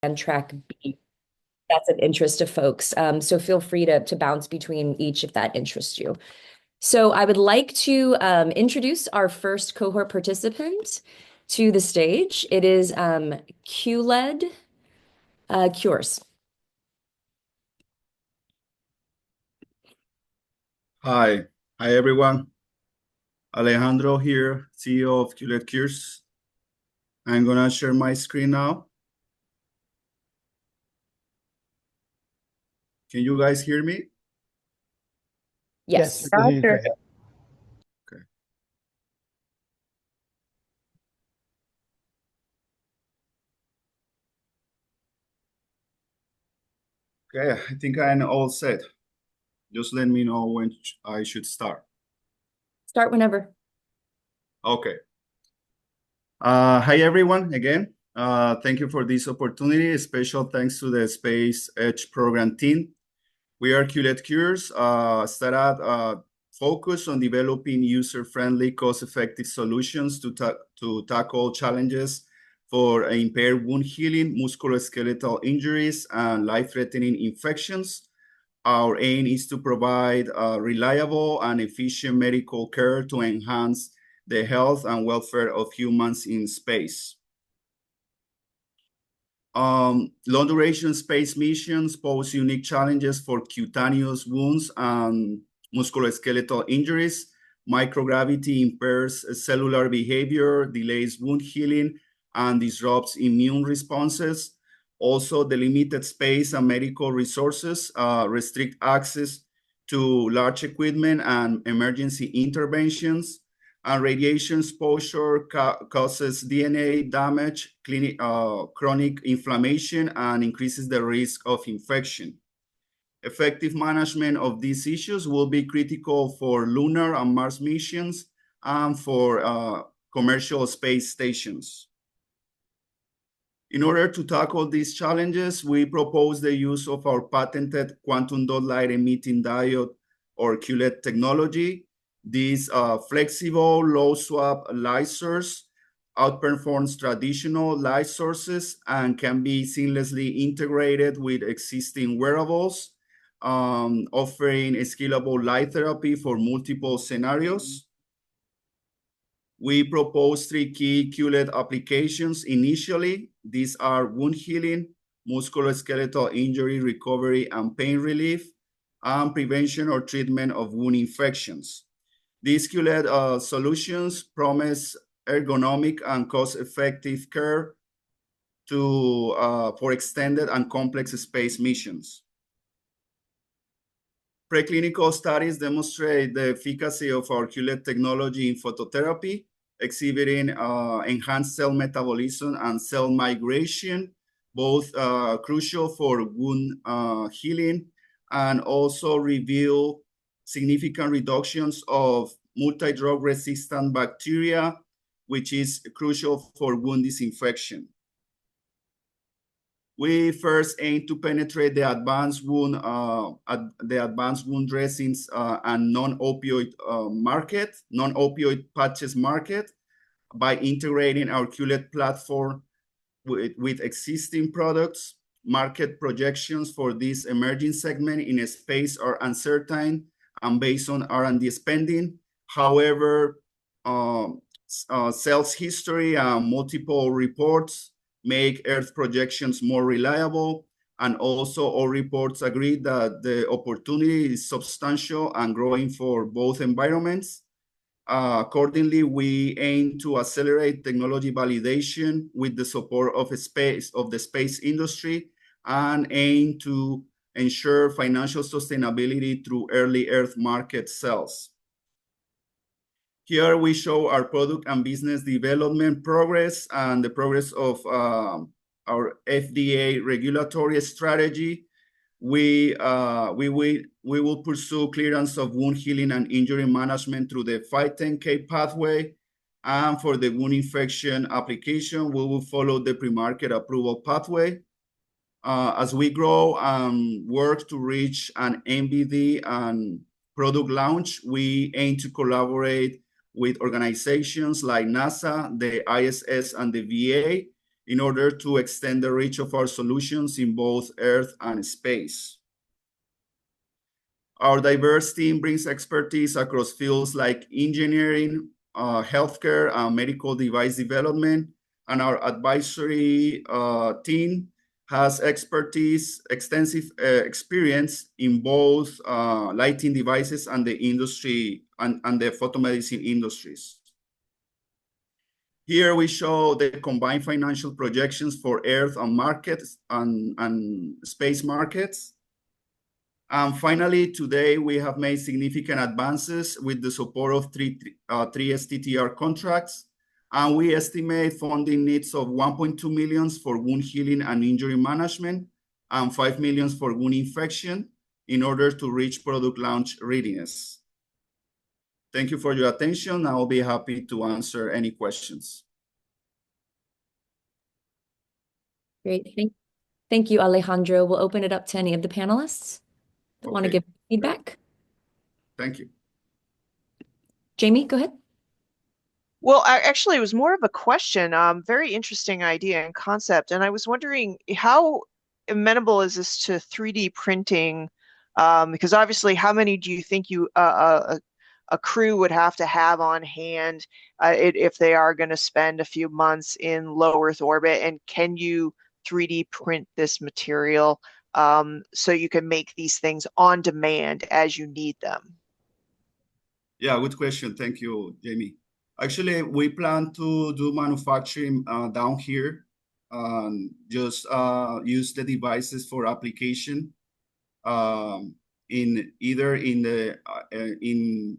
and track B. That's of interest to folks. So feel free to bounce between each if that interests you. So I would like to introduce our first cohort participant to the stage. It is QLED Cures. Hi everyone. Alejandro here, CEO of QLEDCures. I'm gonna share my screen now. Can you guys hear me? Yes. Roger. Okay. Okay, I think I'm all set. Just let me know when I should start. Start whenever. Okay. Hi everyone again. Thank you for this opportunity. Special thanks to the Space Edge program team. We are QLEDCures, startup focused on developing user-friendly, cost-effective solutions to tackle challenges for impaired wound healing, musculoskeletal injuries, and life-threatening infections. Our aim is to provide reliable and efficient medical care to enhance the health and welfare of humans in space. Long-duration space missions pose unique challenges for cutaneous wounds and musculoskeletal injuries. Microgravity impairs cellular behavior, delays wound healing, and disrupts immune responses. Also, the limited space and medical resources restrict access to large equipment and emergency interventions. And radiation exposure causes DNA damage, chronic inflammation, and increases the risk of infection. Effective management of these issues will be critical for lunar and Mars missions and for commercial space stations. In order to tackle these challenges, we propose the use of our patented quantum dot light emitting diode, or QLED technology. These flexible, low swap light source outperforms traditional light sources and can be seamlessly integrated with existing wearables, offering a scalable light therapy for multiple scenarios. We propose 3 key QLED applications initially. These are wound healing, musculoskeletal injury recovery and pain relief, and prevention or treatment of wound infections. These QLED solutions promise ergonomic and cost-effective care for extended and complex space missions. Preclinical studies demonstrate the efficacy of our QLED technology in phototherapy, exhibiting enhanced cell metabolism and cell migration, both crucial for wound healing, and also reveal significant reductions of multi-drug resistant bacteria, which is crucial for wound disinfection. We first aim to penetrate the advanced wound dressings and non-opioid patches market by integrating our QLED platform with existing products. Market projections for this emerging segment in a space are uncertain and based on R&D spending. However, sales history and multiple reports make Earth projections more reliable, and also all reports agree that the opportunity is substantial and growing for both environments. Accordingly, we aim to accelerate technology validation with the support of the space industry, and aim to ensure financial sustainability through early Earth market sales. Here we show our product and business development progress and the progress of our FDA regulatory strategy. We will pursue clearance of wound healing and injury management through the 510(k) pathway. And for the wound infection application, we will follow the pre-market approval pathway. As we grow and work to reach an MVD and product launch, we aim to collaborate with organizations like NASA, the ISS, and the VA in order to extend the reach of our solutions in both Earth and space. Our diverse team brings expertise across fields like engineering, healthcare, and medical device development, and our advisory team has extensive experience in both lighting devices and the industry and the photomedicine industries. Here we show the combined financial projections for Earth and markets and space markets. And finally, today we have made significant advances with the support of three STTR contracts, and we estimate funding needs of 1.2 million for wound healing and injury management, and 5 million for wound infection in order to reach product launch readiness. Thank you for your attention. I will be happy to answer any questions. Great. Thank you, Alejandro. We'll open it up to any of the panelists that want to give feedback. Thank you. Jamie, go ahead. Well, actually, it was more of a question. Very interesting idea and concept. And I was wondering, how amenable is this to 3D printing? Because obviously, how many do you think a crew would have to have on hand if they are going to spend a few months in low Earth orbit? And can you 3D print this material so you can make these things on demand as you need them? Yeah, good question. Thank you, Jamie. Actually, we plan to do manufacturing down here, just use the devices for application in either in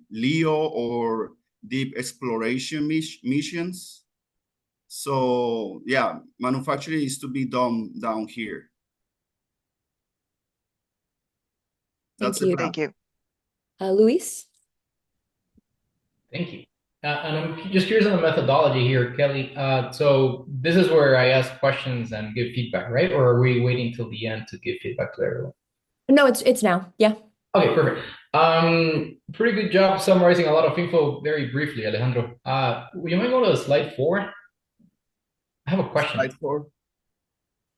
LEO or deep exploration missions. So yeah, manufacturing is to be done down here. Thank you. Thank you. Luis? Thank you. And I'm just curious on the methodology here, Kelly. So this is where I ask questions and give feedback, right? Or are we waiting till the end to give feedback to everyone? No, it's now. Yeah. Okay, perfect. Pretty good job summarizing a lot of info very briefly, Alejandro. You might go to slide 4. I have a question. Slide 4?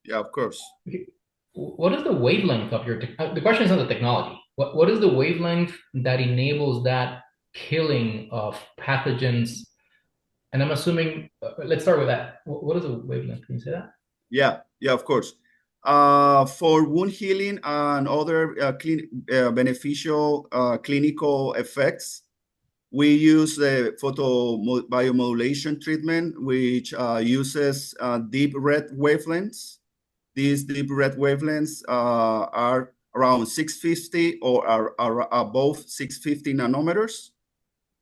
Yeah, of course. Okay. What is the wavelength of your the question is on the technology. What is the wavelength that enables that killing of pathogens? And I'm assuming, let's start with that. What is the wavelength? Can you say that? Yeah, of course. For wound healing and other beneficial clinical effects, we use the photobiomodulation treatment, which uses deep red wavelengths. These deep red wavelengths are around 650 or are above 650 nanometers.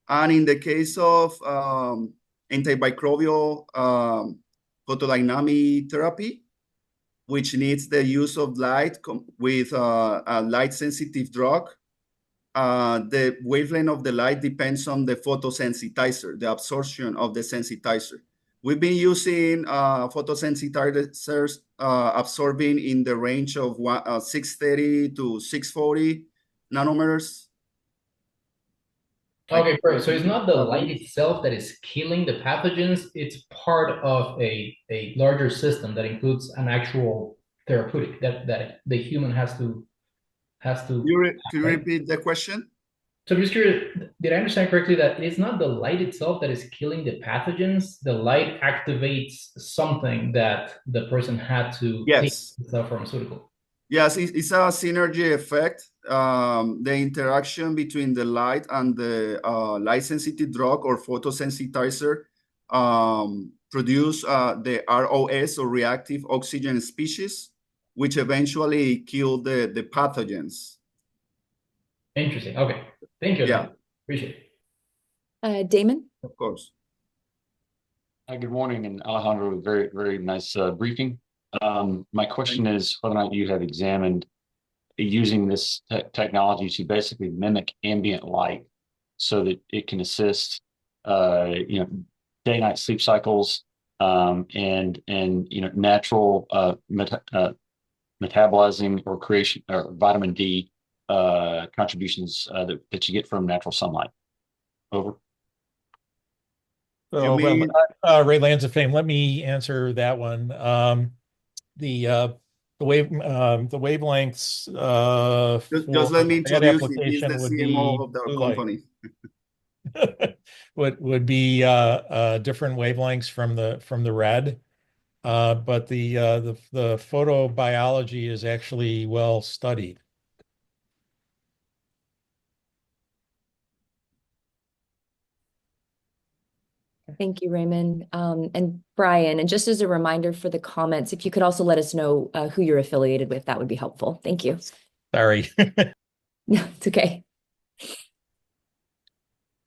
And in the case of antimicrobial photodynamic therapy, which needs the use of light with a light-sensitive drug, the wavelength of the light depends on the photosensitizer, the absorption of the sensitizer. We've been using photosensitizers absorbing in the range of 630 to 640 nanometers. Okay, great. So it's not the light itself that is killing the pathogens. It's part of a larger system that includes an actual therapeutic that the human has to. Can you repeat the question? So I'm just curious, did I understand correctly that it's not the light itself that is killing the pathogens? The light activates something that the person had to take the pharmaceutical. Yes, it's a synergy effect. The interaction between the light and the light-sensitive drug or photosensitizer produce the ROS or reactive oxygen species, which eventually kill the pathogens. Interesting. Okay. Thank you. Yeah. Appreciate it. Damon? Of course. Good morning, and Alejandro, very, very nice briefing. My question is whether or not you have examined using this technology to basically mimic ambient light so that it can assist, day-night sleep cycles and natural metabolizing or creation or vitamin D contributions that you get from natural sunlight. Over. You mean Ray Lanzafame, let me answer that one. The wavelengths just for let me that introduce him. He's the application would CMO be of our blue light. company. would be different wavelengths from the red. But the photobiology is actually well studied. Thank you, Raymond. And Brian, and just as a reminder for the comments, if you could also let us know who you're affiliated with, that would be helpful. Thank you. Sorry. No, it's okay.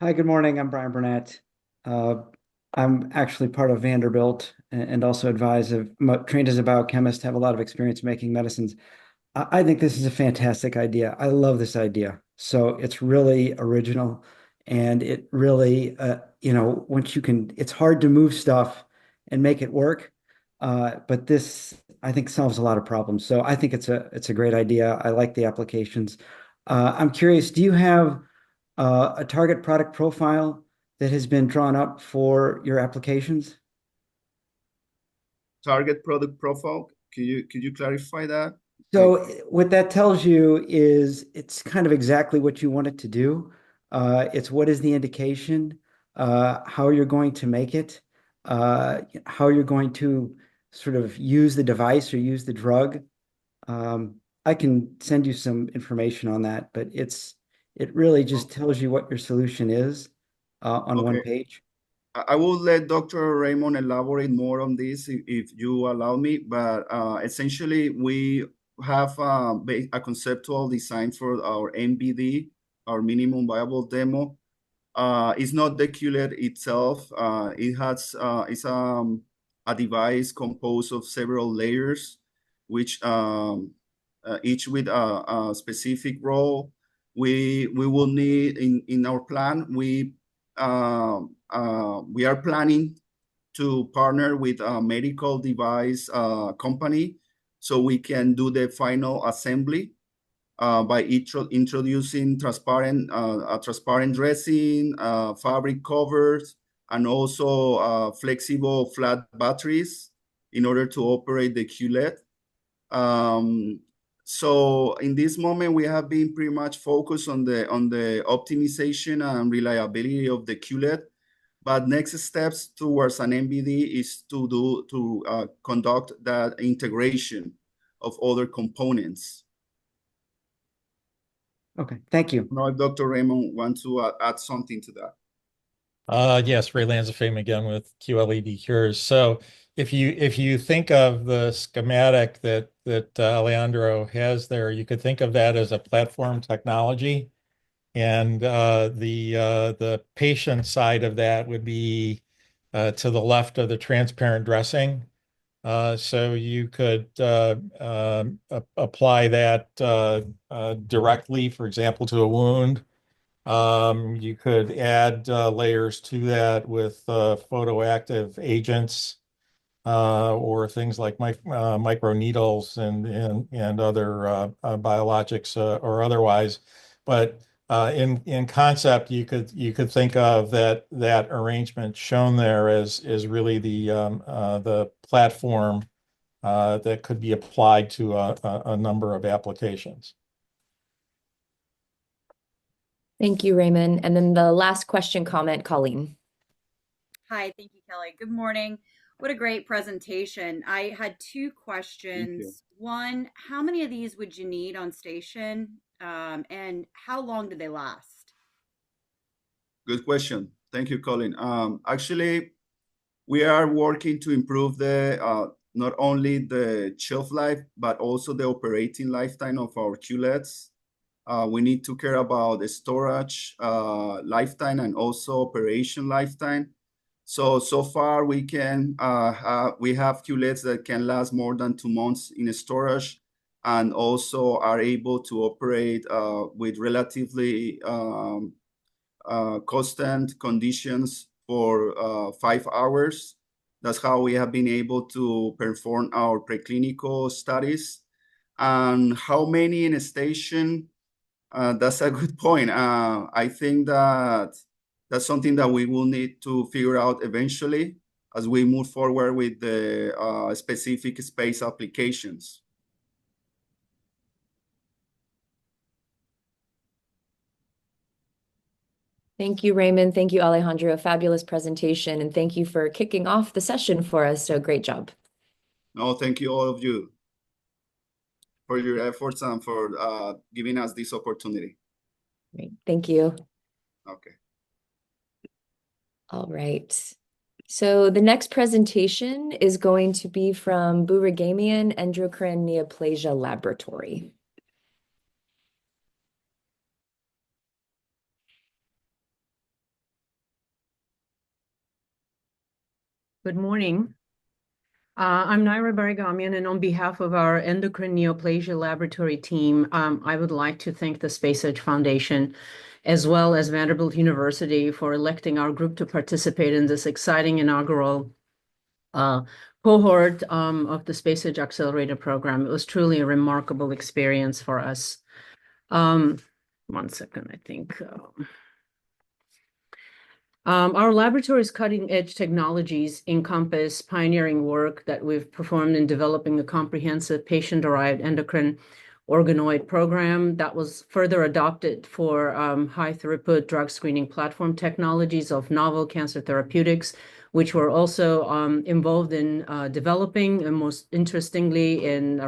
Hi, good morning. I'm Brian Burnett. I'm actually part of Vanderbilt and also trained as a biochemist, have a lot of experience making medicines. I think this is a fantastic idea. I love this idea. So it's really original, and it really, once you can, it's hard to move stuff and make it work. But this, I think, solves a lot of problems. So I think it's a great idea. I like the applications. I'm curious, do you have a target product profile that has been drawn up for your applications? Target product profile. Could you clarify that? So what that tells you is it's kind of exactly what you want it to do. It's what is the indication, how you're going to make it, how you're going to sort of use the device or use the drug. I can send you some information on that, but it really just tells you what your solution is on one page. I will let Dr. Raymond elaborate more on this if you allow me, but essentially we have a conceptual design for our MVD, our minimum viable demo. It's not the QLED itself. It's a device composed of several layers, which each with a specific role. We will need in our plan. We are planning to partner with a medical device company so we can do the final assembly by introducing transparent dressing, fabric covers, and also flexible flat batteries in order to operate the QLED. So in this moment, we have been pretty much focused on the optimization and reliability of the QLED. But next steps towards an MVD is to conduct that integration of other components. Okay, thank you. Now, if Dr. Raymond wants to add something to that. Yes, Ray Lanzafame again with QLEDCures. So if you think of the schematic that Alejandro has there, you could think of that as a platform technology, and the patient side of that would be to the left of the transparent dressing. So you could apply that directly, for example, to a wound. You could add layers to that with photoactive agents or things like microneedles and other biologics or otherwise. But in concept, you could think of that arrangement shown there as really the platform that could be applied to a number of applications. Thank you, Raymond. And then the last question comment, Colleen. Hi, thank you, Kelly. Good morning. What a great presentation. I had two questions. One, how many of these would you need on station? And how long do they last? Good question. Thank you, Colin. Actually, we are working to improve the not only the shelf life, but also the operating lifetime of our QLEDs. We need to care about the storage lifetime and also operation lifetime. So far we can we have QLEDs that can last more than 2 months in storage, and also are able to operate with relatively constant conditions for 5 hours. That's how we have been able to perform our preclinical studies. And how many in a station? That's a good point. I think that That's something that we will need to figure out eventually as we move forward with the specific space applications. Thank you, Raymond. Thank you, Alejandro. Fabulous presentation. And thank you for kicking off the session for us. So great job. No, thank you all of you for your efforts and for giving us this opportunity. Great. Thank you. Okay. All right. So the next presentation is going to be from Baregamian Endocrine Neoplasia Laboratory. Good morning. I'm Naira Baregamian, and on behalf of our Endocrine Neoplasia Laboratory team, I would like to thank the Space Age Foundation, as well as Vanderbilt University, for electing our group to participate in this exciting inaugural cohort of the Space Age Accelerator program. It was truly a remarkable experience for us. 1 second, I think. Our laboratory's cutting-edge technologies encompass pioneering work that we've performed in developing a comprehensive patient-derived endocrine organoid program that was further adopted for high-throughput drug screening platform technologies of novel cancer therapeutics, which we're also involved in developing. And most interestingly, in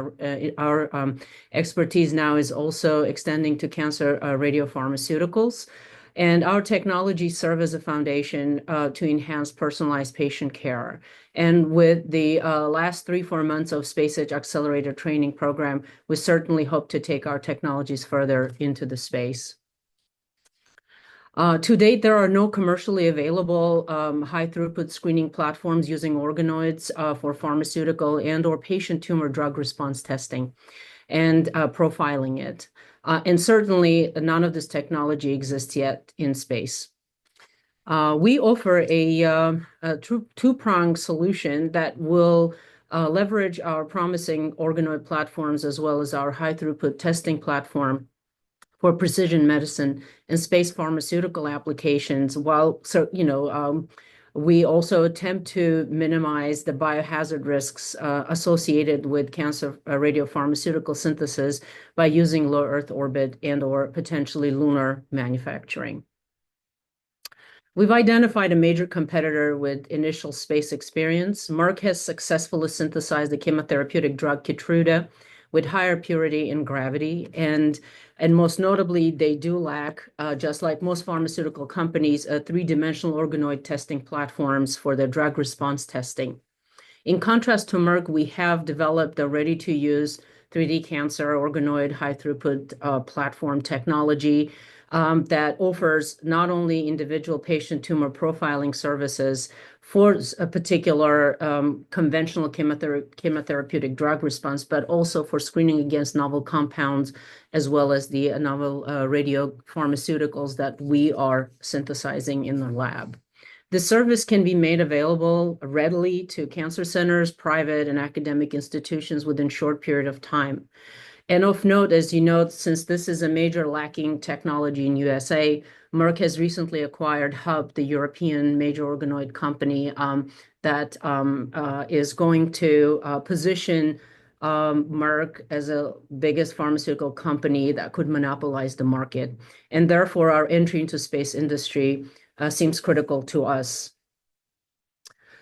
our expertise now is also extending to cancer radiopharmaceuticals. And our technologies serve as a foundation to enhance personalized patient care. And with the last 3-4 months of Space Age Accelerator training program, we certainly hope to take our technologies further into the space. To date, there are no commercially available high-throughput screening platforms using organoids for pharmaceutical and/or patient tumor drug response testing and profiling it. And certainly none of this technology exists yet in space. We offer a two-pronged solution that will leverage our promising organoid platforms as well as our high-throughput testing platform for precision medicine and space pharmaceutical applications, while we also attempt to minimize the biohazard risks associated with cancer radiopharmaceutical synthesis by using low Earth orbit and/or potentially lunar manufacturing. We've identified a major competitor with initial space experience. Merck has successfully synthesized the chemotherapeutic drug Keytruda with higher purity and gravity, and most notably, they do lack, just like most pharmaceutical companies, three-dimensional organoid testing platforms for their drug response testing. In contrast to Merck, we have developed a ready-to-use 3D cancer organoid high-throughput platform technology that offers not only individual patient tumor profiling services for a particular conventional chemotherapeutic drug response, but also for screening against novel compounds, as well as the novel radiopharmaceuticals that we are synthesizing in the lab. The service can be made available readily to cancer centers, private and academic institutions within a short period of time. And of note, as you know, since this is a major lacking technology in USA, Merck has recently acquired Hub, the European major organoid company that is going to position Merck as the biggest pharmaceutical company that could monopolize the market. And therefore, our entry into space industry seems critical to us.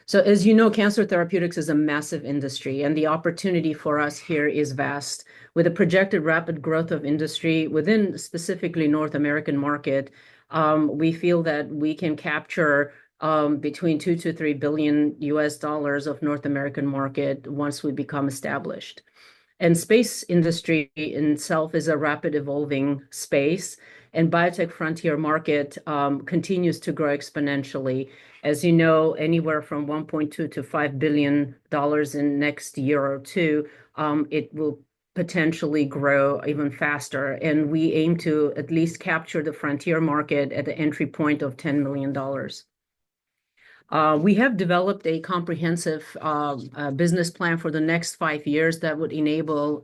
So as you know, cancer therapeutics is a massive industry, and the opportunity for us here is vast. With a projected rapid growth of industry within specifically North American market, we feel that we can capture between $2 to $3 billion of North American market once we become established. And space industry in itself is a rapid evolving space, and biotech frontier market continues to grow exponentially. As you know, anywhere from $1.2 to $5 billion in next year or two, it will potentially grow even faster. And we aim to at least capture the frontier market at the entry point of $10 million. We have developed a comprehensive business plan for the next 5 years that would enable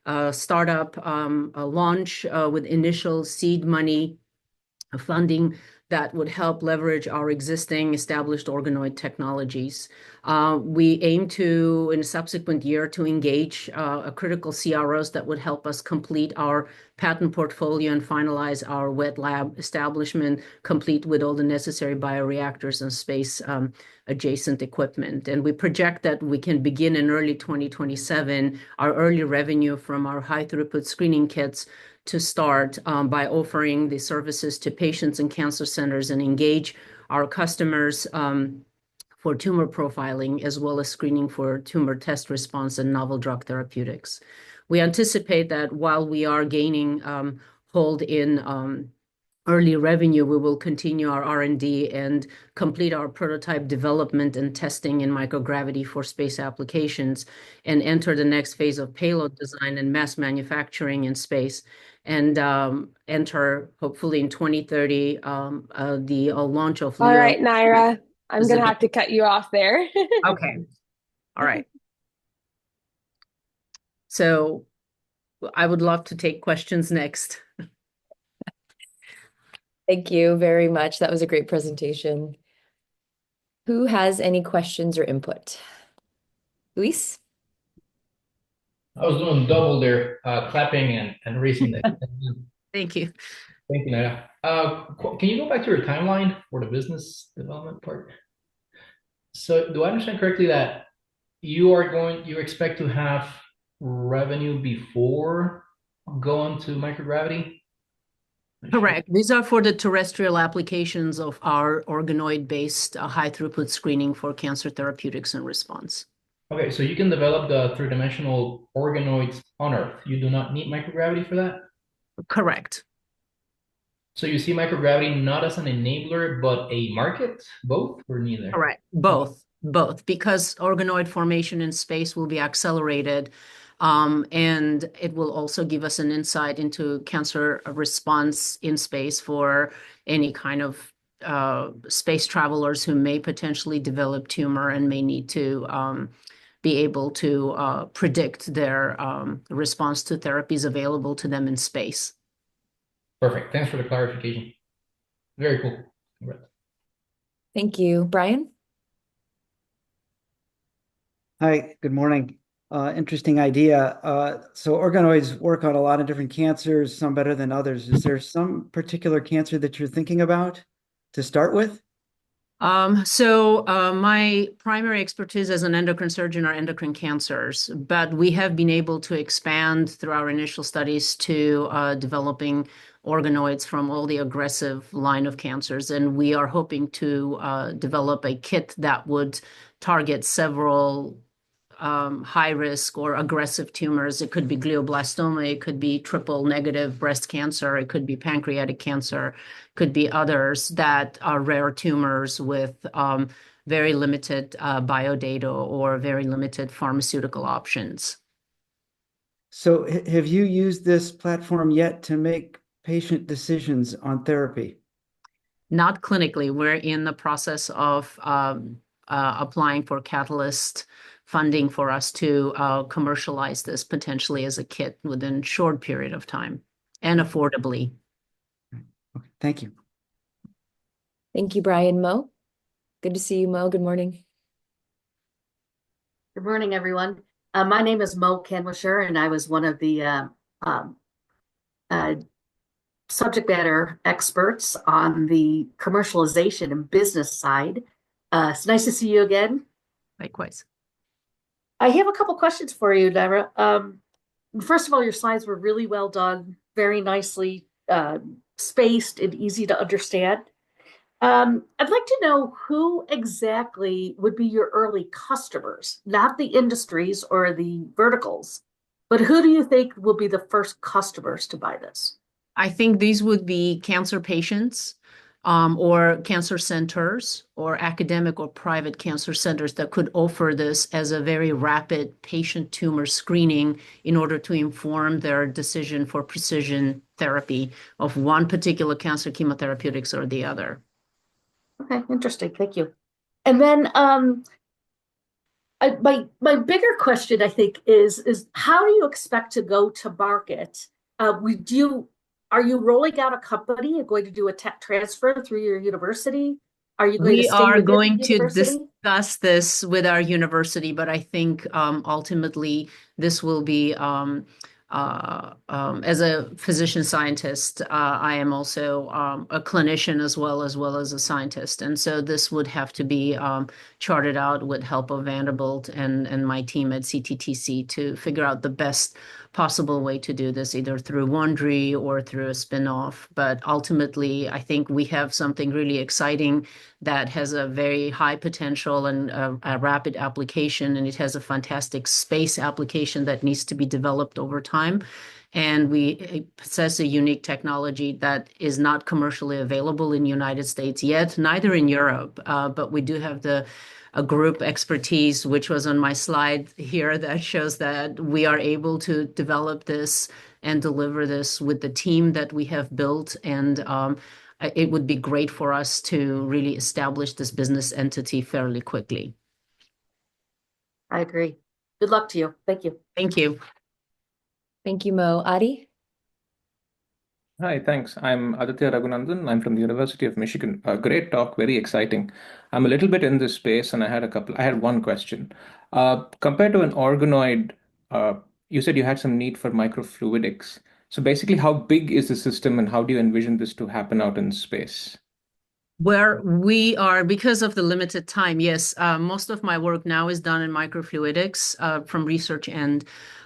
a startup, a launch with initial seed money funding that would help leverage our existing established organoid technologies. We aim to, in a subsequent year, to engage a critical CROs that would help us complete our patent portfolio and finalize our wet lab establishment, complete with all the necessary bioreactors and space adjacent equipment. And we project that we can begin in early 2027 our early revenue from our high throughput screening kits to start by offering the services to patients and cancer centers and engage our customers for tumor profiling, as well as screening for tumor test response and novel drug therapeutics. We anticipate that while we are gaining hold in early revenue, we will continue our R&D and complete our prototype development and testing in microgravity for space applications and enter the next phase of payload design and mass manufacturing in space, and enter, hopefully in 2030, the launch of All LEO. right, Naira, I'm going to have to cut you off there. Okay. All right. So I would love to take questions next. Thank you very much. That was a great presentation. Who has any questions or input? Luis? I was doing double there, clapping and raising the Thank you. Thank you, Naira. Can you go back to your timeline for the business development part? So do I understand correctly that you expect to have revenue before going to microgravity? Correct. These are for the terrestrial applications of our organoid-based high throughput screening for cancer therapeutics and response. Okay, so you can develop the three-dimensional organoids on Earth. You do not need microgravity for that? Correct. So you see microgravity not as an enabler, but a market, both or neither? Correct. Both, because organoid formation in space will be accelerated, and it will also give us an insight into cancer response in space for any kind of space travelers who may potentially develop tumor and may need to be able to predict their response to therapies available to them in space. Perfect. Thanks for the clarification. Very cool. Thank you. Brian? Hi, good morning. Interesting idea. So organoids work on a lot of different cancers, some better than others. Is there some particular cancer that you're thinking about to start with? My primary expertise as an endocrine surgeon are endocrine cancers, but we have been able to expand through our initial studies to developing organoids from all the aggressive line of cancers. And we are hoping to develop a kit that would target several high risk or aggressive tumors. It could be glioblastoma, it could be triple negative breast cancer, it could be pancreatic cancer, could be others that are rare tumors with very limited biodata or very limited pharmaceutical options. So have you used this platform yet to make patient decisions on therapy? Not clinically. We're in the process of applying for Catalyst funding for us to commercialize this potentially as a kit within a short period of time and affordably. Okay, thank you. Thank you, Brian. Mo? Good to see you, Mo. Good morning. Good morning, everyone. My name is Mo Kenwisher, and I was one of the subject matter experts on the commercialization and business side. It's nice to see you again. Likewise. I have a couple questions for you, Naira. First of all, your slides were really well done, very nicely spaced and easy to understand. I'd like to know who exactly would be your early customers, not the industries or the verticals, but who do you think will be the first customers to buy this? I think these would be cancer patients, or cancer centers or academic or private cancer centers that could offer this as a very rapid patient tumor screening in order to inform their decision for precision therapy of one particular cancer chemotherapeutics or the other. Okay, interesting. Thank you. And then my bigger question, I think, is how do you expect to go to market? are you rolling out a company? You're going to do a tech transfer through your university? Are you going to We stay are within going the to university? discuss this with our university, but I think ultimately this will be as a physician scientist, I am also a clinician as well as a scientist, and so this would have to be charted out with help of Vanderbilt and my team at CTTC to figure out the best possible way to do this, either through Wandry or through a spin-off. But ultimately, I think we have something really exciting that has a very high potential and a rapid application, and it has a fantastic space application that needs to be developed over time. And we possess a unique technology that is not commercially available in the United States yet, neither in Europe, but we do have a group expertise, which was on my slide here, that shows that we are able to develop this and deliver this with the team that we have built. And it would be great for us to really establish this business entity fairly quickly. I agree. Good luck to you. Thank you. Thank you. Thank you, Mo. Adi? Hi, thanks. I'm Aditya Raghunandan. I'm from the University of Michigan. Great talk, very exciting. I'm a little bit in this space, and I had one question. Compared to an organoid, you said you had some need for microfluidics. So basically, how big is the system, and how do you envision this to happen out in space? Where we are, because of the limited time, yes, most of my work now is done in microfluidics from research end.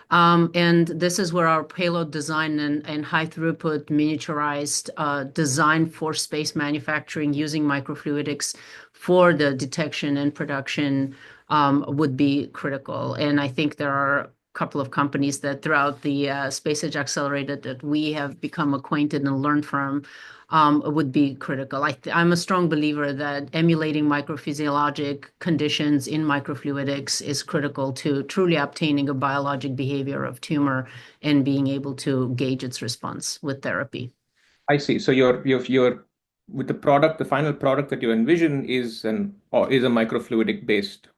And this is where our payload design and high throughput miniaturized design for space manufacturing using microfluidics for the detection and production would be critical. And I think there are a couple of companies that throughout the Space Age Accelerator that we have become acquainted and learned from would be critical. I'm a strong believer that emulating microphysiologic conditions in microfluidics is critical to truly obtaining a biologic behavior of tumor and being able to gauge its response with therapy. I see. So you're with the product, the final product that you envision is a microfluidic based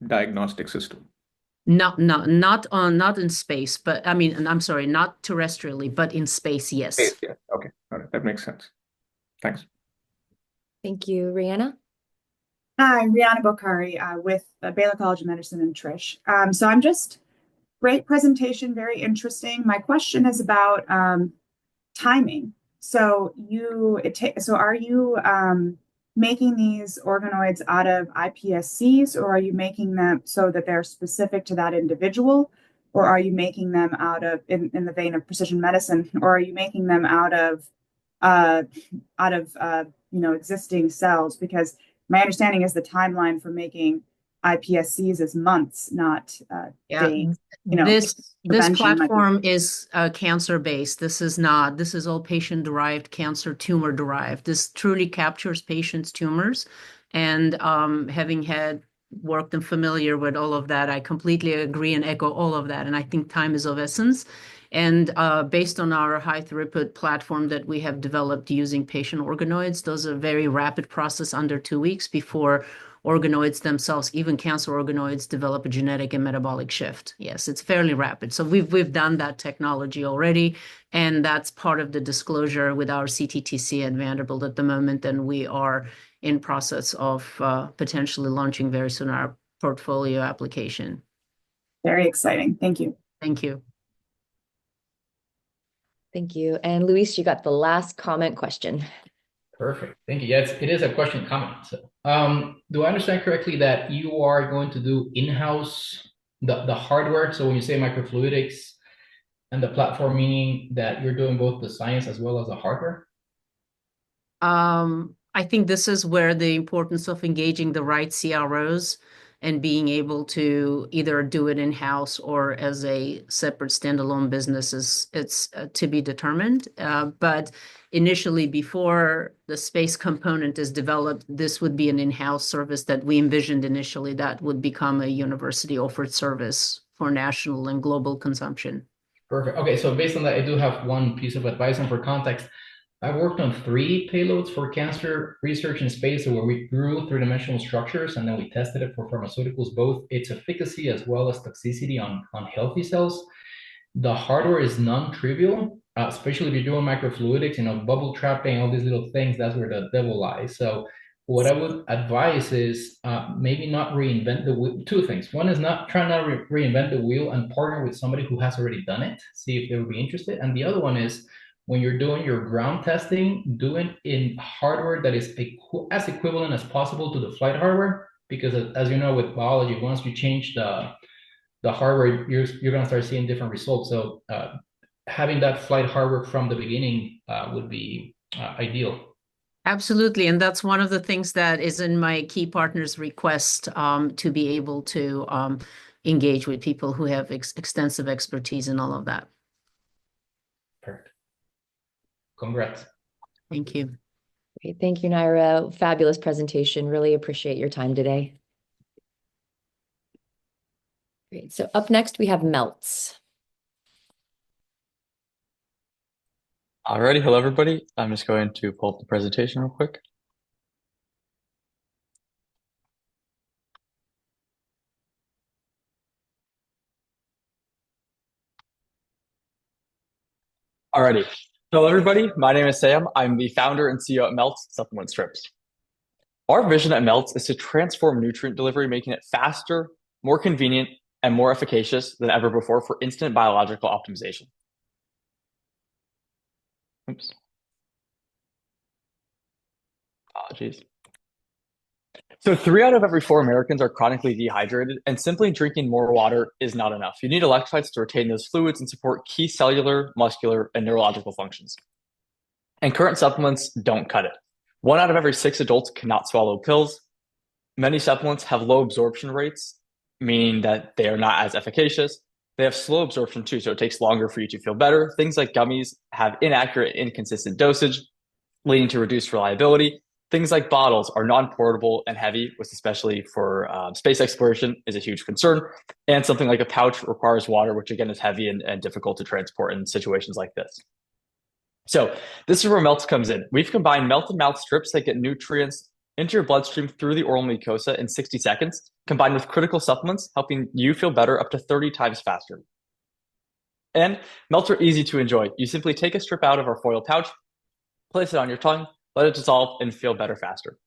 diagnostic system. Not in space, but I mean, I'm sorry, not terrestrially, but in space, yes. Space, yeah. Okay. All right. That makes sense. Thanks. Thank you. Rihanna? Hi, Rihanna Bokhari with the Baylor College of Medicine and Trish. So I'm just, great presentation, very interesting. My question is about timing. So are you making these organoids out of iPSCs, or are you making them so that they're specific to that individual? Or are you making them out of, in the vein of precision medicine, or are you making them out of existing cells? Because my understanding is the timeline for making iPSCs is months, not days. This platform is cancer-based. This is all patient-derived cancer, tumor-derived. This truly captures patients' tumors. And having had worked and familiar with all of that, I completely agree and echo all of that. And I think time is of essence. And based on our high throughput platform that we have developed using patient organoids, those are very rapid process under 2 weeks before organoids themselves, even cancer organoids, develop a genetic and metabolic shift. Yes, it's fairly rapid. So we've done that technology already, and that's part of the disclosure with our CTTC at Vanderbilt at the moment, and we are in process of potentially launching very soon our portfolio application. Very exciting. Thank you. Thank you. Thank you. And Luis, you got the last comment question. Perfect. Thank you. Yes, it is a question comment. So, do I understand correctly that you are going to do in-house the hardware? So when you say microfluidics and the platform, meaning that you're doing both the science as well as the hardware? I think this is where the importance of engaging the right CROs and being able to either do it in-house or as a separate standalone business it's to be determined. But initially, before the space component is developed, this would be an in-house service that we envisioned initially that would become a university-offered service for national and global consumption. Perfect. Okay, so based on that, I do have one piece of advice, and for context, I worked on 3 payloads for cancer research in space where we grew 3-dimensional structures, and then we tested it for pharmaceuticals, both its efficacy as well as toxicity on healthy cells. the hardware is non-trivial, especially if you're doing microfluidics, bubble trapping, all these little things, that's where the devil lies. So what I would advise is maybe not reinvent the wheel. Two things. One is try not to reinvent the wheel and partner with somebody who has already done it, see if they would be interested. And the other one is when you're doing your ground testing, do it in hardware that is as equivalent as possible to the flight hardware. Because as you know, with biology, once you change the hardware, you're going to start seeing different results. So having that flight hardware from the beginning would be ideal. Absolutely. And that's one of the things that is in my key partners request to be able to engage with people who have extensive expertise in all of that. Perfect. Congrats. Thank you. Great. Thank you, Naira. Fabulous presentation. Really appreciate your time today. Great. So up next, we have Melts. Alrighty, hello everybody. I'm just going to pull up the presentation real quick. Alrighty, hello everybody. My name is Sam. I'm the founder and CEO at Melts Supplement Strips. Our vision at Melts is to transform nutrient delivery, making it faster, more convenient, and more efficacious than ever before for instant biological optimization. Oops. Apologies. So 3 out of every 4 Americans are chronically dehydrated, and simply drinking more water is not enough. You need electrolytes to retain those fluids and support key cellular, muscular, and neurological functions. And current supplements don't cut it. 1 out of every 6 adults cannot swallow pills. Many supplements have low absorption rates, meaning that they are not as efficacious. They have slow absorption too, so it takes longer for you to feel better. Things like gummies have inaccurate, inconsistent dosage, leading to reduced reliability. Things like bottles are non-portable and heavy, which especially for space exploration is a huge concern. And something like a pouch requires water, which again is heavy and difficult to transport in situations like this. So this is where Melts comes in. We've combined melted mouth strips that get nutrients into your bloodstream through the oral mucosa in 60 seconds, combined with critical supplements, helping you feel better up to 30 times faster. And Melts are easy to enjoy. You simply take a strip out of our foil pouch, place it on your tongue, let it dissolve, and feel better faster.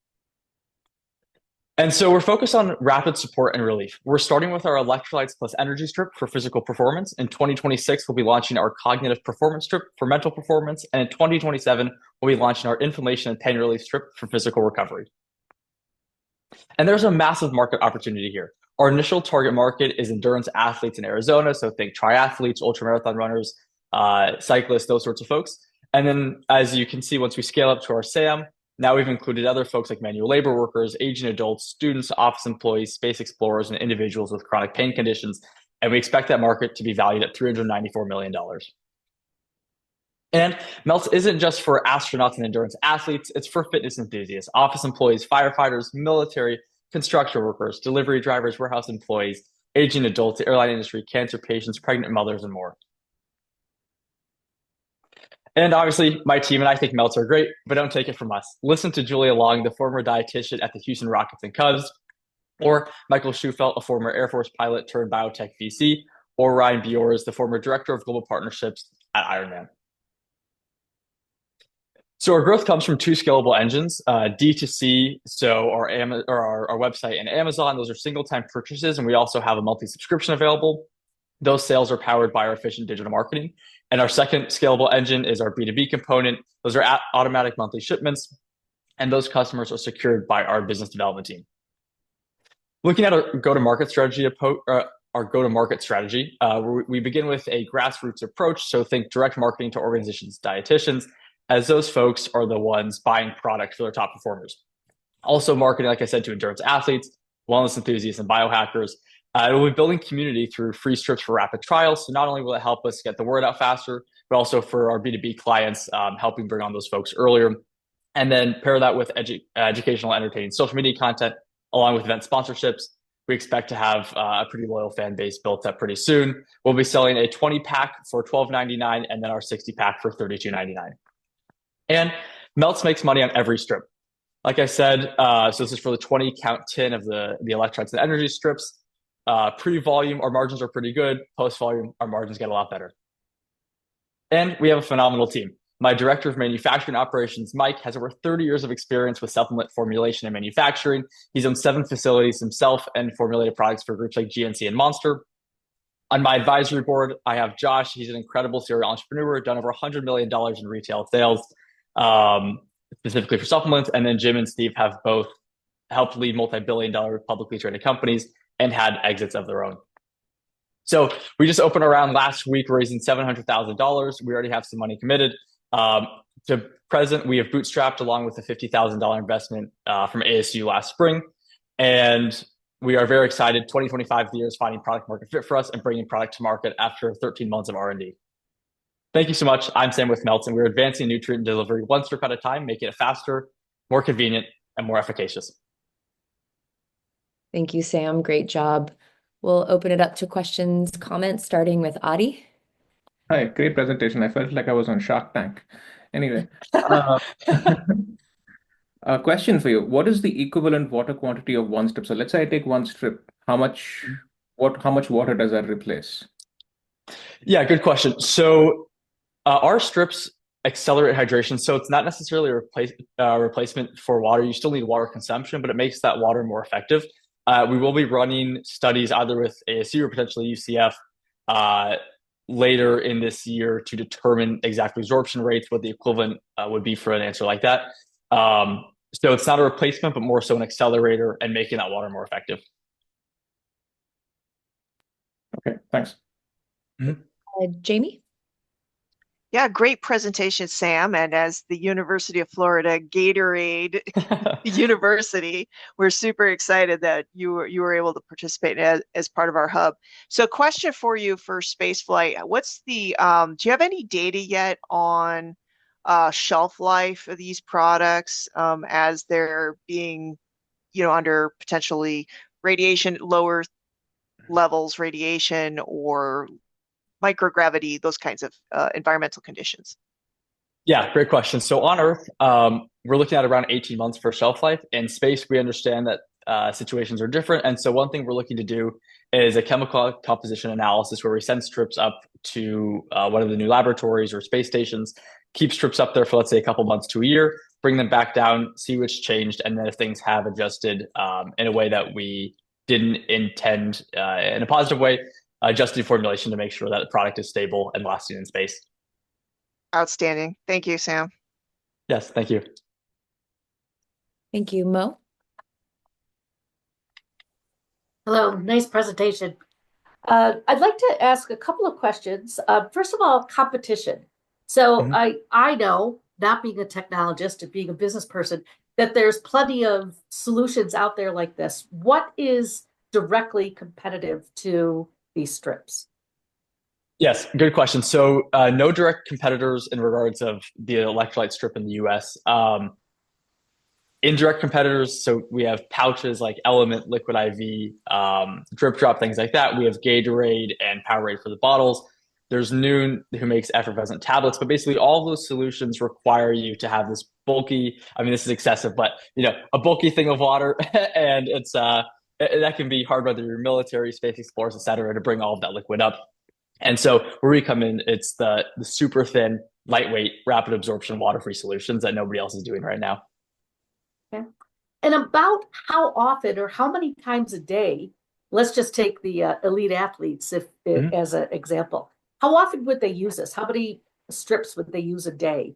And so we're focused on rapid support and relief. We're starting with our electrolytes plus energy strip for physical performance. In 2026, we'll be launching our cognitive performance strip for mental performance. And in 2027, we'll be launching our inflammation and pain relief strip for physical recovery. And there's a massive market opportunity here. Our initial target market is endurance athletes in Arizona. So think triathletes, ultramarathon runners, cyclists, those sorts of folks. And then as you can see, once we scale up to our SAM, now we've included other folks like manual labor workers, aging adults, students, office employees, space explorers, and individuals with chronic pain conditions. And we expect that market to be valued at $394 million. And Melts isn't just for astronauts and endurance athletes, it's for fitness enthusiasts, office employees, firefighters, military, construction workers, delivery drivers, warehouse employees, aging adults, the airline industry, cancer patients, pregnant mothers, and more. And obviously, my team and I think Melts are great, but don't take it from us. Listen to Julia Long, the former dietitian at the Houston Rockets and Cubs, or Michael Schufelt, a former Air Force pilot turned biotech VC, or Ryan Biors, the former director of global partnerships at Ironman. So our growth comes from 2 scalable engines, D2C, so our website and Amazon. Those are single-time purchases, and we also have a monthly subscription available. Those sales are powered by our efficient digital marketing. And our second scalable engine is our B2B component. Those are automatic monthly shipments, and those customers are secured by our business development team. Looking at our go-to-market strategy, we begin with a grassroots approach. So think direct marketing to organizations, dietitians, as those folks are the ones buying product for their top performers. Also marketing, like I said, to endurance athletes, wellness enthusiasts, and biohackers. We'll be building community through free strips for rapid trials. So not only will it help us get the word out faster, but also for our B2B clients, helping bring on those folks earlier. And then pair that with educational, entertaining social media content, along with event sponsorships. We expect to have a pretty loyal fan base built up pretty soon. We'll be selling a 20-pack for $12.99 and then our 60-pack for $32.99. And Melts makes money on every strip. Like I said, so this is for the 20 count tin of the electrolytes and energy strips. Pre-volume, our margins are pretty good. Post-volume, our margins get a lot better. And we have a phenomenal team. My director of manufacturing operations, Mike, has over 30 years of experience with supplement formulation and manufacturing. He's owned 7 facilities himself and formulated products for groups like GNC and Monster. On my advisory board, I have Josh. He's an incredible serial entrepreneur, done over $100 million in retail sales, specifically for supplements. And then Jim and Steve have both helped lead multi-billion-dollar publicly traded companies and had exits of their own. So we just opened a round last week, raising $700,000. We already have some money committed. To present, we have bootstrapped along with a $50,000 investment from ASU last spring. And we are very excited. 2025 is the year is finding product market fit for us and bringing product to market after 13 months of R&D. Thank you so much. I'm Sam with Melts, and we're advancing nutrient delivery one strip at a time, making it faster, more convenient, and more efficacious. Thank you, Sam. Great job. We'll open it up to questions, comments, starting with Adi. Hi, great presentation. I felt like I was on Shark Tank. Anyway, a question for you. What is the equivalent water quantity of one strip? So let's say I take one strip. How much water does that replace? Yeah, good question. So our strips accelerate hydration. So it's not necessarily a replacement for water. You still need water consumption, but it makes that water more effective. We will be running studies either with ASU or potentially UCF later in this year to determine exact absorption rates, what the equivalent would be for an answer like that. So it's not a replacement, but more so an accelerator and making that water more effective. Okay, thanks. Jamie? Yeah, great presentation, Sam. And as the University of Florida Gatorade University, we're super excited that you were able to participate as part of our hub. So question for you for spaceflight. What's the, do you have any data yet on shelf life of these products as they're being, under potentially radiation, lower levels radiation or microgravity, those kinds of environmental conditions? Yeah, great question. So on Earth, we're looking at around 18 months for shelf life. In space, we understand that situations are different. And so one thing we're looking to do is a chemical composition analysis where we send strips up to one of the new laboratories or space stations, keep strips up there for, let's say, a couple months to a year, bring them back down, see which changed, and then if things have adjusted in a way that we didn't intend in a positive way, adjusting formulation to make sure that the product is stable and lasting in space. Outstanding. Thank you, Sam. Yes, thank you. Thank you. Mo? Hello, nice presentation. I'd like to ask a couple of questions. First of all, competition. So I know, not being a technologist and being a business person, that there's plenty of solutions out there like this. What is directly competitive to these strips? Yes, good question. So no direct competitors in regards of the electrolyte strip in the US. Indirect competitors, so we have pouches like Element, Liquid IV, Drip Drop, things like that. We have Gatorade and Powerade for the bottles. There's Noon, who makes effervescent tablets, but basically all those solutions require you to have this bulky, I mean, this is excessive, but a bulky thing of water, and it's that can be hard, whether you're military, space explorers, et cetera, to bring all of that liquid up. And so where we come in, it's the super thin, lightweight, rapid absorption, water-free solutions that nobody else is doing right now. Okay. And about how often or how many times a day, let's just take the elite athletes as an example. How often would they use this? How many strips would they use a day?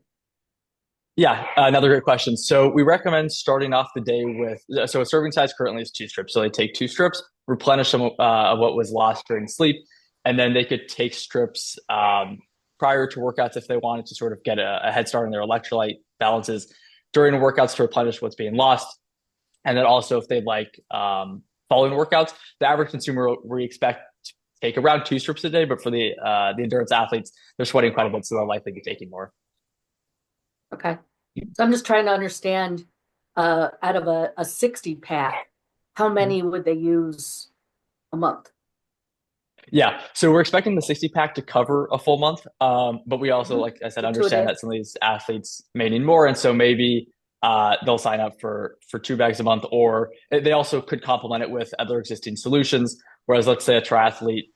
Yeah, another great question. So we recommend starting off the day with, so a serving size currently is 2 strips. So they take 2 strips, replenish some of what was lost during sleep, and then they could take strips prior to workouts if they wanted to sort of get a head start on their electrolyte balances, during workouts to replenish what's being lost. And then also if they like following workouts, the average consumer we expect to take around 2 strips a day, but for the endurance athletes, they're sweating quite a bit, so they'll likely be taking more. Okay. So I'm just trying to understand out of a 60 pack, how many would they use a month? Yeah, so we're expecting the 60 pack to cover a full month, but we also, like I said, understand that some of these athletes may need more, and so maybe they'll sign up for 2 bags a month, or they also could complement it with other existing solutions. Whereas, let's say a triathlete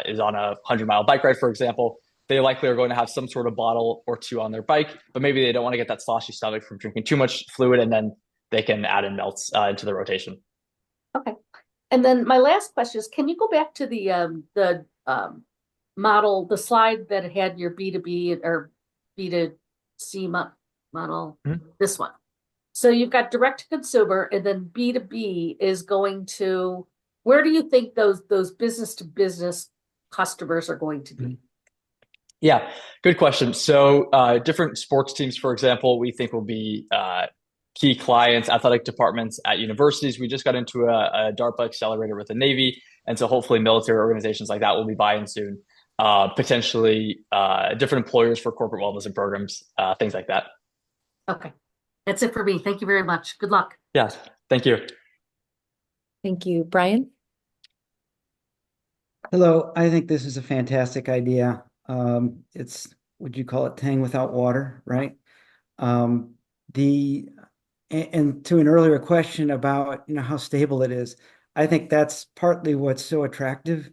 is on a 100-mile bike ride, for example, they likely are going to have some sort of bottle or two on their bike, but maybe they don't want to get that sloshy stomach from drinking too much fluid, and then they can add in melts into the rotation. Okay. And then my last question is, can you go back to the model, the slide that had your B2B or B2C model, this one. So you've got direct to consumer, and then B2B is going to, where do you think those business to business customers are going to be? Yeah, good question. So different sports teams, for example, we think will be key clients, athletic departments at universities. We just got into a DARPA accelerator with the Navy. And so hopefully military organizations like that will be buying soon. Potentially different employers for corporate wellness and programs, things like that. Okay. That's it for me. Thank you very much. Good luck. Yes. Thank you. Thank you. Brian? Hello. I think this is a fantastic idea. It's, would you call it tang without water, right? And to an earlier question about, how stable it is, I think that's partly what's so attractive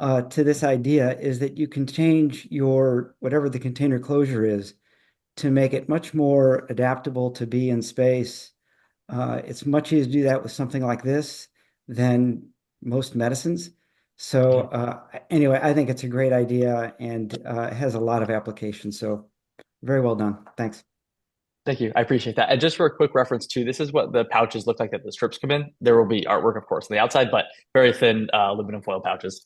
to this idea, is that you can change your, whatever the container closure is, to make it much more adaptable to be in space. It's much easier to do that with something like this than most medicines. So anyway, I think it's a great idea, and it has a lot of applications. So very well done. Thanks. Thank you. I appreciate that. And just for a quick reference too, this is what the pouches look like that the strips come in. There will be artwork, of course, on the outside, but very thin aluminum foil pouches.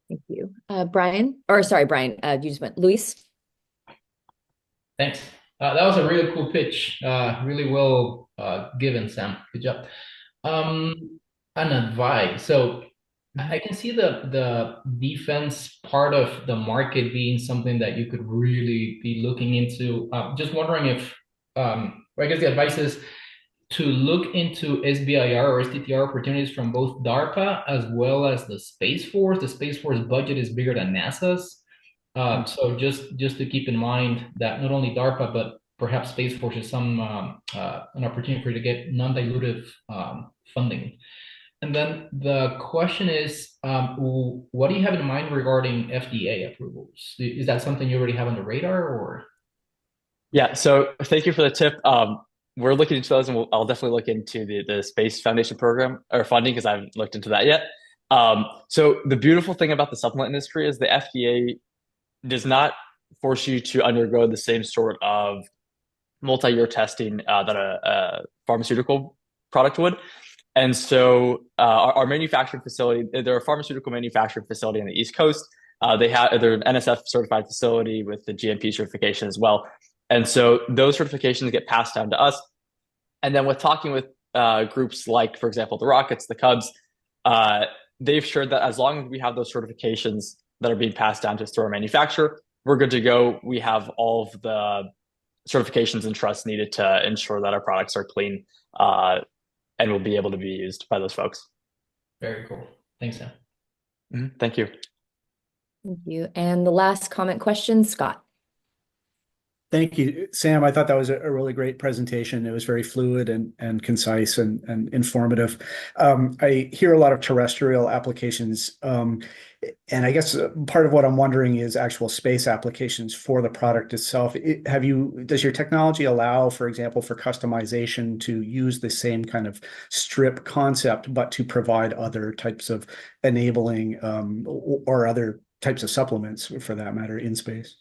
Thank you. Brian, or sorry, Brian, you just went. Luis? Thanks. That was a really cool pitch. Really well given, Sam. Good job. An advice. So I can see the defense part of the market being something that you could really be looking into. Just wondering if, I guess the advice is to look into SBIR or STTR opportunities from both DARPA as well as the Space Force. The Space Force budget is bigger than NASA's. So just to keep in mind that not only DARPA, but perhaps Space Force is an opportunity for you to get non-dilutive funding. And then the question is, what do you have in mind regarding FDA approvals? Is that something you already have on the radar, or? Yeah, so thank you for the tip. We're looking into those, and I'll definitely look into the Space Foundation program or funding, because I haven't looked into that yet. So the beautiful thing about the supplement industry is the FDA does not force you to undergo the same sort of multi-year testing that a pharmaceutical product would. And so our manufacturing facility, they're a pharmaceutical manufacturing facility on the East Coast. They're an NSF certified facility with the GMP certification as well. And so those certifications get passed down to us. And then with talking with groups like, for example, the Rockets, the Cubs, they've shared that as long as we have those certifications that are being passed down to us through our manufacturer, we're good to go. We have all of the certifications and trusts needed to ensure that our products are clean and will be able to be used by those folks. Very cool. Thanks, Sam. Thank you. Thank you. And the last comment question, Scott. Thank you, Sam. I thought that was a really great presentation. It was very fluid and concise and informative. I hear a lot of terrestrial applications, and I guess part of what I'm wondering is actual space applications for the product itself. Does your technology allow, for example, for customization to use the same kind of strip concept, but to provide other types of enabling or other types of supplements, for that matter, in space?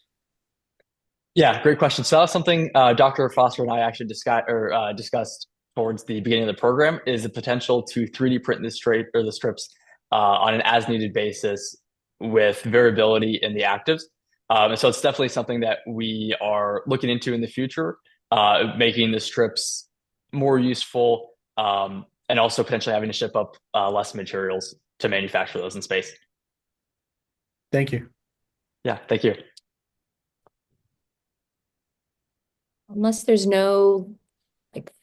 Yeah, great question. So that's something Dr. Foster and I actually discussed towards the beginning of the program, is the potential to 3D print the strips on an as-needed basis with variability in the actives. And so it's definitely something that we are looking into in the future, making the strips more useful and also potentially having to ship up less materials to manufacture those in space. Thank you. Yeah, thank you. Unless there's no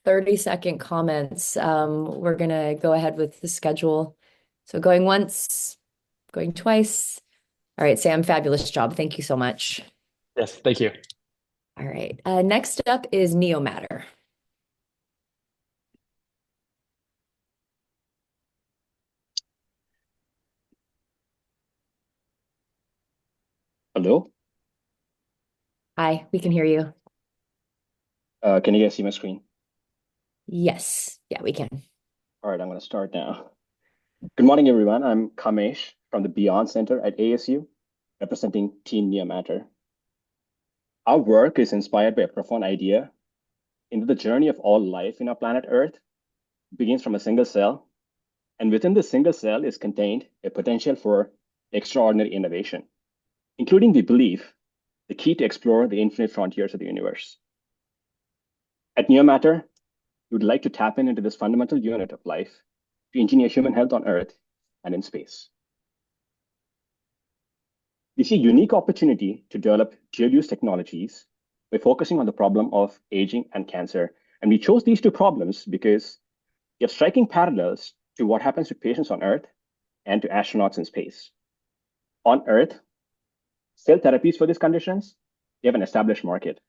30-second comments, we're going to go ahead with the schedule. So going once, going twice. All right, Sam, fabulous job. Thank you so much. Yes, thank you. All right, next up is Neomatter. Hello? Hi, we can hear you. Can you guys see my screen? Yes. Yeah, we can. All right, I'm going to start now. Good morning, everyone. I'm Kamesh from the Beyond Center at ASU, representing Team Neomatter. Our work is inspired by a profound idea into the journey of all life in our planet Earth. It begins from a single cell, and within this single cell is contained a potential for extraordinary innovation, including, we believe, the key to explore the infinite frontiers of the universe. At Neomatter, we would like to tap into this fundamental unit of life to engineer human health on Earth and in space. We see a unique opportunity to develop dual-use technologies by focusing on the problem of aging and cancer. And we chose these two problems because they have striking parallels to what happens to patients on Earth and to astronauts in space. On Earth, cell therapies for these conditions, they have an established market.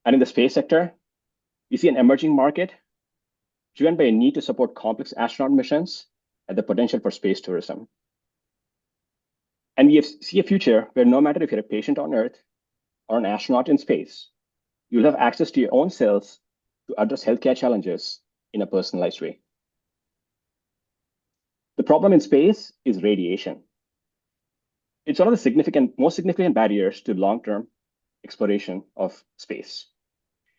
And in the space sector, we see an emerging market driven by a need to support complex astronaut missions and the potential for space tourism. And we see a future where no matter if you're a patient on Earth or an astronaut in space, you'll have access to your own cells to address healthcare challenges in a personalized way. The problem in space is radiation. It's one of the most significant barriers to long-term exploration of space.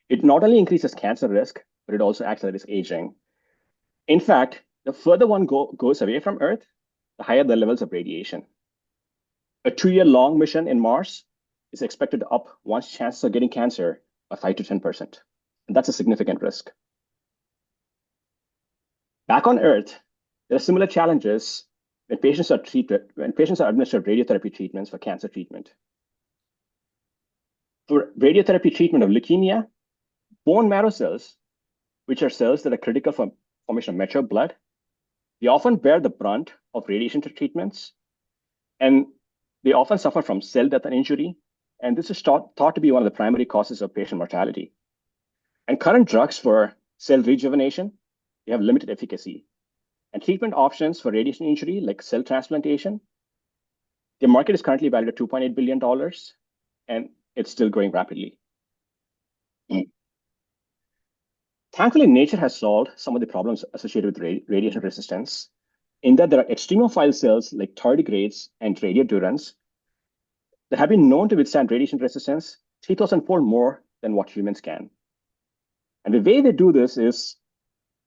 It not only increases cancer risk, but it also accelerates aging. In fact, the further one goes away from Earth, the higher the levels of radiation. A 2-year-long mission in Mars is expected to up one's chances of getting cancer by 5 to 10%. And that's a significant risk. Back on Earth, there are similar challenges when patients are administered radiotherapy treatments for cancer treatment. For radiotherapy treatment of leukemia, bone marrow cells, which are cells that are critical for formation of mature blood, they often bear the brunt of radiation treatments, and they often suffer from cell death and injury, and this is thought to be one of the primary causes of patient mortality. And current drugs for cell rejuvenation, they have limited efficacy. And treatment options for radiation injury, like cell transplantation, the market is currently valued at $2.8 billion, and it's still growing rapidly. Thankfully, nature has solved some of the problems associated with radiation resistance, in that there are extremophile cells like tardigrades and radiodurans that have been known to withstand radiation resistance 3,000-fold more than what humans can. And the way they do this is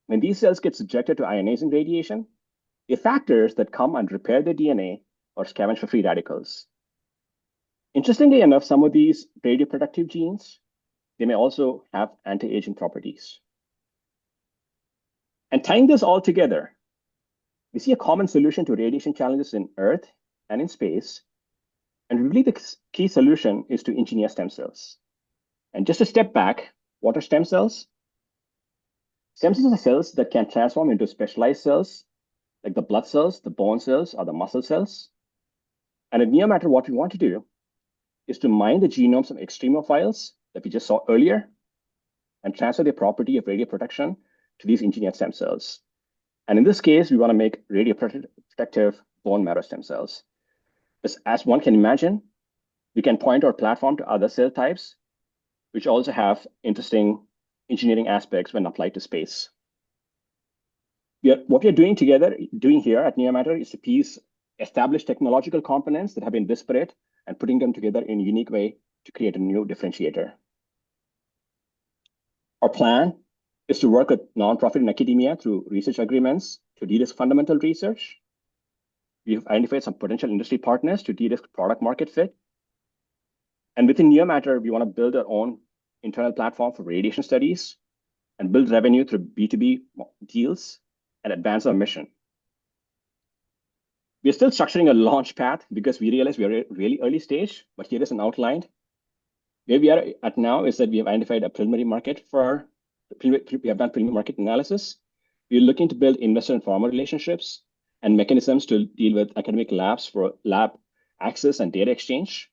when these cells get subjected to ionizing radiation, the factors that come and repair their DNA or scavenge for free radicals. Interestingly enough, some of these radioprotective genes, they may also have anti-aging properties. And tying this all together, we see a common solution to radiation challenges in Earth and in space. And we believe the key solution is to engineer stem cells. And just a step back, what are stem cells? Stem cells are cells that can transform into specialized cells, like the blood cells, the bone cells, or the muscle cells. And at Neomatter, what we want to do is to mine the genomes of extremophiles that we just saw earlier and transfer the property of radioprotection to these engineered stem cells. And in this case, we want to make radioprotective bone marrow stem cells. As one can imagine, we can point our platform to other cell types, which also have interesting engineering aspects when applied to space. What we are doing here at Neomatter is to piece established technological components that have been disparate and putting them together in a unique way to create a new differentiator. Our plan is to work with nonprofit and academia through research agreements to de-risk fundamental research. We've identified some potential industry partners to de-risk product market fit. And within Neomatter, we want to build our own internal platform for radiation studies and build revenue through B2B deals and advance our mission. We're still structuring a launch path because we realize we are at really early stage, but here is an outline. Where we are at now is that we have identified a preliminary market we have done preliminary market analysis. We're looking to build investor and pharma relationships and mechanisms to deal with academic labs for lab access and data exchange.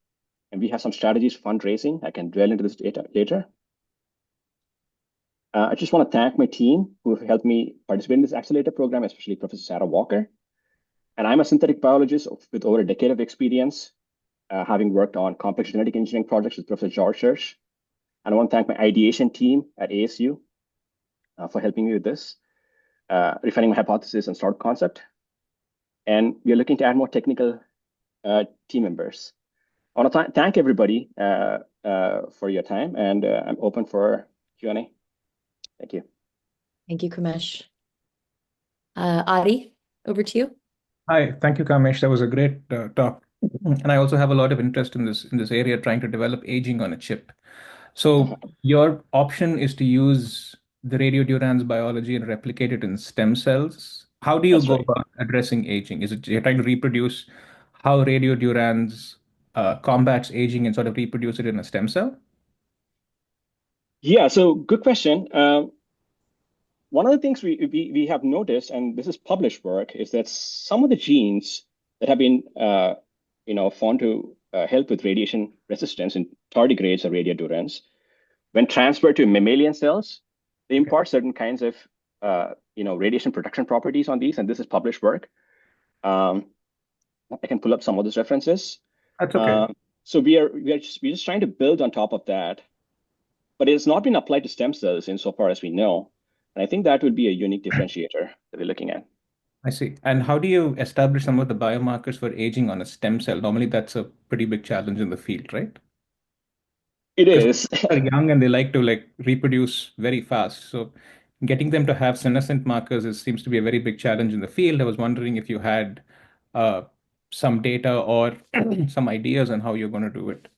And we have some strategies for fundraising. I can dwell into this data later. I just want to thank my team who have helped me participate in this accelerator program, especially Professor Sarah Walker. And I'm a synthetic biologist with over a decade of experience. having worked on complex genetic engineering projects with Professor George Church. And I want to thank my ideation team at ASU for helping me with this, refining my hypothesis and start concept. And we are looking to add more technical team members. I want to thank everybody for your time, and I'm open for Q&A. Thank you. Thank you, Kamesh. Adi, over to you. Hi, thank you, Kamesh. That was a great talk. And I also have a lot of interest in this area, trying to develop aging on a chip. So your option is to use the radiodurans biology and replicate it in stem cells. How do you That's go right. about addressing aging? Is it you're trying to reproduce how radiodurans combats aging and sort of reproduce it in a stem cell? Yeah, so good question. One of the things we have noticed, and this is published work, is that some of the genes that have been found to help with radiation resistance in tardigrades or radiodurans, when transferred to mammalian cells, they impart certain kinds of radiation protection properties on these, and this is published work. I can pull up some of those references. That's okay. So we're just trying to build on top of that, but it's not been applied to stem cells insofar as we know. And I think that would be a unique differentiator that we're looking at. I see. And how do you establish some of the biomarkers for aging on a stem cell? Normally, that's a pretty big challenge in the field, right? It is. They're young and they like to reproduce very fast. So getting them to have senescent markers seems to be a very big challenge in the field. I was wondering if you had some data or some ideas on how you're going to do it.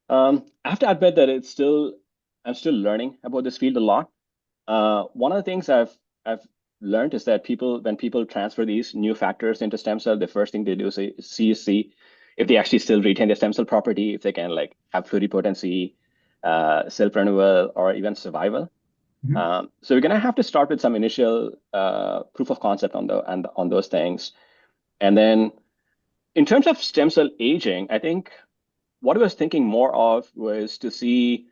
I have to admit that I'm still learning about this field a lot. One of the things I've learned is that when people transfer these new factors into stem cell, the first thing they do is see if they actually still retain their stem cell property, if they can have pluripotency, self renewal, or even survival. So we're going to have to start with some initial proof of concept on those things. And then in terms of stem cell aging, I think what I was thinking more of was to see,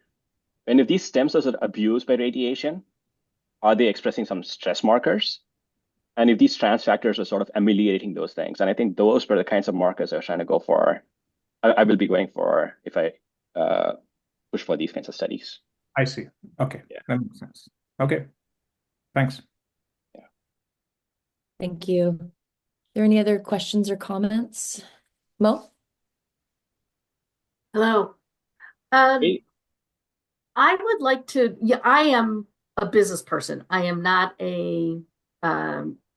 and if these stem cells are abused by radiation, are they expressing some stress markers? And if these trans factors are sort of ameliorating those things. And I think those were the kinds of markers I was trying to go for. I will be going for if I push for these kinds of studies. I see. Okay. Yeah. That makes sense. Okay. Thanks. Yeah. Thank you. Are there any other questions or comments? Mo? Hello. Hey. I would like to, I am a business person. I am not a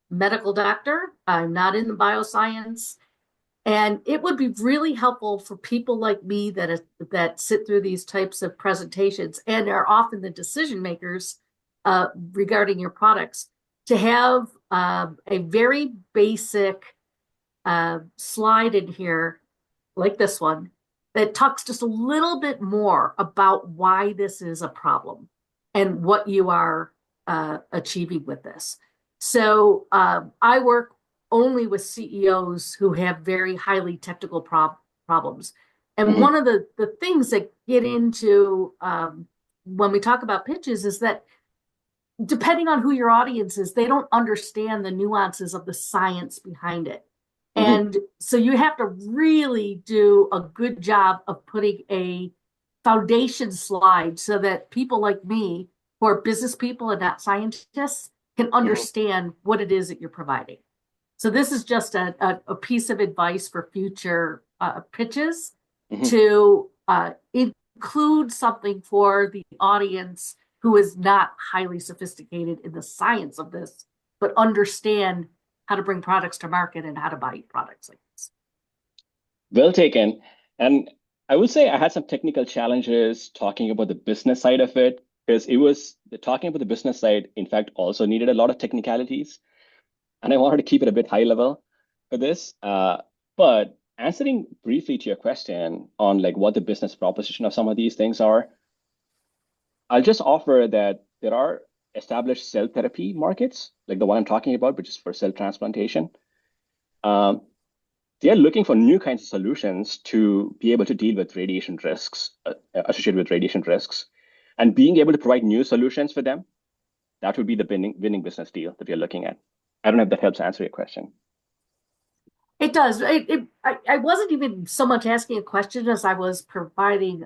medical doctor. I'm not in the bioscience. And it would be really helpful for people like me that sit through these types of presentations and are often the decision makers regarding your products to have a very basic slide in here like this one that talks just a little bit more about why this is a problem and what you are achieving with this. So I work only with CEOs who have very highly technical problems. And one of the things that get into when we talk about pitches is that depending on who your audience is, they don't understand the nuances of the science behind it. And so you have to really do a good job of putting a foundation slide so that people like me, who are business people and not scientists, can understand what it is that you're providing. So this is just a piece of advice for future pitches to include something for the audience who is not highly sophisticated in the science of this, but understand how to bring products to market and how to buy products like this. Well taken. And I would say I had some technical challenges talking about the business side of it, because talking about the business side, in fact, also needed a lot of technicalities. And I wanted to keep it a bit high level for this. But answering briefly to your question on what the business proposition of some of these things are, I'll just offer that there are established cell therapy markets, like the one I'm talking about, which is for cell transplantation. They are looking for new kinds of solutions to be able to deal with radiation risks, associated with radiation risks, and being able to provide new solutions for them. That would be the winning business deal that we are looking at. I don't know if that helps answer your question. It does. I wasn't even so much asking a question as I was providing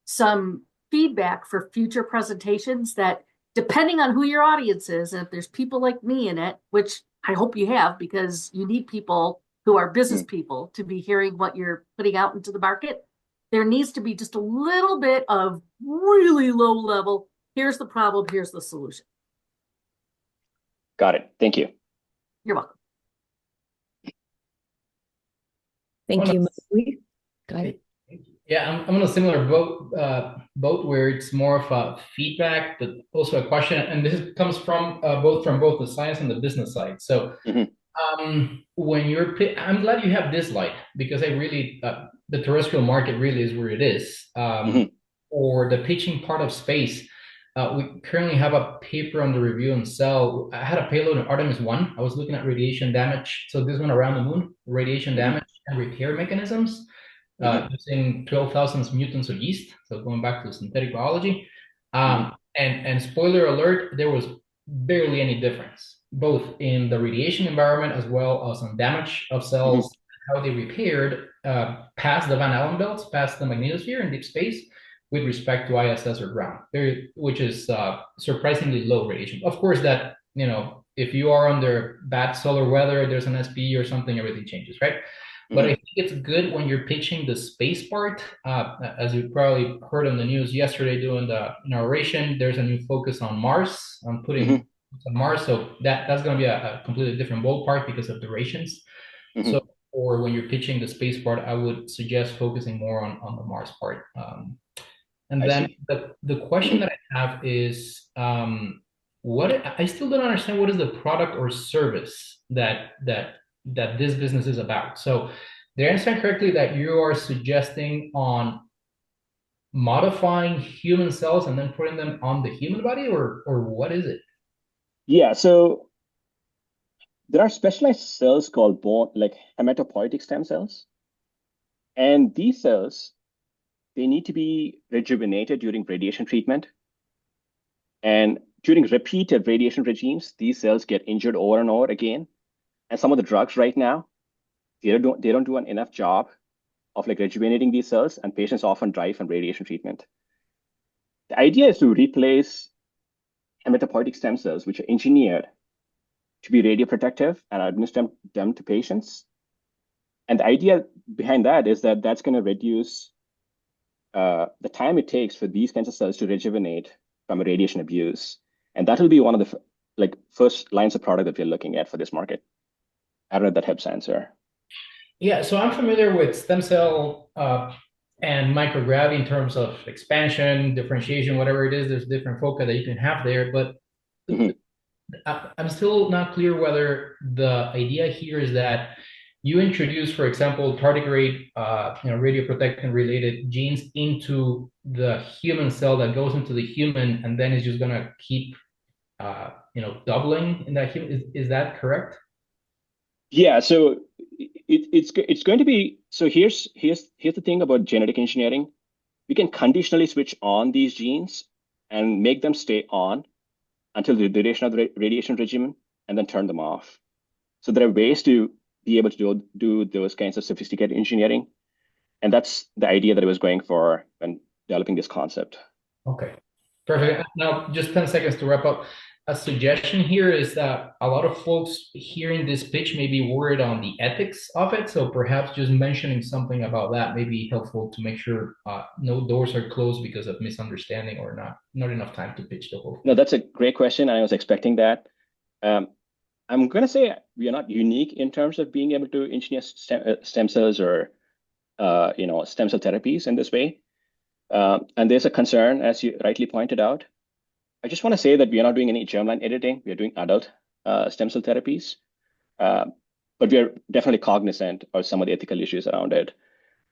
some feedback for future presentations that, depending on who your audience is, and if there's people like me in it, which I hope you have, because you need people who are business people to be hearing what you're putting out into the market, there needs to be just a little bit of really low level. Here's the problem. Here's the solution. Got it. Thank you. You're welcome. Thank you, Mosley. Got it. Yeah, I'm on a similar boat where it's more of a feedback, but also a question. And this comes from both the science and the business side. So when you're, I'm glad you have this light, because I really, the terrestrial market really is where it is. Or the pitching part of space. We currently have a paper on the review on Cell. I had a payload in Artemis 1. I was looking at radiation damage. So this one around the moon, radiation damage and repair mechanisms, using 12,000 mutants of yeast. So going back to synthetic biology. And spoiler alert, there was barely any difference, both in the radiation environment as well as on damage of cells, how they repaired past the Van Allen belts, past the magnetosphere in deep space, with respect to ISS or ground, which is surprisingly low radiation. Of course, that, you know, if you are under bad solar weather, there's an SPE or something, everything changes, right? But I think it's good when you're pitching the space part. As you probably heard on the news yesterday during the inauguration, there's a new focus on Mars, on putting on Mars. So that's going to be a completely different ballpark because of durations. So, or when you're pitching the space part, I would suggest focusing more on the Mars part. And then the question that I have is, what I still don't understand, what is the product or service that this business is about? So did I understand correctly that you are suggesting on modifying human cells and then putting them on the human body, or what is it? Yeah, so there are specialized cells called hematopoietic stem cells. And these cells, they need to be rejuvenated during radiation treatment. And during repeated radiation regimes, these cells get injured over and over again. And some of the drugs right now, they don't do an enough job of rejuvenating these cells, and patients often die from radiation treatment. The idea is to replace hematopoietic stem cells, which are engineered to be radioprotective, and administer them to patients. And the idea behind that is that that's going to reduce the time it takes for these kinds of cells to rejuvenate from radiation abuse. And that will be one of the first lines of product that we're looking at for this market. I don't know if that helps answer. Yeah, so I'm familiar with stem cell and microgravity in terms of expansion, differentiation, whatever it is. There's different foci that you can have there, but I'm still not clear whether the idea here is that you introduce, for example, tardigrade, radioprotectant related genes into the human cell that goes into the human, and then it's just going to keep, doubling in that human. Is that correct? Yeah. So it's going to be. So here's the thing about genetic engineering. We can conditionally switch on these genes and make them stay on until the duration of the radiation regimen, and then turn them off. So there are ways to be able to do those kinds of sophisticated engineering. And that's the idea that I was going for when developing this concept. Okay, perfect. Now, just 10 seconds to wrap up. A suggestion here is that a lot of folks hearing this pitch may be worried on the ethics of it. So perhaps just mentioning something about that may be helpful to make sure no doors are closed because of misunderstanding or not enough time to pitch the whole thing. No, that's a great question. I was expecting that. I'm going to say we are not unique in terms of being able to engineer stem cells or stem cell therapies in this way. And there's a concern, as you rightly pointed out. I just want to say that we are not doing any germline editing. We are doing adult stem cell therapies. But we are definitely cognizant of some of the ethical issues around it.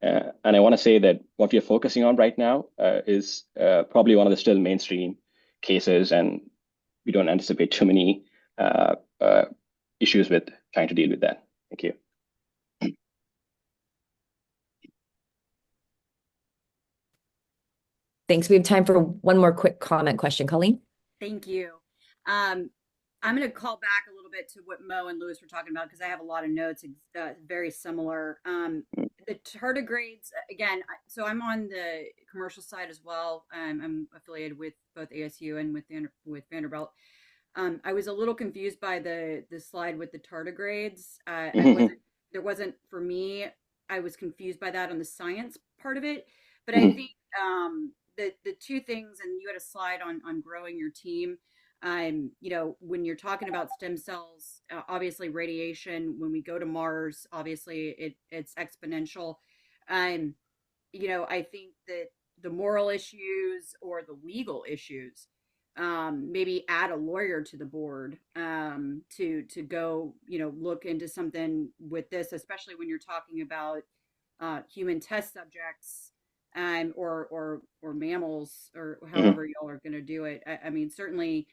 And I want to say that what we are focusing on right now is probably one of the still mainstream cases, and we don't anticipate too many issues with trying to deal with that. Thank you. Thanks. We have time for one more quick comment question. Colleen? Thank you. I'm going to call back a little bit to what Mo and Lewis were talking about because I have a lot of notes very similar. The tardigrades, again, so I'm on the commercial side as well. I'm affiliated with both ASU and with Vanderbilt. I was a little confused by the slide with the tardigrades. There wasn't for me. I was confused by that on the science part of it, but I think the two things, and you had a slide on growing your team. You know, when you're talking about stem cells, obviously radiation, when we go to Mars, obviously it's exponential. You know, I think that the moral issues or the legal issues, maybe add a lawyer to the board to go, you know, look into something with this, especially when you're talking about human test subjects or mammals or however y'all are going to do it. I mean, certainly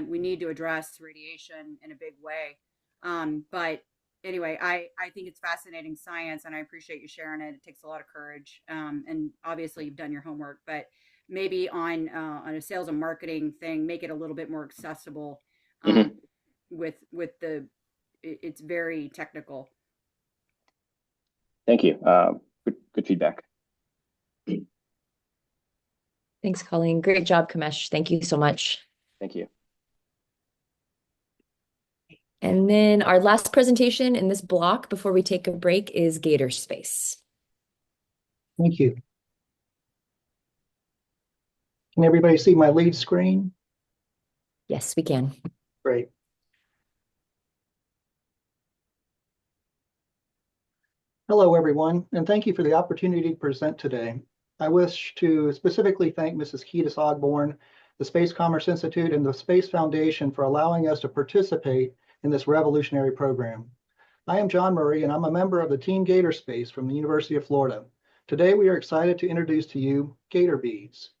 we need to address radiation in a big way. But anyway, I think it's fascinating science, and I appreciate you sharing it. It takes a lot of courage. And obviously you've done your homework, but maybe on a sales and marketing thing, make it a little bit more accessible with it's very technical. Thank you. Good feedback. Thanks, Colleen. Great job, Kamesh. Thank you so much. Thank you. And then our last presentation in this block before we take a break is GatorSpace. Thank you. Can everybody see my lead screen? Yes, we can. Great. Hello, everyone, and thank you for the opportunity to present today. I wish to specifically thank Mrs. Ketis Ogborn, the Space Commerce Institute, and the Space Foundation for allowing us to participate in this revolutionary program. I am John Murray, and I'm a member of the Team GatorSpace from the University of Florida. Today, we are excited to introduce to you Gator beads.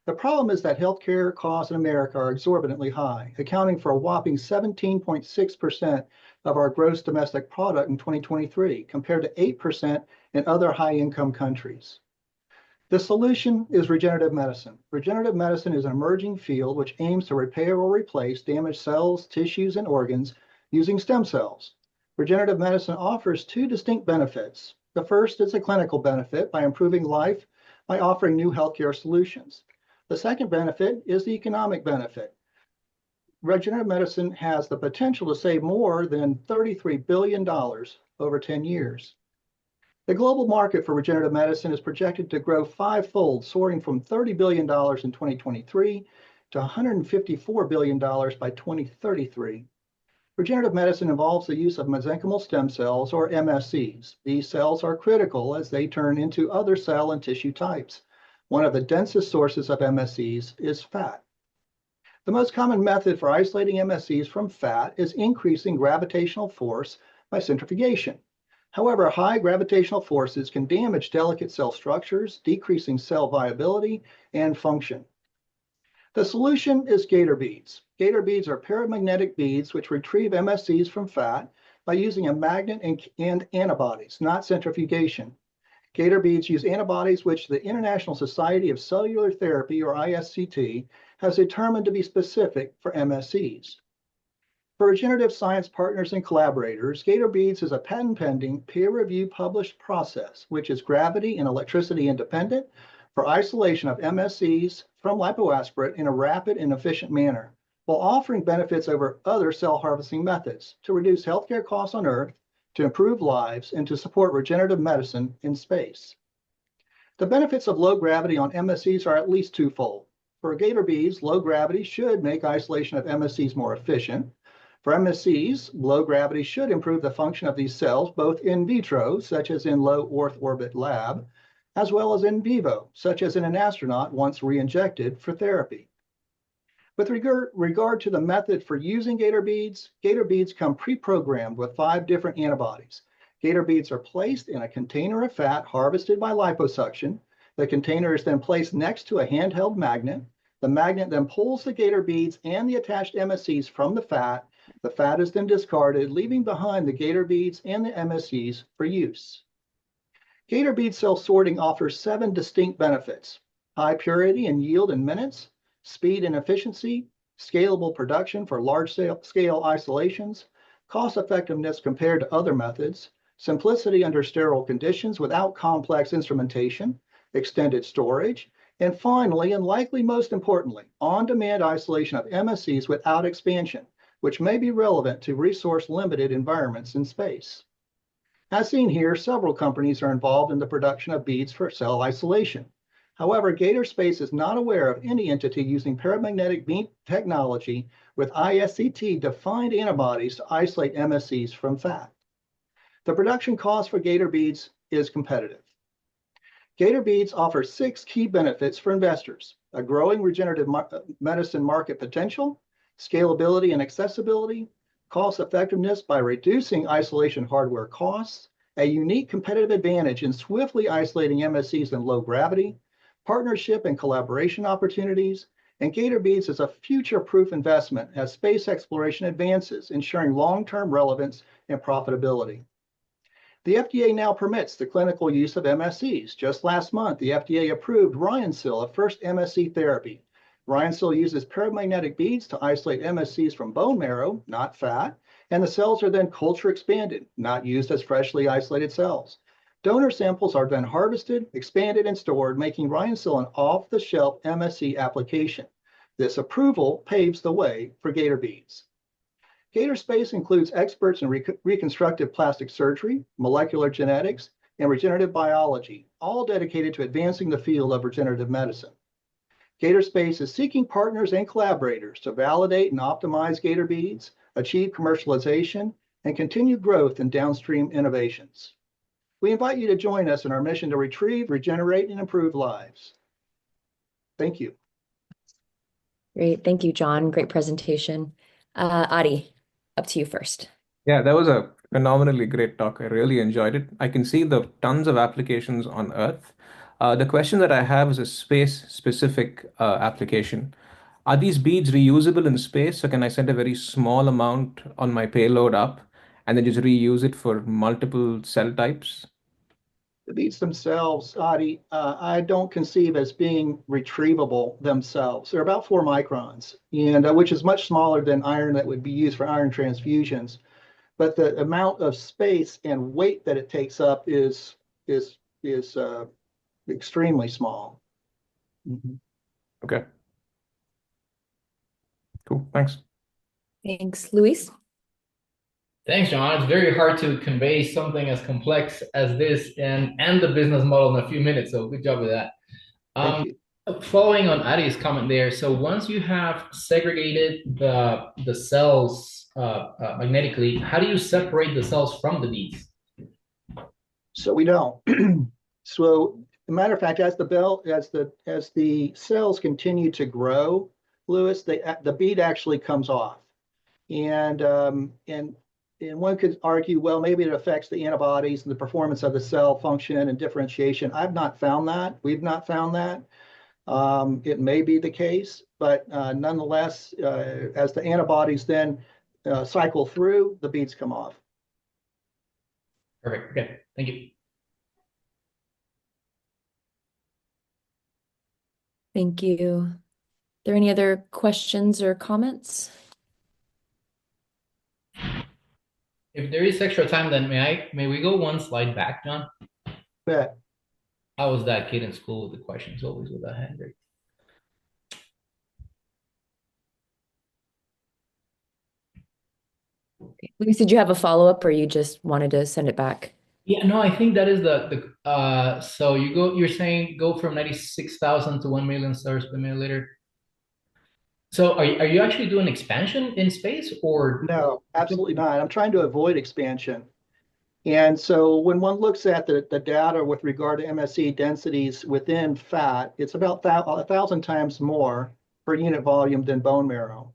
The problem is that healthcare costs in America are exorbitantly high, accounting for a whopping 17.6% of our gross domestic product in 2023, compared to 8% in other high-income countries. The solution is regenerative medicine. Regenerative medicine is an emerging field which aims to repair or replace damaged cells, tissues, and organs using stem cells. Regenerative medicine offers two distinct benefits. The first is a clinical benefit by improving life by offering new healthcare solutions. The second benefit is the economic benefit. Regenerative medicine has the potential to save more than $33 billion over 10 years. The global market for regenerative medicine is projected to grow fivefold, soaring from $30 billion in 2023 to $154 billion by 2033. Regenerative medicine involves the use of mesenchymal stem cells, or MSCs. These cells are critical as they turn into other cell and tissue types. One of the densest sources of MSCs is fat. The most common method for isolating MSCs from fat is increasing gravitational force by centrifugation. However, high gravitational forces can damage delicate cell structures, decreasing cell viability and function. The solution is Gator beads. Gator beads are paramagnetic beads which retrieve MSCs from fat by using a magnet and antibodies, not centrifugation. Gator beads use antibodies which the International Society of Cellular Therapy, or ISCT, has determined to be specific for MSCs. For regenerative science partners and collaborators, Gator beads is a patent-pending, peer-reviewed published process, which is gravity and electricity independent for isolation of MSCs from lipoaspirate in a rapid and efficient manner, while offering benefits over other cell harvesting methods to reduce healthcare costs on Earth, to improve lives, and to support regenerative medicine in space. The benefits of low gravity on MSCs are at least twofold. For Gator beads, low gravity should make isolation of MSCs more efficient. For MSCs, low gravity should improve the function of these cells both in vitro, such as in low Earth orbit lab, as well as in vivo, such as in an astronaut once re-injected for therapy. With regard to the method for using Gator beads come pre-programmed with 5 different antibodies. Gator beads are placed in a container of fat harvested by liposuction. The container is then placed next to a handheld magnet. The magnet then pulls the Gator beads and the attached MSCs from the fat. The fat is then discarded, leaving behind the Gator beads and the MSCs for use. Gator bead cell sorting offers 7 distinct benefits: high purity and yield in minutes, speed and efficiency, scalable production for large-scale isolations, cost-effectiveness compared to other methods, simplicity under sterile conditions without complex instrumentation, extended storage, and finally, and likely most importantly, on-demand isolation of MSCs without expansion, which may be relevant to resource-limited environments in space. As seen here, several companies are involved in the production of beads for cell isolation. However, GatorSpace is not aware of any entity using paramagnetic bead technology with ISCT-defined antibodies to isolate MSCs from fat. The production cost for Gator beads is competitive. Gator beads offer 6 key benefits for investors: a growing regenerative medicine market potential, scalability and accessibility, cost effectiveness by reducing isolation hardware costs, a unique competitive advantage in swiftly isolating MSCs in low gravity, partnership and collaboration opportunities, and Gator beads is a future-proof investment as space exploration advances, ensuring long-term relevance and profitability. The FDA now permits the clinical use of MSCs. Just last month, the FDA approved RyanSil, a first MSC therapy. RyanSil uses paramagnetic beads to isolate MSCs from bone marrow, not fat, and the cells are then culture expanded, not used as freshly isolated cells. Donor samples are then harvested, expanded, and stored, making RyanSil an off-the-shelf MSC application. This approval paves the way for Gator beads. GatorSpace includes experts in reconstructive plastic surgery, molecular genetics, and regenerative biology, all dedicated to advancing the field of regenerative medicine. GatorSpace is seeking partners and collaborators to validate and optimize Gator beads, achieve commercialization, and continue growth in downstream innovations. We invite you to join us in our mission to retrieve, regenerate, and improve lives. Thank you. Great. Thank you, John. Great presentation. Adi, up to you first. Yeah, that was a phenomenally great talk. I really enjoyed it. I can see the tons of applications on Earth. The question that I have is a space-specific application. Are these beads reusable in space? So can I send a very small amount on my payload up and then just reuse it for multiple cell types? The beads themselves, Adi, I don't conceive as being retrievable themselves. They're about 4 microns, and which is much smaller than iron that would be used for iron transfusions. But the amount of space and weight that it takes up is extremely small. Mm-hmm. Okay. Cool. Thanks. Thanks, Luis. Thanks, John. It's very hard to convey something as complex as this and the business model in a few minutes. So good job with that. Thank you. Following on Adi's comment there, so once you have segregated the cells magnetically, how do you separate the cells from the beads? So we don't. So, as a matter of fact, as the cells continue to grow, Louis, the bead actually comes off, and one could argue, well, maybe it affects the antibodies and the performance of the cell function and differentiation. I've not found that. We've not found that. It may be the case, but nonetheless, as the antibodies then cycle through, the beads come off. Perfect. Okay. Thank you. Thank you. Are there any other questions or comments? If there is extra time, then may we go one slide back, John? Bet. I was that kid in school with the questions always with a hand raised. Luis, did you have a follow-up or you just wanted to send it back? Yeah, no, I think that is so you're saying go from 96,000 to 1 million stars per milliliter. So are you actually doing expansion in space or? No, absolutely not. I'm trying to avoid expansion. And so when one looks at the data with regard to MSC densities within fat, it's about 1,000 times more per unit volume than bone marrow.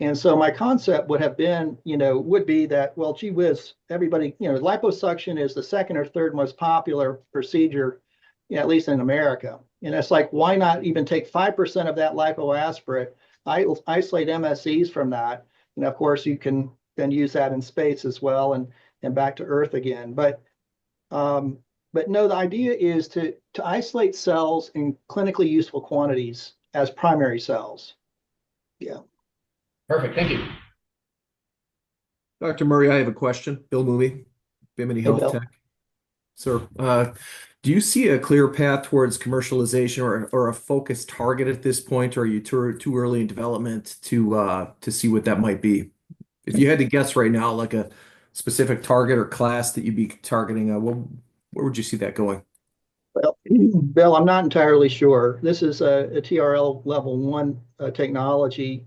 And so my concept would have been, would be that, well, gee whiz, everybody, liposuction is the second or third most popular procedure, at least in America. And it's like, why not even take 5% of that lipoaspirate, isolate MSCs from that? And of course, you can then use that in space as well and back to Earth again. But no, the idea is to isolate cells in clinically useful quantities as primary cells. Yeah. Perfect. Thank you. Dr. Murray, I have a question. Bill Mooney, Bimini Hey, Health Bill. Tech. Sir, do you see a clear path towards commercialization or a focused target at this point, or are you too early in development to see what that might be? If you had to guess right now, like a specific target or class that you'd be targeting, where would you see that going? Well, Bill, I'm not entirely sure. This is a TRL level 1 technology,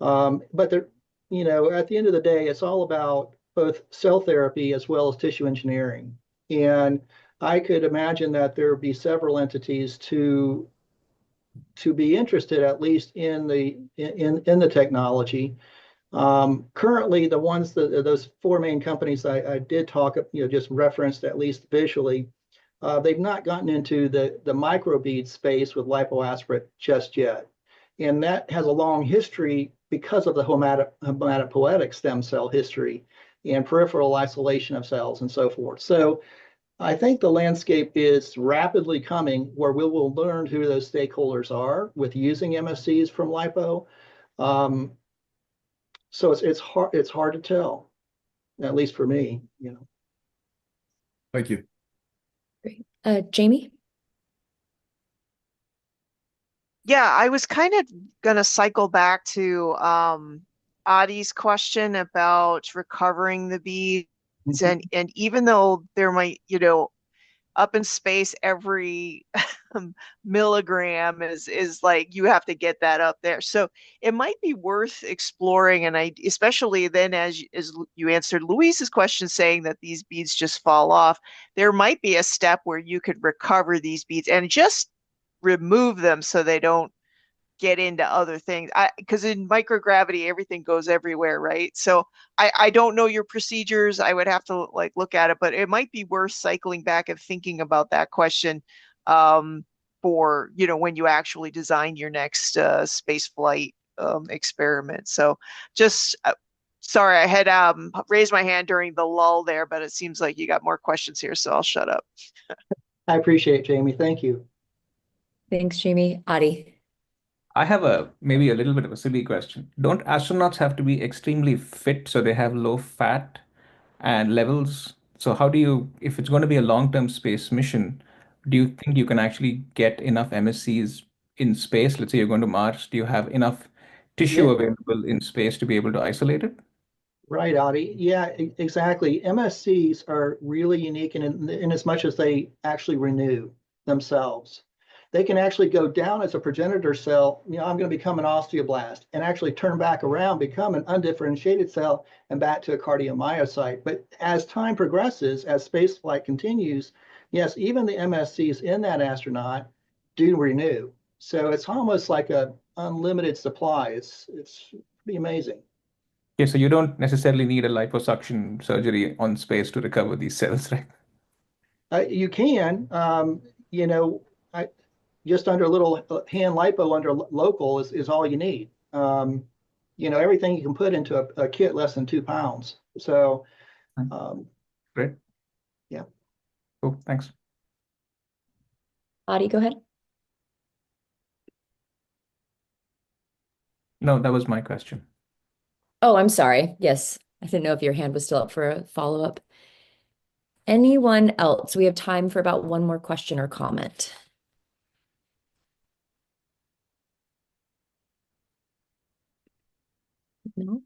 but there, at the end of the day, it's all about both cell therapy as well as tissue engineering. And I could imagine that there would be several entities to be interested, at least in the technology. Currently, the ones those four main companies I did talk, just referenced at least visually. They've not gotten into the microbead space with lipoaspirate just yet. And that has a long history because of the hematopoietic stem cell history and peripheral isolation of cells and so forth. So I think the landscape is rapidly coming where we will learn who those stakeholders are with using MSCs from lipo. So it's hard to tell, at least for me. Thank you. Great. Jamie? Yeah, I was kind of going to cycle back to Adi's question about recovering the beads. And even though there might, up in space, every milligram is like you have to get that up there. So it might be worth exploring, and especially then as you answered Luis's question, saying that these beads just fall off. There might be a step where you could recover these beads and just remove them so they don't get into other things. Because in microgravity, everything goes everywhere, right? So I don't know your procedures. I would have to look at it, but it might be worth cycling back and thinking about that question for when you actually design your next space flight experiment. So just sorry, I had raised my hand during the lull there, but it seems like you got more questions here, so I'll shut up. I appreciate it, Jamie. Thank you. Thanks, Jamie. Adi? I have maybe a little bit of a silly question. Don't astronauts have to be extremely fit so they have low fat and levels? So how do you, if it's going to be a long-term space mission, do you think you can actually get enough MSCs in space? Let's say you're going to Mars. Do you have enough tissue Yeah. available in space to be able to isolate it? Right, Adi. Yeah, exactly. MSCs are really unique in as much as they actually renew themselves. They can actually go down as a progenitor cell. I'm going to become an osteoblast and actually turn back around, become an undifferentiated cell and back to a cardiomyocyte. But as time progresses, as spaceflight continues, yes, even the MSCs in that astronaut do renew. So it's almost like a unlimited supply. It's pretty amazing. Yeah, so you don't necessarily need a liposuction surgery on space to recover these cells, right? You can, just under a little hand lipo under local is all you need. Everything you can put into a kit less than 2 pounds. So, Great. Yeah. Cool. Thanks. Adi, go ahead. No, that was my question. Oh, I'm sorry. Yes. I didn't know if your hand was still up for a follow-up. Anyone else? We have time for about one more question or comment. No?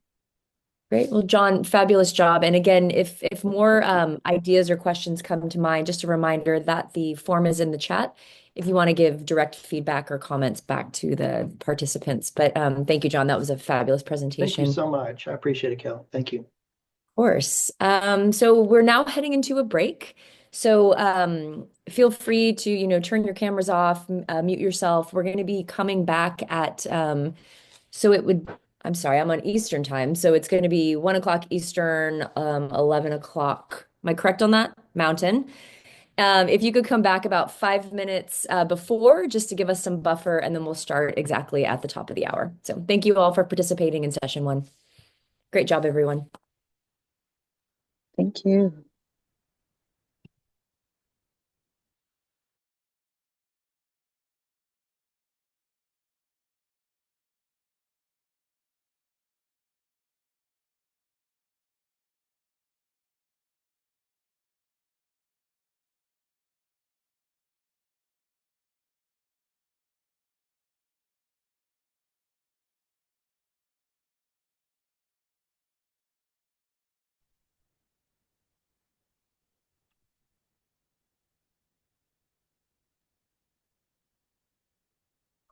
Great. Well, John, fabulous job. And again, if more ideas or questions come to mind, just a reminder that the form is in the chat if you want to give direct feedback or comments back to the participants. But thank you, John. That was a fabulous presentation. Thank you so much. I appreciate it, Kel. Thank you. Of course. So we're now heading into a break. So feel free to, turn your cameras off, mute yourself. We're going to be coming back at, I'm sorry, I'm on Eastern time. So it's going to be 1 o'clock Eastern, 11 o'clock. Am I correct on that? Mountain. If you could come back about 5 minutes before, just to give us some buffer, and then we'll start exactly at the top of the hour. So thank you all for participating in session 1. Great job, everyone. Thank you.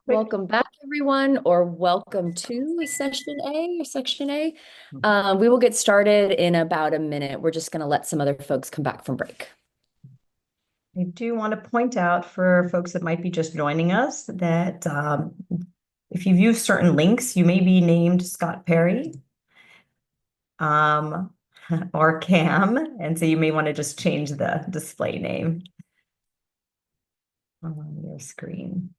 Welcome back, everyone, or welcome to session A or section A. We will get started in about a minute. We're just going to let some other folks come back from break. I do want to point out for folks that might be just joining us that if you've used certain links, you may be named Scott Perry or Cam, and so you may want to just change the display name on your screen.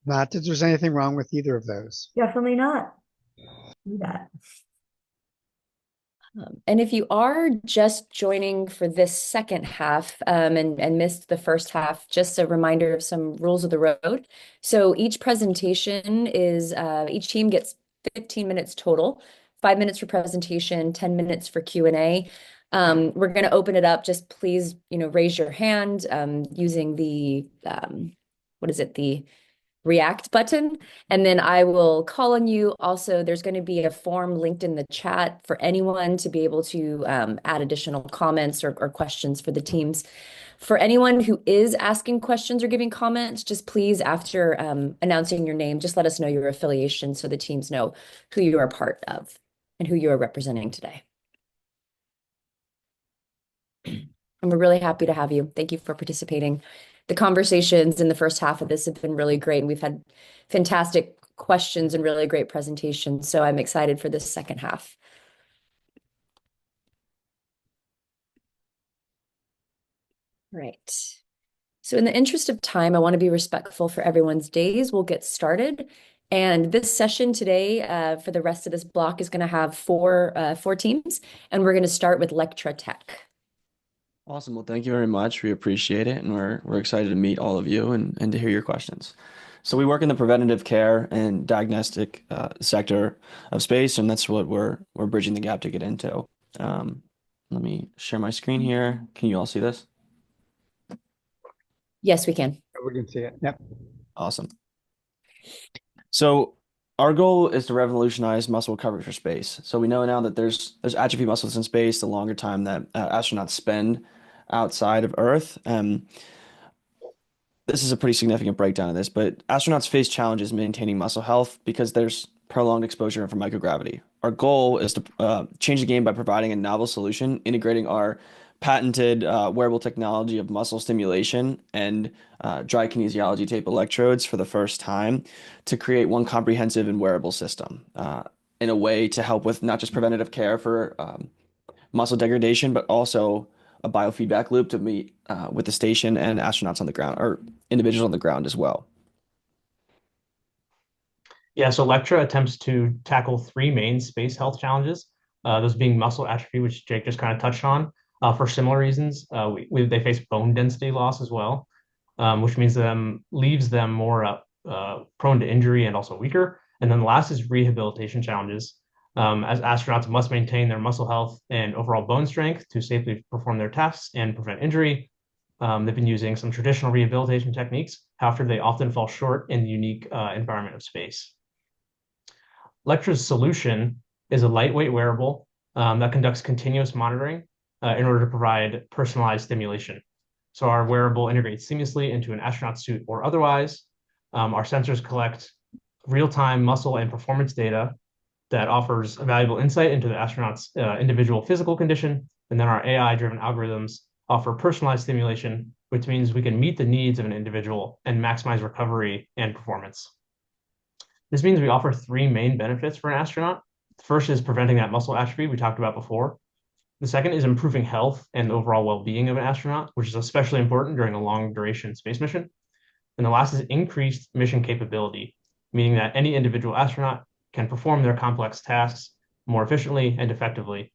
Not that there's anything wrong with either of those. Definitely not. Do that. And if you are just joining for this second half and missed the first half, just a reminder of some rules of the road. So each presentation is, each team gets 15 minutes total, 5 minutes for presentation, 10 minutes for Q&A. We're going to open it up. Just please, raise your hand using the, the React button, and then I will call on you. Also, there's going to be a form linked in the chat for anyone to be able to add additional comments or questions for the teams. For anyone who is asking questions or giving comments, just please, after announcing your name, just let us know your affiliation so the teams know who you are part of and who you are representing today. And we're really happy to have you. Thank you for participating. The conversations in the first half of this have been really great, and we've had fantastic questions and really great presentations. So I'm excited for this second half. Right. So in the interest of time, I want to be respectful for everyone's days. We'll get started. And this session today, for the rest of this block, is going to have four teams, and we're going to start with Lectra Tech. Awesome. Well, thank you very much. We appreciate it, and we're excited to meet all of you and to hear your questions. So we work in the preventative care and diagnostic sector of space, and that's what we're bridging the gap to get into. Let me share my screen here. Can you all see this? Yes, we can. We can see it. Yep. Awesome. So our goal is to revolutionize muscle recovery for space. So we know now that there's atrophy muscles in space, the longer time that astronauts spend outside of Earth. This is a pretty significant breakdown of this, but astronauts face challenges maintaining muscle health because there's prolonged exposure from microgravity. Our goal is to change the game by providing a novel solution, integrating our patented wearable technology of muscle stimulation and dry kinesiology tape electrodes for the first time to create one comprehensive and wearable system in a way to help with not just preventative care for muscle degradation, but also a biofeedback loop to meet with the station and astronauts on the ground or individuals on the ground as well. Yeah, so Lectra attempts to tackle three main space health challenges, those being muscle atrophy, which Jake just kind of touched on. For similar reasons, they face bone density loss as well, which means leaves them more prone to injury and also weaker. And then the last is rehabilitation challenges, as astronauts must maintain their muscle health and overall bone strength to safely perform their tasks and prevent injury. They've been using some traditional rehabilitation techniques. However, they often fall short in the unique environment of space. Lectra's solution is a lightweight wearable that conducts continuous monitoring in order to provide personalized stimulation. So our wearable integrates seamlessly into an astronaut suit or otherwise. Our sensors collect real-time muscle and performance data that offers valuable insight into the astronaut's individual physical condition. And then our AI-driven algorithms offer personalized stimulation, which means we can meet the needs of an individual and maximize recovery and performance. This means we offer three main benefits for an astronaut. The first is preventing that muscle atrophy we talked about before. The second is improving health and overall well-being of an astronaut, which is especially important during a long-duration space mission. And the last is increased mission capability, meaning that any individual astronaut can perform their complex tasks more efficiently and effectively.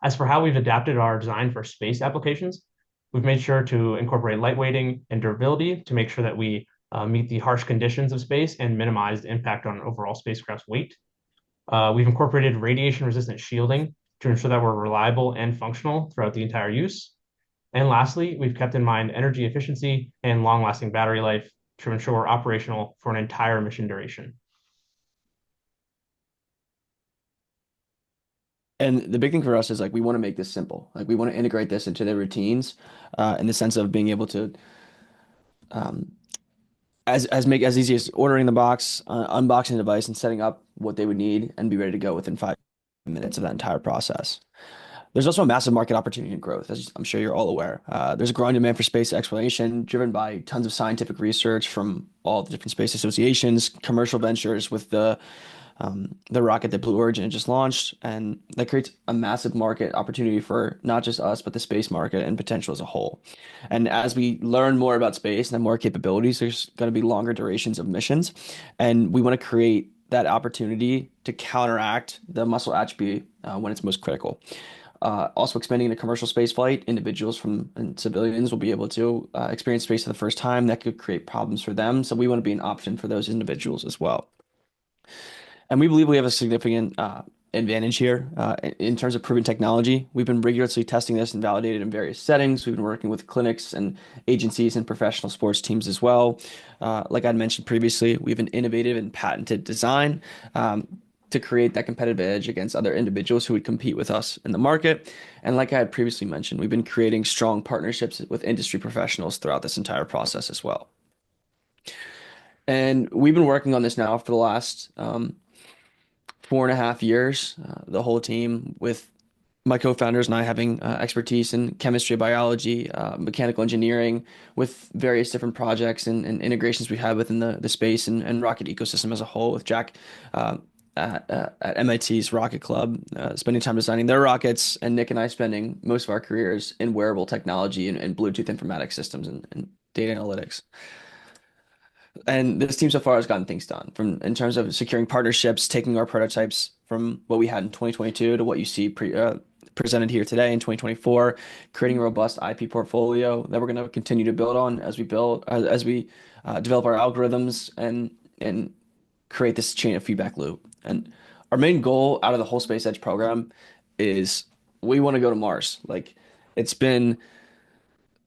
As for how we've adapted our design for space applications, we've made sure to incorporate lightweighting and durability to make sure that we meet the harsh conditions of space and minimize the impact on overall spacecraft's weight. We've incorporated radiation-resistant shielding to ensure that we're reliable and functional throughout the entire use. And lastly, we've kept in mind energy efficiency and long-lasting battery life to ensure we're operational for an entire mission duration. And the big thing for us is we want to make this simple. We want to integrate this into their routines in the sense of being able to make as easy as ordering the box, unboxing the device, and setting up what they would need and be ready to go within 5 minutes of that entire process. There's also a massive market opportunity and growth, as I'm sure you're all aware. There's a growing demand for space exploration, driven by tons of scientific research from all the different space associations, commercial ventures with the rocket that Blue Origin just launched, and that creates a massive market opportunity for not just us, but the space market and potential as a whole. And as we learn more about space and have more capabilities, there's going to be longer durations of missions, and we want to create that opportunity to counteract the muscle atrophy when it's most critical. Also expanding the commercial space flight, individuals and civilians will be able to experience space for the first time. That could create problems for them. So we want to be an option for those individuals as well. And we believe we have a significant advantage here in terms of proven technology. We've been rigorously testing this and validated in various settings. We've been working with clinics and agencies and professional sports teams as well. Like I mentioned previously, we have an innovative and patented design to create that competitive edge against other individuals who would compete with us in the market. And like I had previously mentioned, we've been creating strong partnerships with industry professionals throughout this entire process as well. And we've been working on this now for the last 4.5 years, the whole team, with my co-founders and I having expertise in chemistry, biology, mechanical engineering, with various different projects and integrations we have within the space and rocket ecosystem as a whole, with Jack at MIT's Rocket Club, spending time designing their rockets, and Nick and I spending most of our careers in wearable technology and Bluetooth informatics systems and data analytics. And this team so far has gotten things done in terms of securing partnerships, taking our prototypes from what we had in 2022 to what you see presented here today in 2024, creating a robust IP portfolio that we're going to continue to build on as we develop our algorithms and create this chain of feedback loop. And our main goal out of the whole Space Edge program is we want to go to Mars.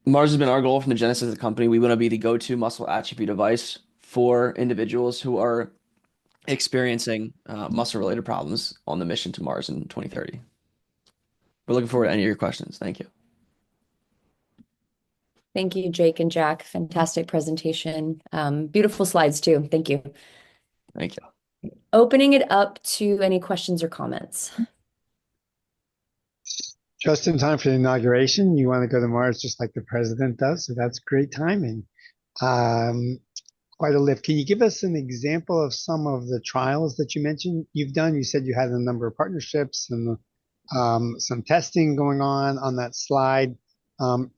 Mars has been our goal from the genesis of the company. We want to be the go-to muscle atrophy device for individuals who are experiencing muscle-related problems on the mission to Mars in 2030. We're looking forward to any of your questions. Thank you. Thank you, Jake and Jack. Fantastic presentation. Beautiful slides too. Thank you. Thank you. Opening it up to any questions or comments. Just in time for the inauguration, you want to go to Mars just like the president does, so that's great timing. Quite a lift. Can you give us an example of some of the trials that you mentioned you've done? You said you had a number of partnerships and some testing going on that slide.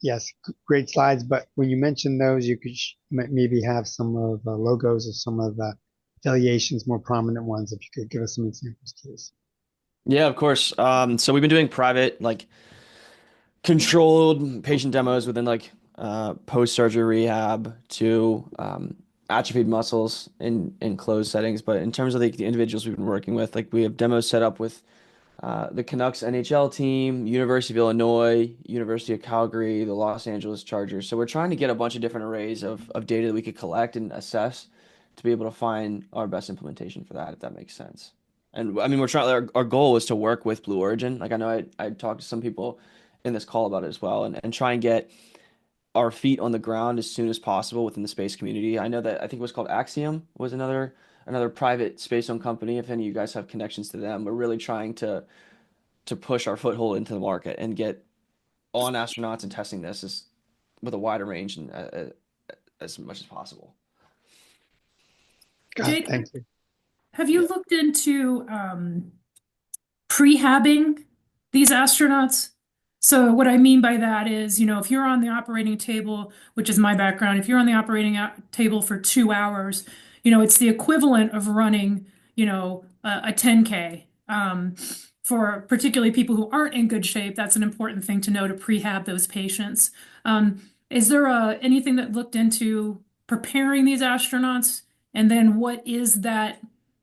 Yes, great slides, but when you mentioned those, you could maybe have some of the logos of some of the affiliations, more prominent ones, if you could give us some examples, please. Yeah, of course. So we've been doing private, controlled patient demos within post-surgery rehab to atrophied muscles in closed settings. But in terms of the individuals we've been working with, we have demos set up with the Canucks NHL team, University of Illinois, University of Calgary, the Los Angeles Chargers. So we're trying to get a bunch of different arrays of data that we could collect and assess to be able to find our best implementation for that, if that makes sense. And I mean, we're trying. Our goal is to work with Blue Origin. I know I talked to some people in this call about it as well, and try and get our feet on the ground as soon as possible within the space community. I know that I think it was called Axiom was another private space-owned company. If any of you guys have connections to them, we're really trying to push our foothold into the market and get on astronauts and testing this with a wider range and as much as possible. Jake, thank you. Have you looked into prehabbing these astronauts? So what I mean by that is, if you're on the operating table, which is my background, if you're on the operating table for 2 hours, it's the equivalent of running, a 10K. For particularly people who aren't in good shape, that's an important thing to know to prehab those patients. Is there anything that looked into preparing these astronauts? And then what is that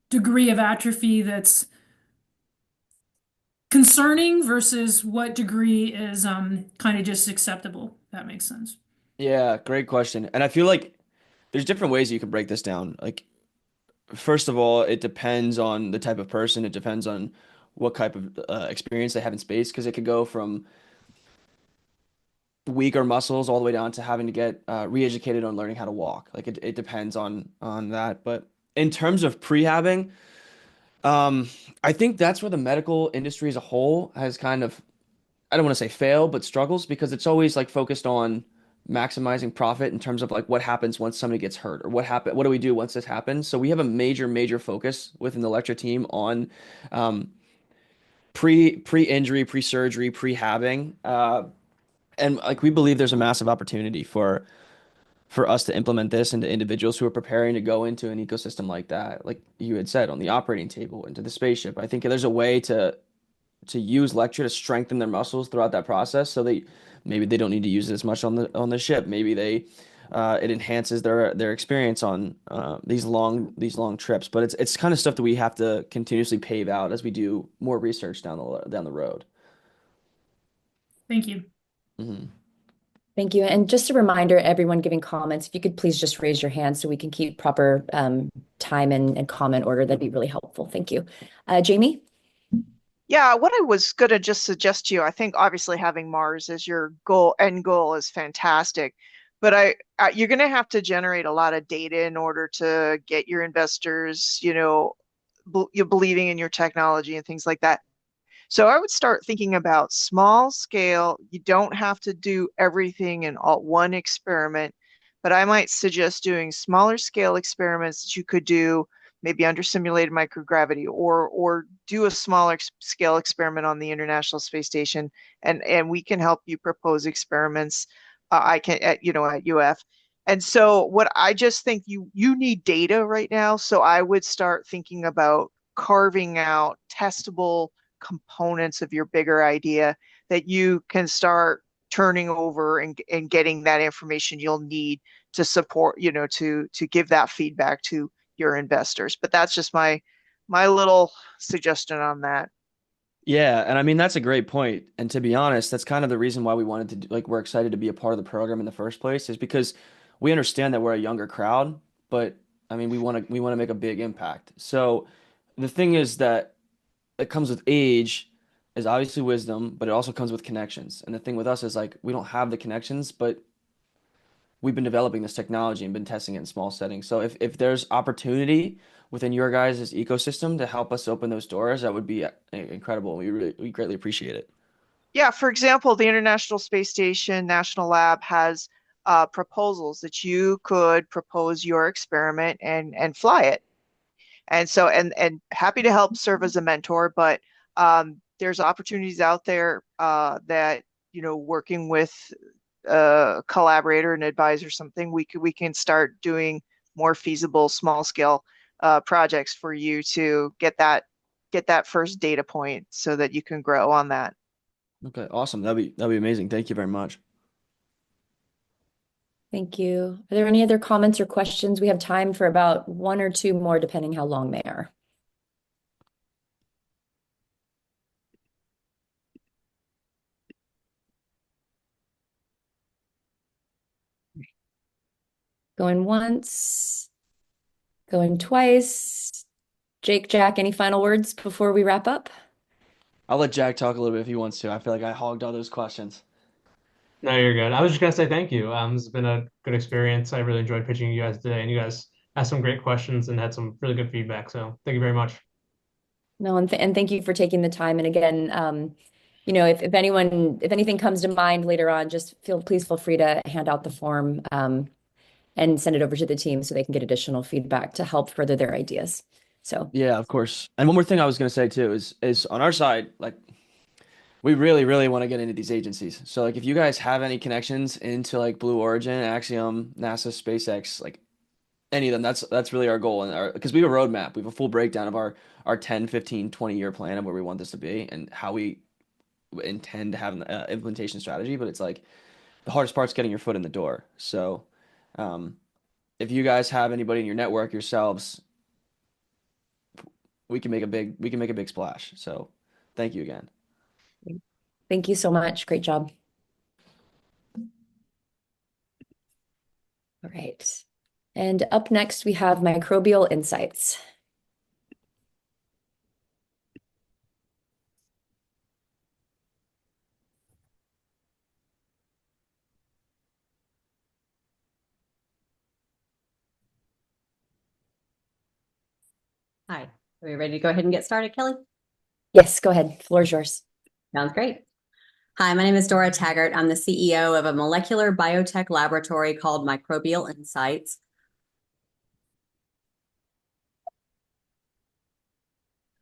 degree of atrophy that's concerning versus what degree is kind of just acceptable? If that makes sense. Yeah, great question. And I feel like there's different ways you can break this down. First of all, it depends on the type of person. It depends on what type of experience they have in space, because it could go from weaker muscles all the way down to having to get re-educated on learning how to walk. Like it depends on that. But in terms of prehabbing, I think that's where the medical industry as a whole has kind of, I don't want to say fail, but struggles because it's always like focused on maximizing profit in terms of like what happens once somebody gets hurt or what do we do once this happens. So we have a major focus within the Lectra team on um, pre-injury, pre-surgery, prehabbing. And like we believe there's a massive opportunity for us to implement this into individuals who are preparing to go into an ecosystem like that, like you had said, on the operating table, into the spaceship. I think there's a way to use Lectra to strengthen their muscles throughout that process, so maybe they don't need to use it as much on the ship. Maybe it enhances their experience on these long trips. But it's kind of stuff that we have to continuously pave out as we do more research down the road. Thank you. Mm-hmm. Thank you. And just a reminder, everyone giving comments, if you could please just raise your hand so we can keep proper time and comment order, that'd be really helpful. Thank you. Jamie? Yeah, what I was going to just suggest to you, I think obviously having Mars as your end goal is fantastic, but you're going to have to generate a lot of data in order to get your investors, you believing in your technology and things like that. So I would start thinking about small scale. You don't have to do everything in one experiment, but I might suggest doing smaller scale experiments that you could do maybe under simulated microgravity or do a smaller scale experiment on the International Space Station, and we can help you propose experiments. I can at UF. And so what I just think you need data right now. So I would start thinking about carving out testable components of your bigger idea that you can start turning over and getting that information you'll need to support, to give that feedback to your investors. But that's just my little suggestion on that. Yeah, and I mean that's a great point. And to be honest, that's kind of the reason why we wanted to we're excited to be a part of the program in the first place, is because we understand that we're a younger crowd, but I mean we want to make a big impact. So the thing is that it comes with age is obviously wisdom, but it also comes with connections. And the thing with us is like we don't have the connections, but we've been developing this technology and been testing it in small settings. So if there's opportunity within your guys' ecosystem to help us open those doors, that would be incredible. We greatly appreciate it. Yeah, for example, the International Space Station National Lab has proposals that you could propose your experiment and fly it. And so and happy to help serve as a mentor, but there's opportunities out there that working with a collaborator, an advisor, something we can start doing more feasible small scale projects for you to get that first data point so that you can grow on that. Okay, awesome. That'd be amazing. Thank you very much. Thank you. Are there any other comments or questions? We have time for about one or two more, depending how long they are. Going once, going twice. Jake, Jack, any final words before we wrap up? I'll let Jack talk a little bit if he wants to. I feel like I hogged all those questions. No, you're good. I was just gonna say thank you. This has been a good experience. I really enjoyed pitching you guys today, and you guys asked some great questions and had some really good feedback. So thank you very much. No, and thank you for taking the time. And again, if anything comes to mind later on, please feel free to hand out the form and send it over to the team so they can get additional feedback to help further their ideas. So Yeah, of course. And one more thing I was going to say too is on our side, like we really want to get into these agencies. So like if you guys have any connections into like Blue Origin, Axiom, NASA, SpaceX, like any of them, that's really our goal. And because we have a roadmap, we have a full breakdown of our 10, 15, 20-year plan of where we want this to be and how we intend to have an implementation strategy. But it's like the hardest part's getting your foot in the door. So if you guys have anybody in your network yourselves, we can make a big splash. So thank you again. thank you so much. Great job. All right. And up next, we have Microbial Insights. Hi, are we ready to go ahead and get started, Kelly? Yes, go ahead. Floor is yours. Sounds great. Hi, my name is Dora Taggart. I'm the CEO of a molecular biotech laboratory called Microbial Insights.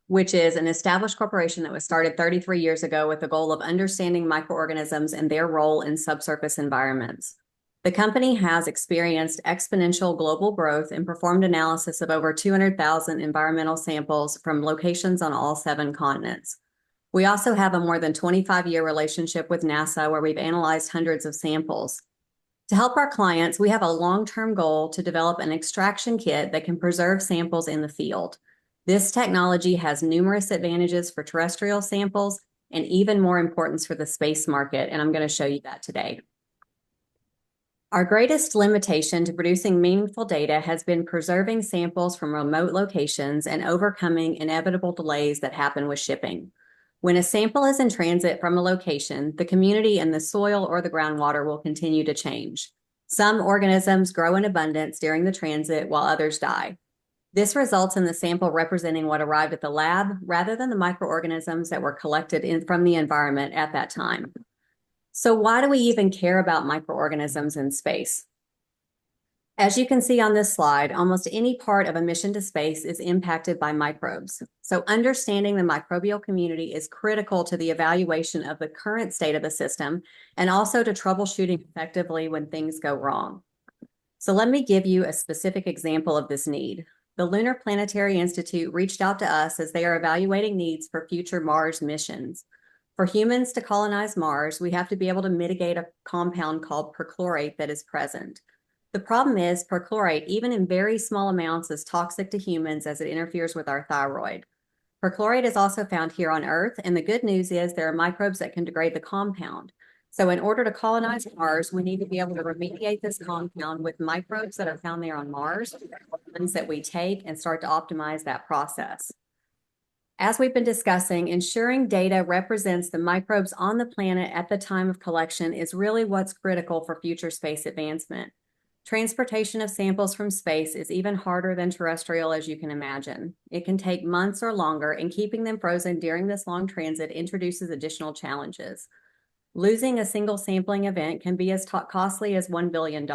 Which is an established corporation that was started 33 years ago with the goal of understanding microorganisms and their role in subsurface environments. The company has experienced exponential global growth and performed analysis of over 200,000 environmental samples from locations on all 7 continents. We also have a more than 25-year relationship with NASA where we've analyzed hundreds of samples. To help our clients, we have a long-term goal to develop an extraction kit that can preserve samples in the field. This technology has numerous advantages for terrestrial samples and even more importance for the space market, and I'm going to show you that today. Our greatest limitation to producing meaningful data has been preserving samples from remote locations and overcoming inevitable delays that happen with shipping. When a sample is in transit from a location, the community and the soil or the groundwater will continue to change. Some organisms grow in abundance during the transit while others die. This results in the sample representing what arrived at the lab rather than the microorganisms that were collected from the environment at that time. So why do we even care about microorganisms in space? As you can see on this slide, almost any part of a mission to space is impacted by microbes. So understanding the microbial community is critical to the evaluation of the current state of the system and also to troubleshooting effectively when things go wrong. So let me give you a specific example of this need. The Lunar Planetary Institute reached out to us as they are evaluating needs for future Mars missions. For humans to colonize Mars, we have to be able to mitigate a compound called perchlorate that is present. The problem is perchlorate, even in very small amounts, is toxic to humans as it interferes with our thyroid. Perchlorate is also found here on Earth, and the good news is there are microbes that can degrade the compound. So in order to colonize Mars, we need to be able to remediate this compound with microbes that are found there on Mars, ones that we take, and start to optimize that process. As we've been discussing, ensuring data represents the microbes on the planet at the time of collection is really what's critical for future space advancement. Transportation of samples from space is even harder than terrestrial, as you can imagine. It can take months or longer, and keeping them frozen during this long transit introduces additional challenges. Losing a single sampling event can be as costly as $1 billion.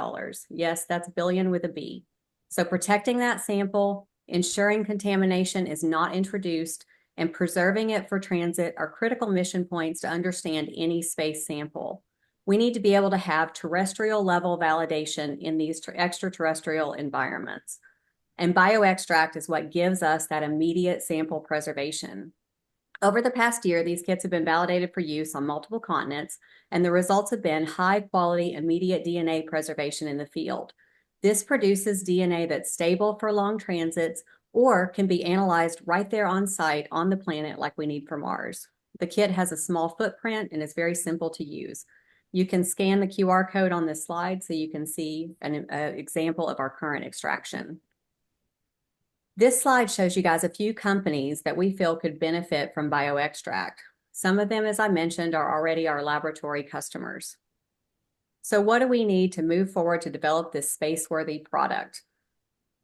Yes, that's billion with a B. So protecting that sample, ensuring contamination is not introduced, and preserving it for transit are critical mission points to understand any space sample. We need to be able to have terrestrial level validation in these extraterrestrial environments. And bioextract is what gives us that immediate sample preservation. Over the past year, these kits have been validated for use on multiple continents, and the results have been high quality immediate DNA preservation in the field. This produces DNA that's stable for long transits or can be analyzed right there on site on the planet like we need for Mars. The kit has a small footprint and is very simple to use. You can scan the QR code on this slide so you can see an example of our current extraction. This slide shows you guys a few companies that we feel could benefit from bioextract. Some of them, as I mentioned, are already our laboratory customers. So what do we need to move forward to develop this space-worthy product?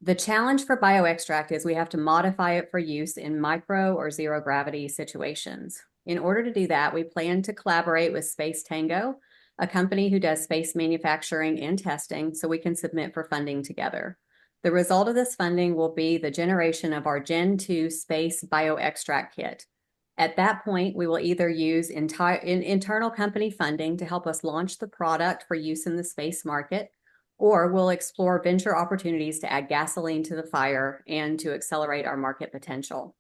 The challenge for bioextract is we have to modify it for use in micro or zero gravity situations. In order to do that, we plan to collaborate with Space Tango, a company who does space manufacturing and testing, so we can submit for funding together. The result of this funding will be the generation of our Gen 2 space bioextract kit. At that point, we will either use internal company funding to help us launch the product for use in the space market, or we'll explore venture opportunities to add gasoline to the fire and to accelerate our market potential.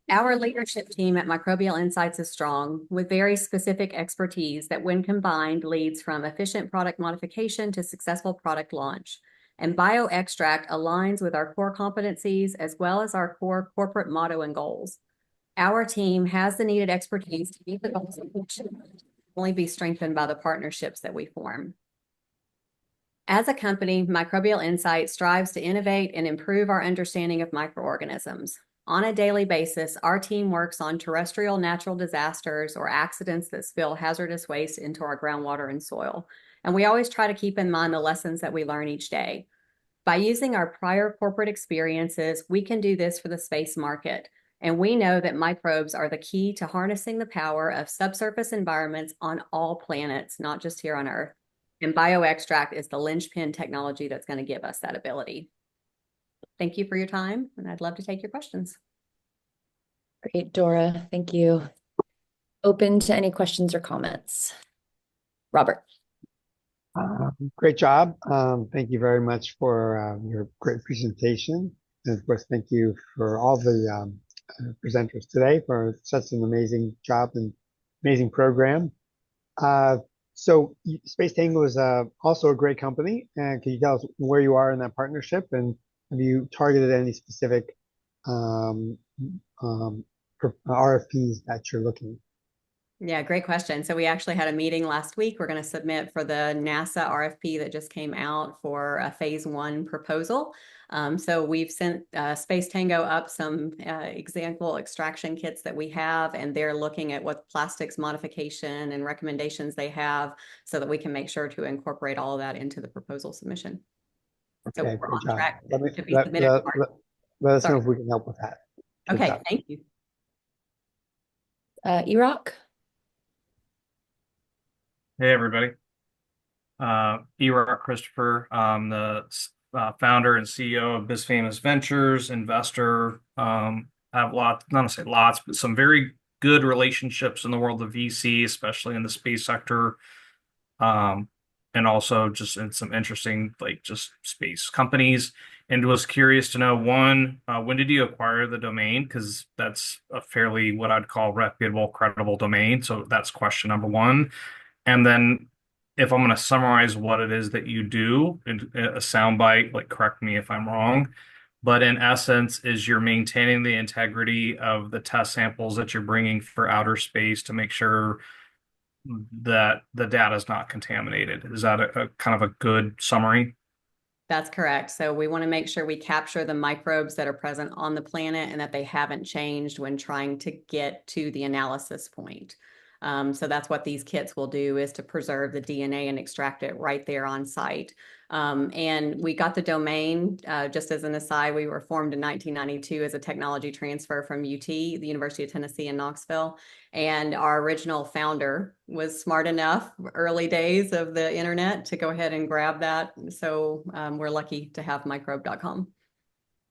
Our leadership team at Microbial Insights is strong, with very specific expertise that, when combined, leads from efficient product modification to successful product launch. And bioextract aligns with our core competencies as well as our core corporate motto and goals. Our team has the needed expertise to meet the goals of which should only be strengthened by the partnerships that we form. As a company, Microbial Insights strives to innovate and improve our understanding of microorganisms. On a daily basis, our team works on terrestrial natural disasters or accidents that spill hazardous waste into our groundwater and soil. And we always try to keep in mind the lessons that we learn each day. By using our prior corporate experiences, we can do this for the space market. And we know that microbes are the key to harnessing the power of subsurface environments on all planets, not just here on Earth. And bioextract is the linchpin technology that's going to give us that ability. Thank you for your time, and I'd love to take your questions. Great, Dora. Thank you. Open to any questions or comments. Robert. Great job. Thank you very much for your great presentation. And of course, thank you for all the presenters today for such an amazing job and amazing program. So Space Tango is also a great company. And can you tell us where you are in that partnership, and have you targeted any specific RFPs that you're looking? Yeah, great question. So we actually had a meeting last week. We're going to submit for the NASA RFP that just came out for a phase 1 proposal. So we've sent Space Tango up some example extraction kits that we have, and they're looking at what plastics modification and recommendations they have so that we can make sure to incorporate all of that into the proposal submission. So Okay, we're great on job. track Let to be submitted. let us know if we can help with that. Good Okay, job. thank you. Erock. Hey, everybody. Erock Christopher. I'm the founder and CEO of Biz Famous Ventures, investor. I have lots, not to say lots, but some very good relationships in the world of VC, especially in the space sector. And also just in some interesting, like just space companies. And was curious to know, one, when did you acquire the domain? Because that's a fairly, what I'd call reputable, credible domain. So that's question number one. And then if I'm going to summarize what it is that you do in a soundbite, like correct me if I'm wrong, but in essence, is you're maintaining the integrity of the test samples that you're bringing for outer space to make sure that the data is not contaminated. Is that a kind of a good summary? That's correct. So we want to make sure we capture the microbes that are present on the planet and that they haven't changed when trying to get to the analysis point. So that's what these kits will do, is to preserve the DNA and extract it right there on site. And we got the domain, just as an aside, we were formed in 1992 as a technology transfer from UT, the University of Tennessee in Knoxville. And our original founder was smart enough, early days of the internet, to go ahead and grab that. So we're lucky to have microbe.com.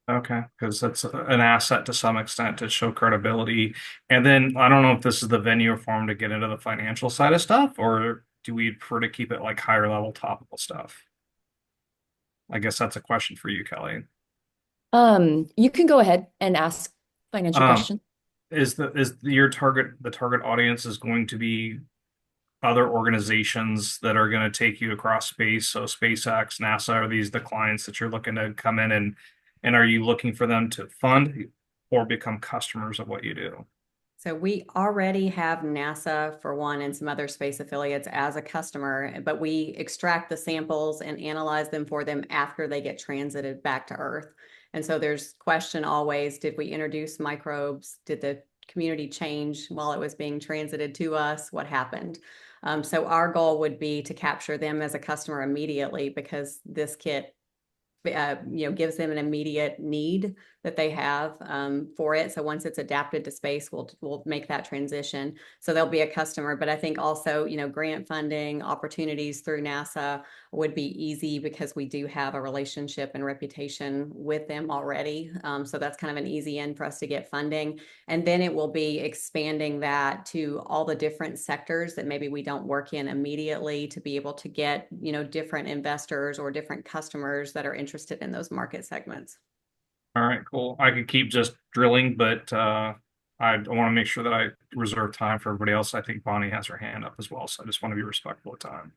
Okay, because that's an asset to some extent to show credibility. And then I don't know if this is the venue or forum to get into the financial side of stuff, or do we prefer to keep it like higher level topical stuff? I guess that's a question for you, Kelly. You can go ahead and ask financial question. Is your target audience is going to be other organizations that are going to take you across space? So SpaceX, NASA, are these the clients that you're looking to come in and are you looking for them to fund or become customers of what you do? So we already have NASA, for one, and some other space affiliates as a customer, but we extract the samples and analyze them for them after they get transited back to Earth. And so there's question always, did we introduce microbes? Did the community change while it was being transited to us? What happened? So our goal would be to capture them as a customer immediately, because this kit gives them an immediate need that they have for it. So once it's adapted to space, we'll make that transition. So they'll be a customer. But I think also, grant funding opportunities through NASA would be easy because we do have a relationship and reputation with them already. So that's kind of an easy end for us to get funding. And then it will be expanding that to all the different sectors that maybe we don't work in immediately, to be able to get, different investors or different customers that are interested in those market segments. All right, cool. I could keep just drilling, but I want to make sure that I reserve time for everybody else. I think Bonnie has her hand up as well, so I just want to be respectful of time.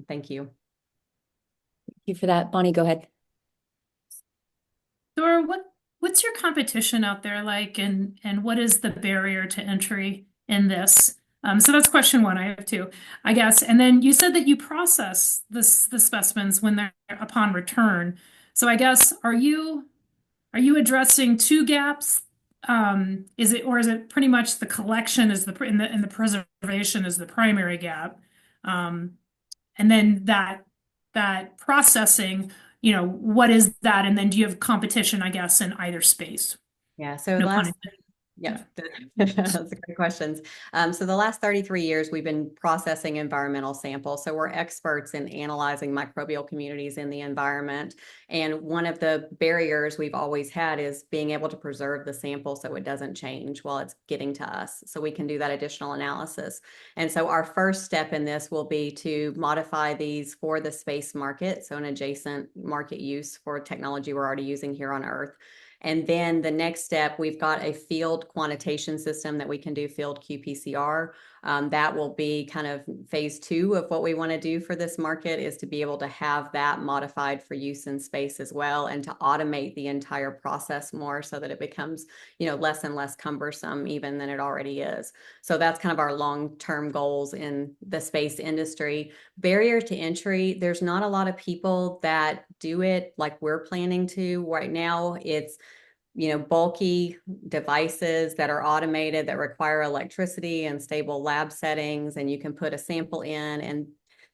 Thank you. Thank you for that. Bonnie, go ahead. Dora, what's your competition out there like, and what is the barrier to entry in this? So that's question one. I have two, I guess. And then you said that you process the specimens when they're upon return. So I guess, are you addressing two gaps? Is it pretty much the collection is and the preservation is the primary gap? And then that processing, what is that? And then do you have competition, I guess, in either space? Yeah, so No pun last, intended. yeah, that's great questions. So the last 33 years, we've been processing environmental samples. So we're experts in analyzing microbial communities in the environment. And one of the barriers we've always had is being able to preserve the sample so it doesn't change while it's getting to us. So we can do that additional analysis. And so our first step in this will be to modify these for the space market, so an adjacent market use for technology we're already using here on Earth. And then the next step, we've got a field quantitation system that we can do field qPCR. That will be kind of phase 2 of what we want to do for this market, is to be able to have that modified for use in space as well, and to automate the entire process more so that it becomes, less and less cumbersome even than it already is. So that's kind of our long-term goals in the space industry. Barrier to entry, there's not a lot of people that do it like we're planning to right now. It's bulky devices that are automated, that require electricity and stable lab settings, and you can put a sample in, and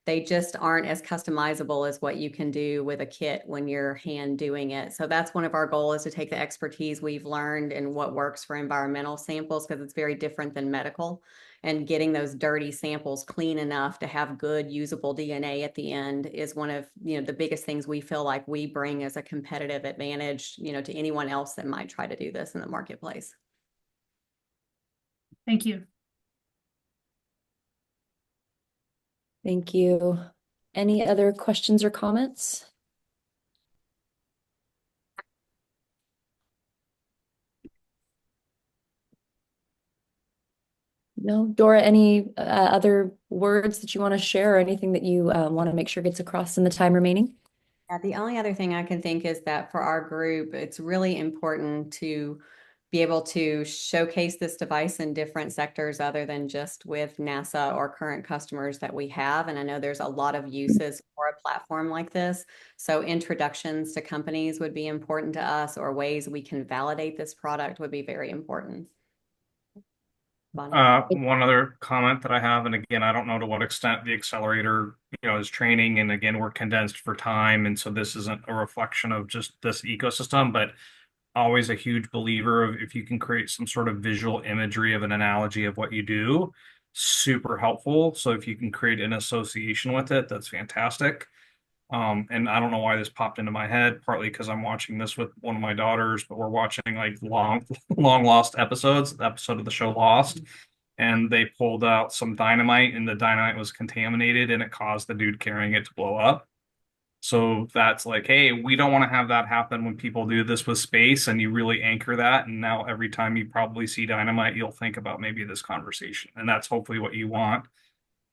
they just aren't as customizable as what you can do with a kit when you're hand doing it. So that's one of our goals, is to take the expertise we've learned and what works for environmental samples, because it's very different than medical, and getting those dirty samples clean enough to have good usable DNA at the end is one of the biggest things we feel like we bring as a competitive advantage to anyone else that might try to do this in the marketplace. Thank you. Thank you. Any other questions or comments? No, Dora, any other words that you want to share, or anything that you want to make sure gets across in the time remaining? Yeah, the only other thing I can think is that for our group, it's really important to be able to showcase this device in different sectors other than just with NASA or current customers that we have. And I know there's a lot of uses for a platform like this. So introductions to companies would be important to us, or ways we can validate this product would be very important. One other comment that I have, and again, I don't know to what extent the accelerator, is training, and again, we're condensed for time, and so this isn't a reflection of just this ecosystem, but always a huge believer of, if you can create some sort of visual imagery of an analogy of what you do, super helpful. So if you can create an association with it, that's fantastic. And I don't know why this popped into my head, partly because I'm watching this with one of my daughters, but we're watching like long lost episodes, the episode of the show Lost, and they pulled out some dynamite, and the dynamite was contaminated, and it caused the dude carrying it to blow up. So that's like, hey, we don't want to have that happen when people do this with space, and you really anchor that. And now every time you probably see dynamite, you'll think about maybe this conversation, and that's hopefully what you want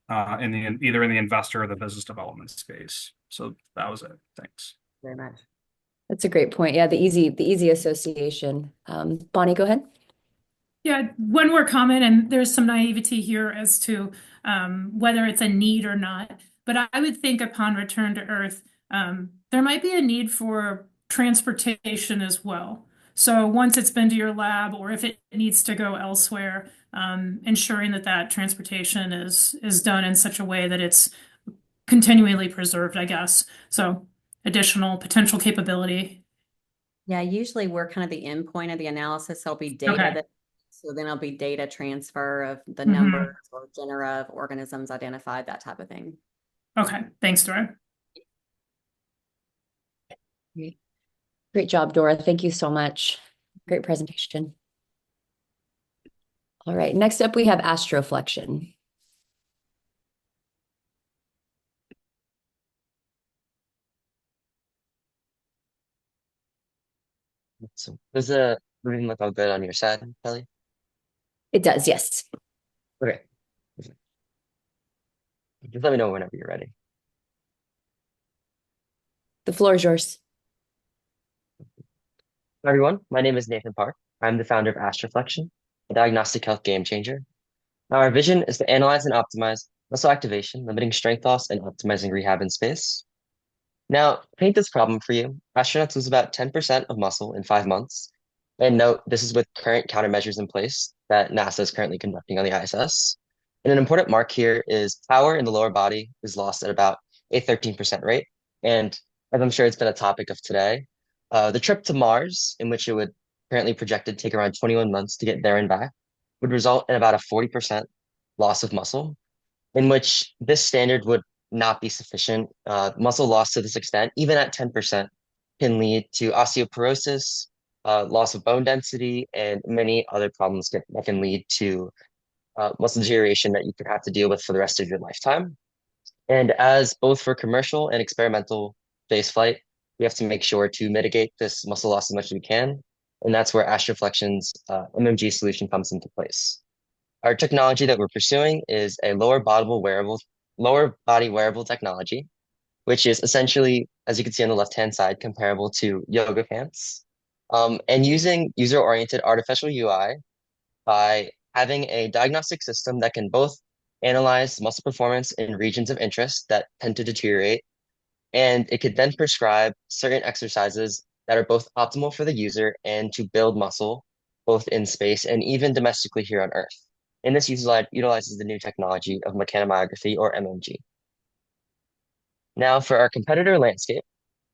either in the investor or the business development space. So that was it. Thanks very much. That's a great point. Yeah, the easy association. Bonnie, go ahead. Yeah, one more comment, and there's some naivety here as to whether it's a need or not. But I would think upon return to Earth, there might be a need for transportation as well. So once it's been to your lab, or if it needs to go elsewhere, ensuring that transportation is done in such a way that it's continually preserved, I guess. So additional potential capability. Yeah, usually we're kind of the endpoint of the analysis. There'll be data so then there'll be data transfer of the numbers or genera of organisms identified, that type of thing. Okay, thanks, Dora. Great job, Dora. Thank you so much. Great presentation. All right, next up we have Astroflexion. So does the moving look all good on your side, Kelly? It does, yes. Okay. Just let me know whenever you're ready. The floor is yours. Hi, everyone. My name is Nathan Park. I'm the founder of Astroflexion, a diagnostic health game changer. Now, our vision is to analyze and optimize muscle activation, limiting strength loss, and optimizing rehab in space. Now, to paint this problem for you, astronauts lose about 10% of muscle in 5 months. And note, this is with current countermeasures in place that NASA is currently conducting on the ISS. And an important mark here is power in the lower body is lost at about a 13% rate. And as I'm sure it's been a topic of today. The trip to Mars, in which it would currently projected take around 21 months to get there and back, would result in about a 40% loss of muscle, in which this standard would not be sufficient. Muscle loss to this extent, even at 10%, can lead to osteoporosis, loss of bone density, and many other problems that can lead to muscle deterioration that you could have to deal with for the rest of your lifetime. And as both for commercial and experimental spaceflight, we have to make sure to mitigate this muscle loss as much as we can. And that's where Astroflexion's MMG solution comes into place. Our technology that we're pursuing is a lower body wearable technology, which is essentially, as you can see on the left-hand side, comparable to yoga pants. And using user-oriented artificial UI by having a diagnostic system that can both analyze muscle performance in regions of interest that tend to deteriorate, and it could then prescribe certain exercises that are both optimal for the user and to build muscle, both in space and even domestically here on Earth. And this utilizes the new technology of mechanomyography, or MMG. Now, for our competitor landscape,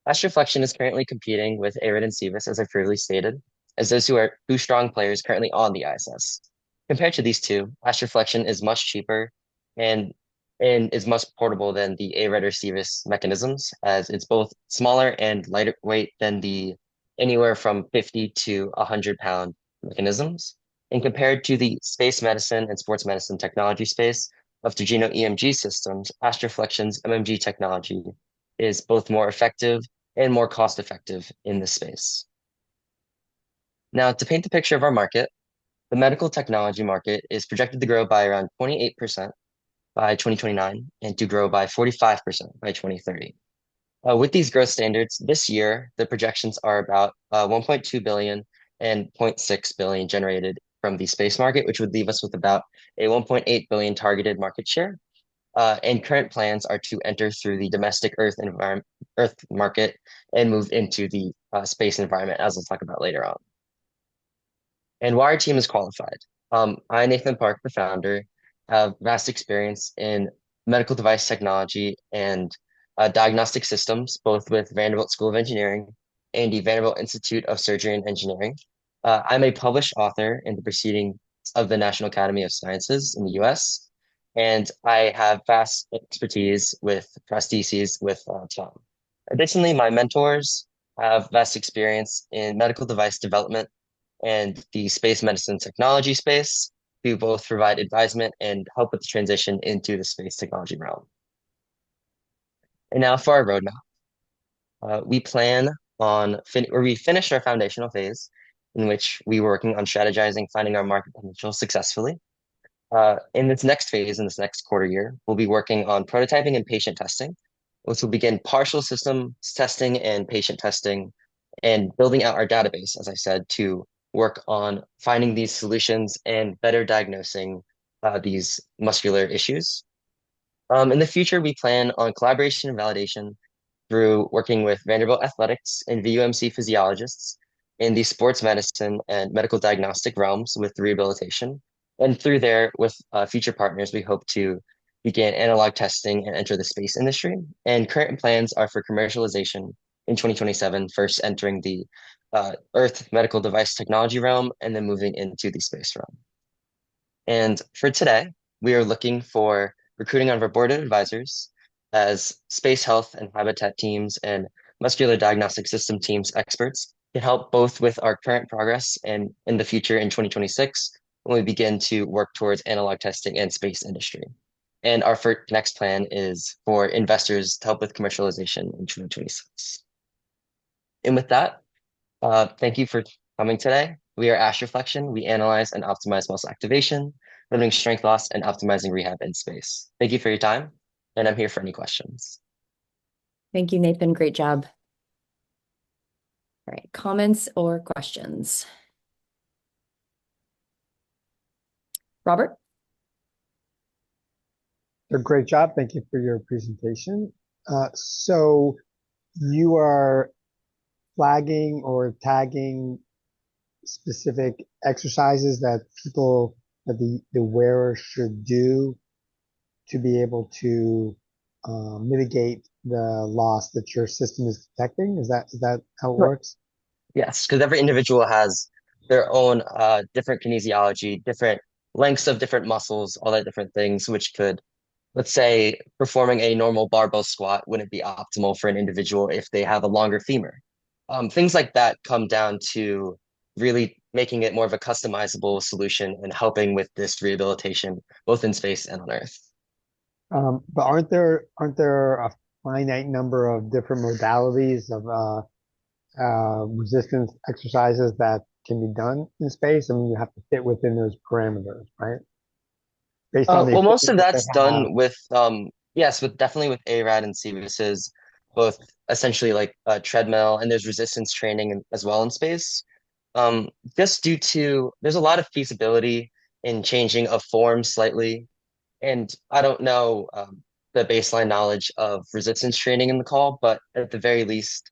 Astroflexion is currently competing with Arid and Cebus, as I previously stated, as those who are two strong players currently on the ISS. Compared to these two, Astroflexion is much cheaper and is much portable than the Arid or Cebus mechanisms, as it's both smaller and lighter weight than the anywhere from 50 to 100-pound mechanisms. And compared to the space medicine and sports medicine technology space of Trigino EMG systems, Astroflexion's MMG technology is both more effective and more cost-effective in this space. Now, to paint the picture of our market, the medical technology market is projected to grow by around 28% by 2029 and to grow by 45% by 2030. With these growth standards, this year, the projections are about 1.2 billion and 0.6 billion generated from the space market, which would leave us with about a 1.8 billion targeted market share. And current plans are to enter through the domestic Earth market and move into the space environment, as we'll talk about later on. And why our team is qualified. I, Nathan Park, the founder, have vast experience in medical device technology and diagnostic systems, both with Vanderbilt School of Engineering and the Vanderbilt Institute of Surgery and Engineering. I'm a published author in the Proceedings of the National Academy of Sciences in the US, and I have vast expertise with prostheses with Tom. Additionally, my mentors have vast experience in medical device development and the space medicine technology space, who both provide advisement and help with the transition into the space technology realm. And now for our roadmap. We plan on, we finished our foundational phase, in which we were working on strategizing, finding our market potential successfully. In this next phase, in this next quarter year, we'll be working on prototyping and patient testing, which will begin partial systems testing and patient testing, and building out our database, as I said, to work on finding these solutions and better diagnosing these muscular issues. In the future, we plan on collaboration and validation through working with Vanderbilt Athletics and VUMC physiologists in the sports medicine and medical diagnostic realms with rehabilitation. And through there, with future partners, we hope to begin analog testing and enter the space industry. And current plans are for commercialization in 2027, first entering the Earth medical device technology realm and then moving into the space realm. And for today, we are looking for recruiting of our board of advisors as space health and habitat teams and muscular diagnostic system teams experts to help both with our current progress and in the future in 2026 when we begin to work towards analog testing and space industry. And our next plan is for investors to help with commercialization in 2026. And with that, thank you for coming today. We are Astroflexion. We analyze and optimize muscle activation, limiting strength loss, and optimizing rehab in space. Thank you for your time, and I'm here for any questions. Thank you, Nathan. Great job. All right, comments or questions? Robert? A great job. Thank you for your presentation. So you are flagging or tagging specific exercises that people, that the wearer should do to be able to mitigate the loss that your system is detecting? Is that how it works? Yes, because every individual has their own different kinesiology, different lengths of different muscles, all that different things, which could, let's say, performing a normal barbell squat wouldn't be optimal for an individual if they have a longer femur. Things like that come down to really making it more of a customizable solution and helping with this rehabilitation, both in space and on Earth. But aren't there a finite number of different modalities of resistance exercises that can be done in space? I mean, you have to fit within those parameters, right? Based on the Well, most of equipment that that's they have. done with yes, with definitely with ARAD and CVIS's, both essentially like treadmill, and there's resistance training as well in space. Just due to there's a lot of feasibility in changing a form slightly, and I don't know the baseline knowledge of resistance training in the call, but at the very least,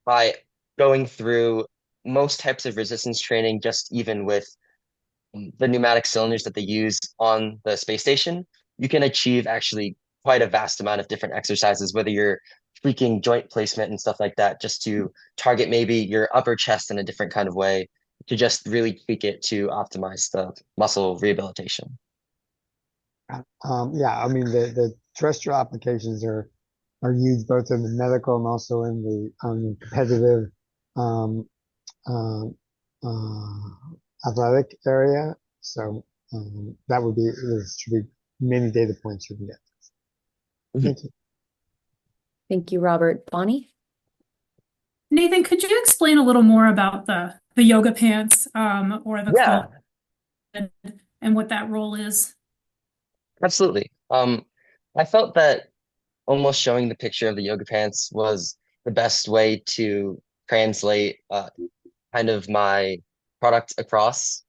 by going through most types of resistance training, just even with the pneumatic cylinders that they use on the space station, you can achieve actually quite a vast amount of different exercises, whether you're tweaking joint placement and stuff like that, just to target maybe your upper chest in a different kind of way, to just really tweak it to optimize the muscle rehabilitation. Yeah, I mean the terrestrial applications are used both in the medical and also in the competitive um, uh, athletic area. So that would be there should be many data points you can get. Thank you. Thank you, Robert. Bonnie? Nathan, could you explain a little more about the yoga pants or the Yeah, clothes and what that role is? absolutely. I felt that almost showing the picture of the yoga pants was the best way to translate kind of my product across,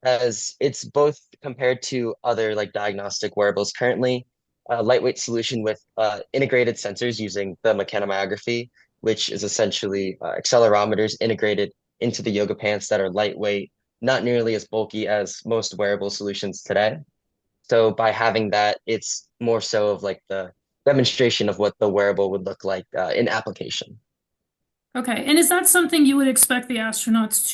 as it's both compared to other like diagnostic wearables currently, a lightweight solution with integrated sensors using the mechanomyography, which is essentially accelerometers integrated into the yoga pants that are lightweight, not nearly as bulky as most wearable solutions today. So by having that, it's more so of like the demonstration of what the wearable would look like in application. Okay, and is that something you would expect the astronauts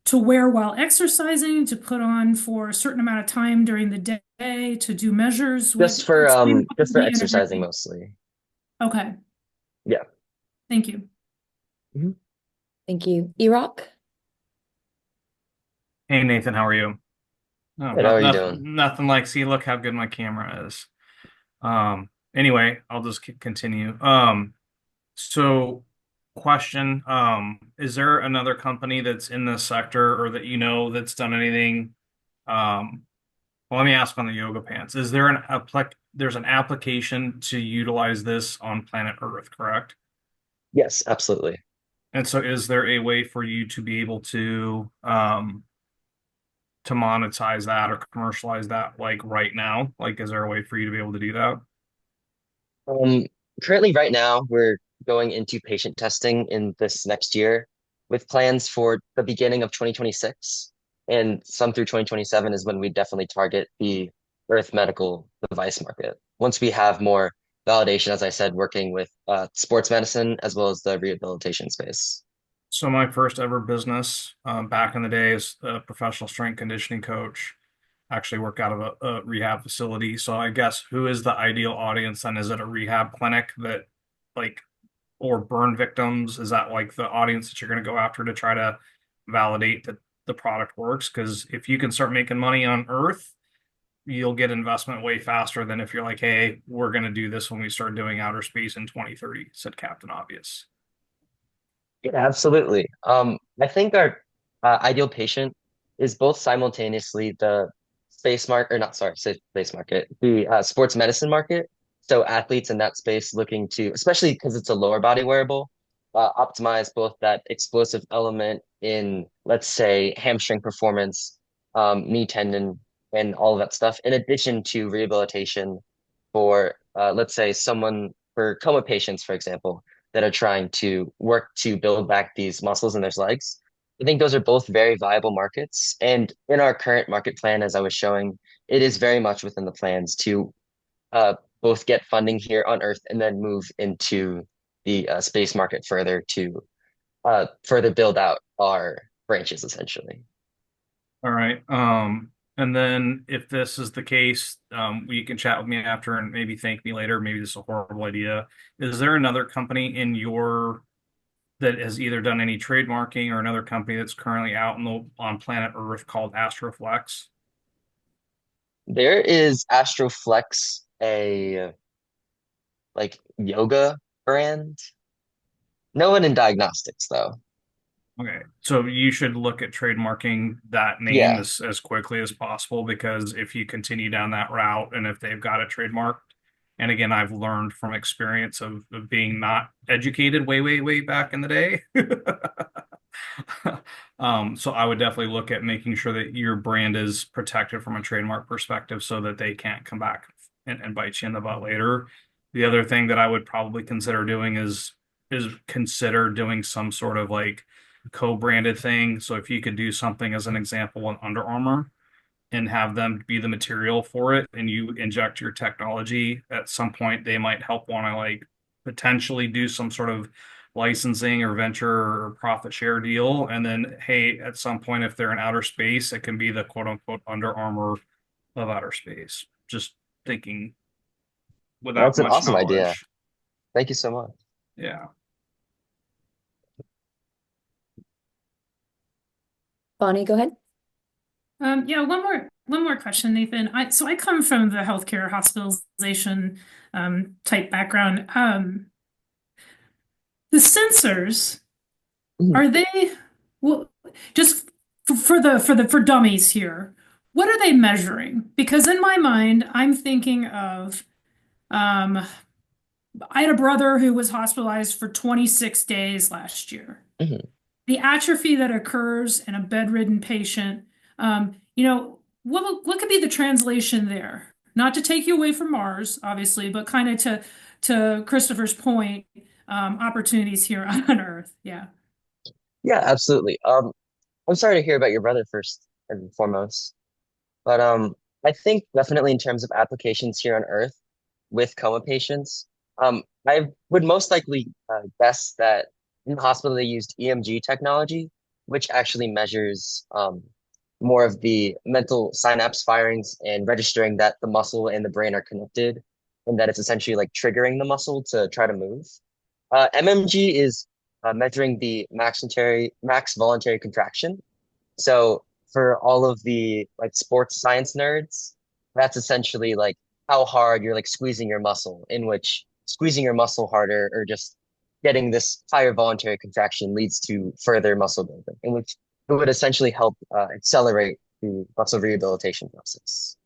to wear while exercising, to put on for a certain amount of time during the day, to do measures? What explain what Just would for be exercising integrating? mostly. Okay, Yeah. thank you. Thank you. Iraq? Hey Nathan, how are you? No, Good, how are you doing? nothing like see, look how good my camera is. Anyway, I'll just continue. So question, is there another company that's in this sector or that you know that's done anything? Well, let me ask on the yoga pants. Is there there's an application to utilize this on planet Earth, correct? Yes, absolutely. And so is there a way for you to be able to monetize that or commercialize that like right now? Like, is there a way for you to be able to do that? Um, Currently, right now, we're going into patient testing in this next year with plans for the beginning of 2026. And some through 2027 is when we definitely target the Earth medical device market. Once we have more validation, as I said, working with sports medicine as well as the rehabilitation space. So my first ever business back in the day is a professional strength conditioning coach. Actually work out of a rehab facility. So I guess who is the ideal audience then? Is it a rehab clinic that like or burn victims? Is that like the audience that you're going to go after to try to validate that the product works? Because if you can start making money on Earth, you'll get investment way faster than if you're like, hey, we're going to do this when we start doing outer space in 2030, said Captain Obvious. Yeah, absolutely. I think our ideal patient is both simultaneously the space market, or not, sorry, space market, the sports medicine market. So athletes in that space looking to, especially because it's a lower body wearable, optimize both that explosive element in, let's say, hamstring performance, knee tendon, and all of that stuff, in addition to rehabilitation for, let's say, someone for coma patients, for example, that are trying to work to build back these muscles in their legs. I think those are both very viable markets. And in our current market plan, as I was showing, it is very much within the plans to both get funding here on Earth and then move into the space market further to further build out our branches, essentially. All right. And then if this is the case, you can chat with me after and maybe thank me later. Maybe this is a horrible idea. Is there another company in your that has either done any trademarking or another company that's currently out on planet Earth called Astroflex? There is Astroflex, a like yoga brand. No one in diagnostics though. Okay, so you should look at trademarking that name Yeah. as quickly as possible, because if you continue down that route and if they've got it trademarked, and again, I've learned from experience of being not educated way back in the day. So I would definitely look at making sure that your brand is protected from a trademark perspective so that they can't come back and bite you in the butt later. The other thing that I would probably consider doing is consider doing some sort of like co-branded thing. So if you could do something as an example in Under Armour and have them be the material for it and you inject your technology, at some point they might help want to like potentially do some sort of licensing or venture or profit share deal. And then, hey, at some point, if they're in outer space, it can be the quote unquote Under Armour of outer space. Just thinking without That's an much awesome idea. knowledge. Thank you so much. Yeah. Bonnie, go ahead. Yeah, one more question, Nathan. So I come from the healthcare hospitalization type background. The sensors, are they well just for dummies here? What are they measuring? Because in my mind, I'm thinking of I had a brother who was hospitalized for 26 days last year. The atrophy that occurs in a bedridden patient, what could be the translation there? Not to take you away from Mars, obviously, but kind of to Christopher's point, opportunities here on Earth. Yeah. Yeah, absolutely. I'm sorry to hear about your brother first and foremost. But I think definitely in terms of applications here on Earth with coma patients, I would most likely guess that in the hospital they used EMG technology, which actually measures more of the mental synapse firings and registering that the muscle and the brain are connected, and that it's essentially like triggering the muscle to try to move. MMG is measuring the max voluntary contraction. So for all of the like sports science nerds, that's essentially like how hard you're like squeezing your muscle, in which squeezing your muscle harder or just getting this higher voluntary contraction leads to further muscle building, in which it would essentially help accelerate the muscle rehabilitation process.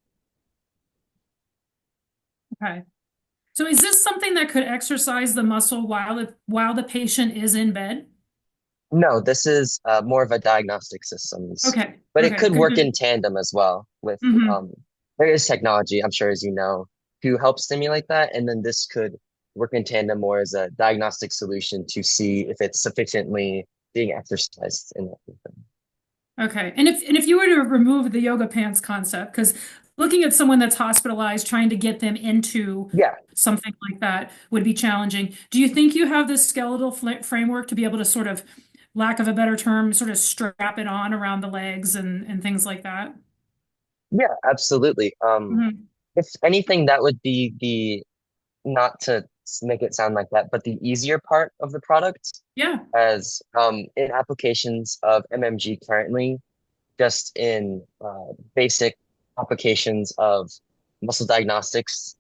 Okay. So is this something that could exercise the muscle while the patient is in bed? No, this is more of a diagnostic systems, Okay. but it Okay. could work Good. in tandem as well with Mhm. there is technology, I'm sure as you know, to help stimulate that, and then this could work in tandem more as a diagnostic solution to see if it's sufficiently being exercised in that system. Okay. And if you were to remove the yoga pants concept, because looking at someone that's hospitalized, trying to get them into Yeah, something like that would be challenging. Do you think you have the skeletal framework to be able to sort of, lack of a better term, sort of strap it on around the legs and things like that? yeah, absolutely. Mhm. If anything, that would be the not to make it sound like that, but the easier part of the product, Yeah. as in applications of MMG currently, just in basic applications of muscle diagnostics.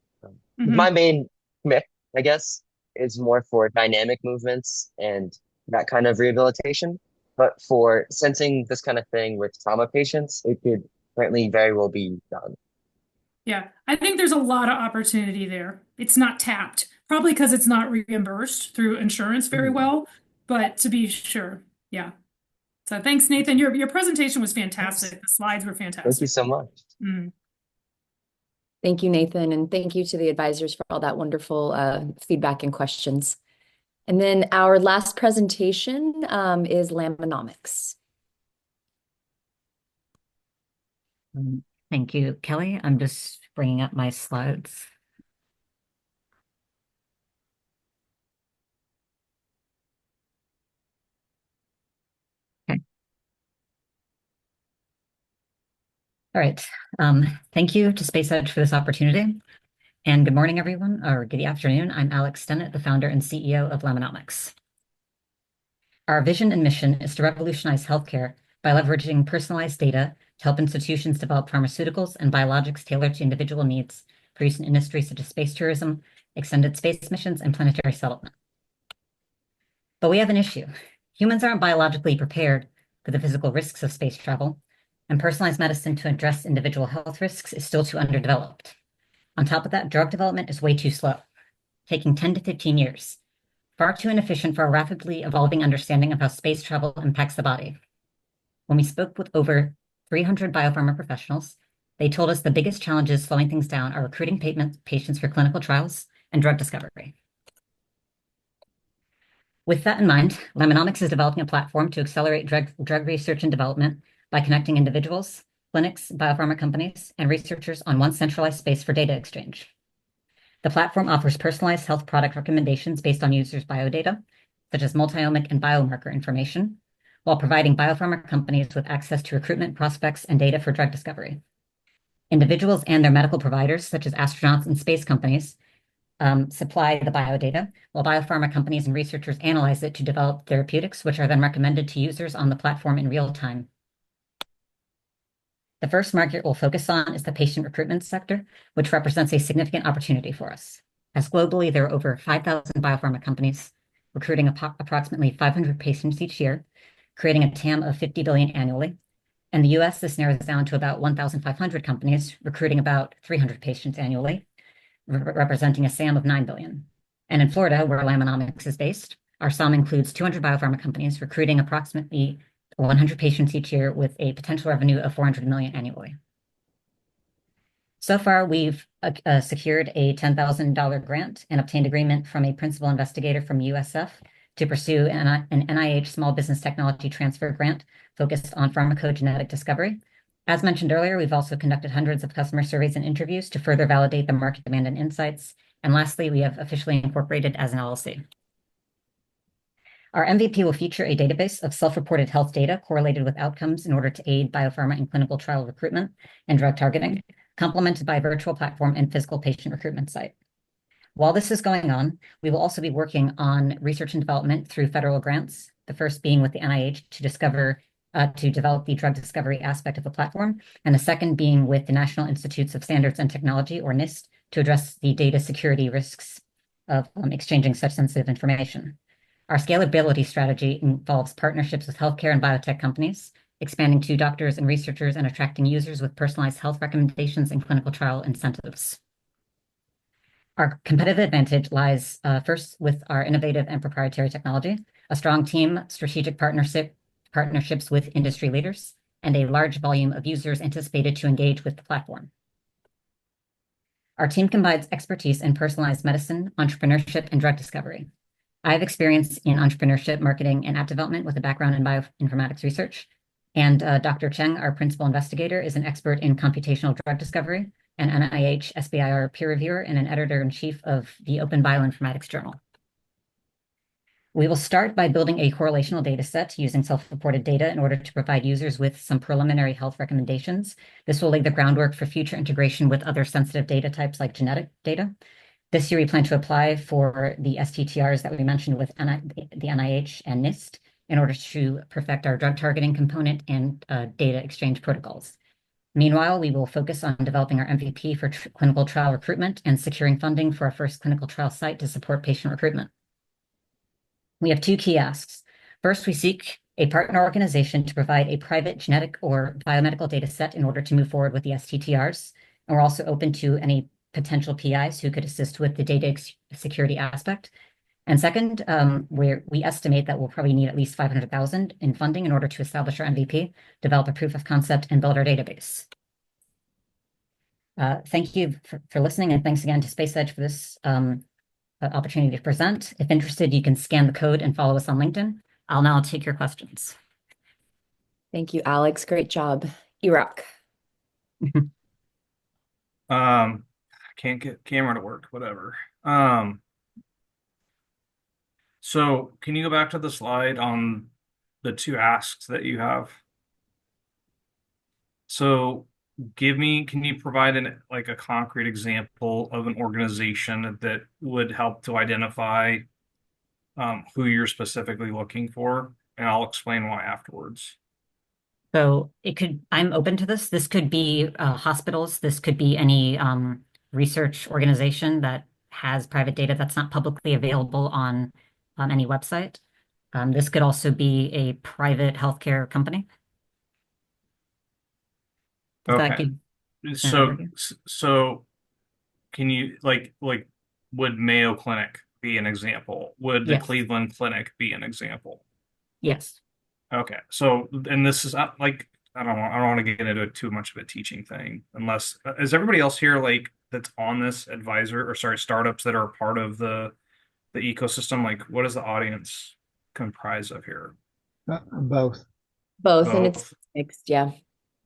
My Mhm. main myth, I guess, is more for dynamic movements and that kind of rehabilitation. But for sensing this kind of thing with trauma patients, it could currently very well be done. Yeah, I think there's a lot of opportunity there. It's not tapped, probably because it's not reimbursed through insurance very Mhm. well, but to be sure. Yeah. So thanks, Nathan. Your presentation was Yes. fantastic. The slides were Thank you fantastic. so much. Mm. Thank you, Nathan, and thank you to the advisors for all that wonderful feedback and questions. And then our last presentation is Laminomics. Thank you, Kelly. I'm just bringing up my slides. All right. Thank you to Space Edge for this opportunity. And good morning, everyone, or good afternoon. I'm Alex Stennett, the founder and CEO of Laminomics. Our vision and mission is to revolutionize healthcare by leveraging personalized data to help institutions develop pharmaceuticals and biologics tailored to individual needs for use in industries such as space tourism, extended space missions, and planetary settlement. But we have an issue. Humans aren't biologically prepared for the physical risks of space travel, and personalized medicine to address individual health risks is still too underdeveloped. On top of that, drug development is way too slow, taking 10 to 15 years, far too inefficient for a rapidly evolving understanding of how space travel impacts the body. When we spoke with over 300 biopharma professionals, they told us the biggest challenges slowing things down are recruiting patients for clinical trials and drug discovery. With that in mind, Laminomics is developing a platform to accelerate drug research and development by connecting individuals, clinics, biopharma companies, and researchers on one centralized space for data exchange. The platform offers personalized health product recommendations based on users' biodata, such as multiomic and biomarker information, while providing biopharma companies with access to recruitment prospects and data for drug discovery. Individuals and their medical providers, such as astronauts and space companies, supply the biodata, while biopharma companies and researchers analyze it to develop therapeutics, which are then recommended to users on the platform in real time. The first market we'll focus on is the patient recruitment sector, which represents a significant opportunity for us. As globally, there are over 5,000 biopharma companies recruiting approximately 500 patients each year, creating a TAM of 50 billion annually. In the US, this narrows down to about 1,500 companies recruiting about 300 patients annually, representing a SAM of 9 billion. And in Florida, where Laminomics is based, our SAM includes 200 biopharma companies recruiting approximately 100 patients each year with a potential revenue of 400 million annually. So far, we've secured a $10,000 grant and obtained agreement from a principal investigator from USF to pursue an NIH Small Business Technology Transfer grant focused on pharmacogenetic discovery. As mentioned earlier, we've also conducted hundreds of customer surveys and interviews to further validate the market demand and insights. And lastly, we have officially incorporated as an LLC. Our MVP will feature a database of self-reported health data correlated with outcomes in order to aid biopharma and clinical trial recruitment and drug targeting, complemented by a virtual platform and physical patient recruitment site. While this is going on, we will also be working on research and development through federal grants, the first being with the NIH to develop the drug discovery aspect of the platform, and the second being with the National Institutes of Standards and Technology, or NIST, to address the data security risks of exchanging such sensitive information. Our scalability strategy involves partnerships with healthcare and biotech companies, expanding to doctors and researchers and attracting users with personalized health recommendations and clinical trial incentives. Our competitive advantage lies first with our innovative and proprietary technology, a strong team, strategic partnerships with industry leaders, and a large volume of users anticipated to engage with the platform. Our team combines expertise in personalized medicine, entrepreneurship, and drug discovery. I have experience in entrepreneurship, marketing, and app development with a background in bioinformatics research. And Dr. Cheng, our principal investigator, is an expert in computational drug discovery, an NIH SBIR peer reviewer, and an editor-in-chief of the Open Bioinformatics Journal. We will start by building a correlational data set using self-reported data in order to provide users with some preliminary health recommendations. This will lay the groundwork for future integration with other sensitive data types like genetic data. This year, we plan to apply for the STTRs that we mentioned with the NIH and NIST in order to perfect our drug targeting component and data exchange protocols. Meanwhile, we will focus on developing our MVP for clinical trial recruitment and securing funding for our first clinical trial site to support patient recruitment. We have two key asks. First, we seek a partner organization to provide a private genetic or biomedical data set in order to move forward with the STTRs. And we're also open to any potential PIs who could assist with the data security aspect. And second, we estimate that we'll probably need at least 500,000 in funding in order to establish our MVP, develop a proof of concept, and build our database. Thank you for listening, and thanks again to Space Edge for this opportunity to present. If interested, you can scan the code and follow us on LinkedIn. I'll now take your questions. Thank you, Alex. Great job. Iraq. Can't get camera to work, whatever. So can you go back to the slide on the two asks that you have? So can you provide a concrete example of an organization that would help to identify who you're specifically looking for? And I'll explain why afterwards. So I'm open to this. This could be hospitals. This could be any research organization that has private data that's not publicly available on any website. This could also be a private healthcare company. Does that Okay. give an So overview? so can you would Mayo Clinic be an example? Would the Yes. Cleveland Clinic be an example? Yes. Okay. So, and this is I don't want to get into too much of a teaching thing unless is everybody else here that's on this advisor or sorry, startups that are part of the ecosystem? Like what is the audience comprised of here? Both. Both, and it's Both. mixed, yeah.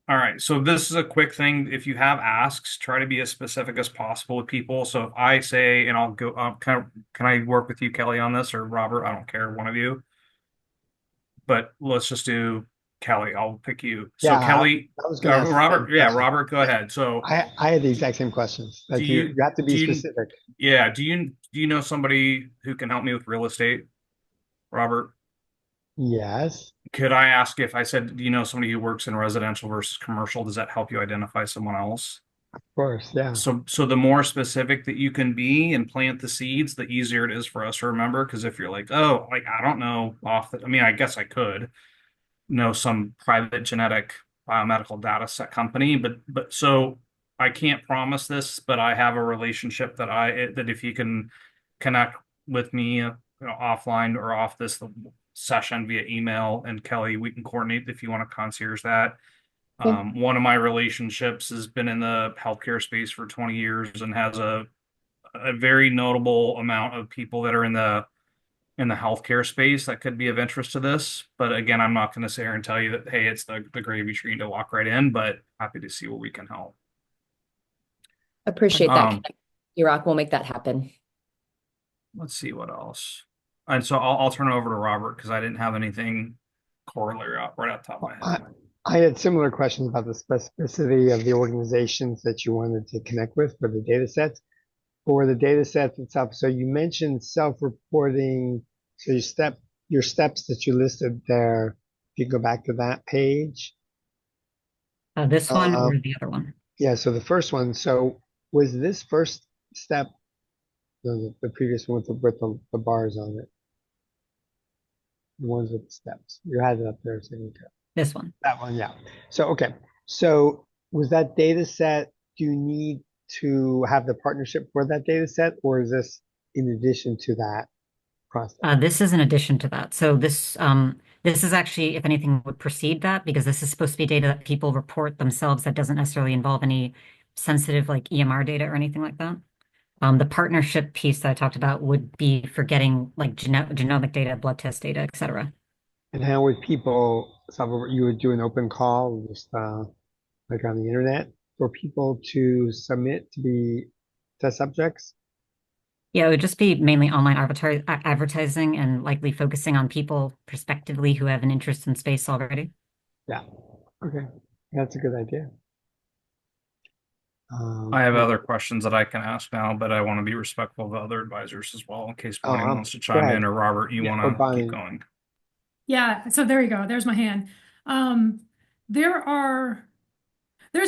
All right, so this is a quick thing. If you have asks, try to be as specific as possible with people. So if I say, and I'll go, can I work with you, Kelly, on this, or Robert? I don't care, one of you. But let's just do Kelly. I'll pick you. So Yeah, Kelly, I was gonna ask the same Robert, yeah, question. Robert, go ahead. So I had the exact same questions. Like you have to be specific. Yeah, do you know somebody who can help me with real estate, Robert? Yes. Could I ask if I said, do you know somebody who works in residential versus commercial? Does that help you identify someone else? Of course, yeah. So the more specific that you can be and plant the seeds, the easier it is for us to remember. Because if you're like, oh, I don't know I mean, I guess I could know some private genetic biomedical data set company, but so I can't promise this, but I have a relationship that if you can connect with me, offline or off this session via email, and Kelly, we can coordinate if you want to concierge that. One of my relationships has been in the healthcare space for 20 years and has a very notable amount of people that are in the healthcare space that could be of interest to this. But again, I'm not going to sit here and tell you that, hey, it's the gravy train to walk right in, but happy to see where we can help. Appreciate that. Iraq, we'll make that happen. Let's see what else. And so I'll turn it over to Robert because I didn't have anything corollary right off the top of my head. I had similar questions about the specificity of the organizations that you wanted to connect with for the data sets. For the data sets itself, so you mentioned self-reporting, so your steps that you listed there, if you go back to that page. This one or the other one? Yeah, so the first one, so was this first step, the previous one with the bars on it? The ones with the steps. You had it up there a second ago. This one. That one, yeah. So, okay. So was that data set, do you need to have the partnership for that data set, or is this in addition to that process? This is in addition to that. So this is actually, if anything, would precede that because this is supposed to be data that people report themselves that doesn't necessarily involve any sensitive like EMR data or anything like that. The partnership piece that I talked about would be for getting like genomic data, blood test data, et cetera. And how would people, you would do an open call just like on the internet for people to submit to be test subjects? Yeah, it would just be mainly online advertising and likely focusing on people prospectively who have an interest in space already. Yeah. Okay. That's a good idea. I have other questions that I can ask now, but I want to be respectful of the other advisors as well in case Bonnie wants to chime in, or Robert, you want to keep going. Yeah, so there you go. There's my hand. There's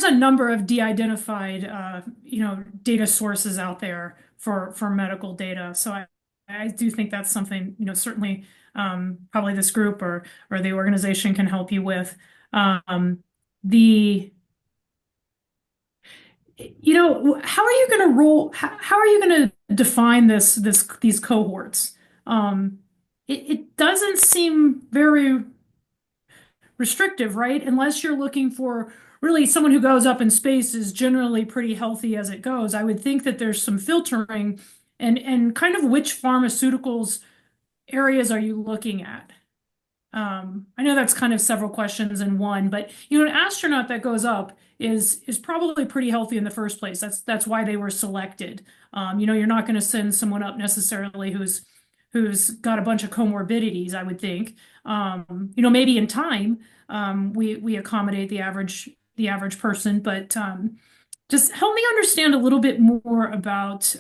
a number of de-identified data sources out there for medical data. So I do think that's something, certainly probably this group or the organization can help you with. How are you going to how are you going to define these cohorts? It doesn't seem very restrictive, right? Unless you're looking for really someone who goes up in space is generally pretty healthy as it goes. I would think that there's some filtering and kind of which pharmaceuticals areas are you looking at? I know that's kind of several questions in one, but an astronaut that goes up is probably pretty healthy in the first place. That's why they were selected. You're not going to send someone up necessarily who's got a bunch of comorbidities, I would think. Maybe in time, we accommodate the average, the average person, but just help me understand a little bit more about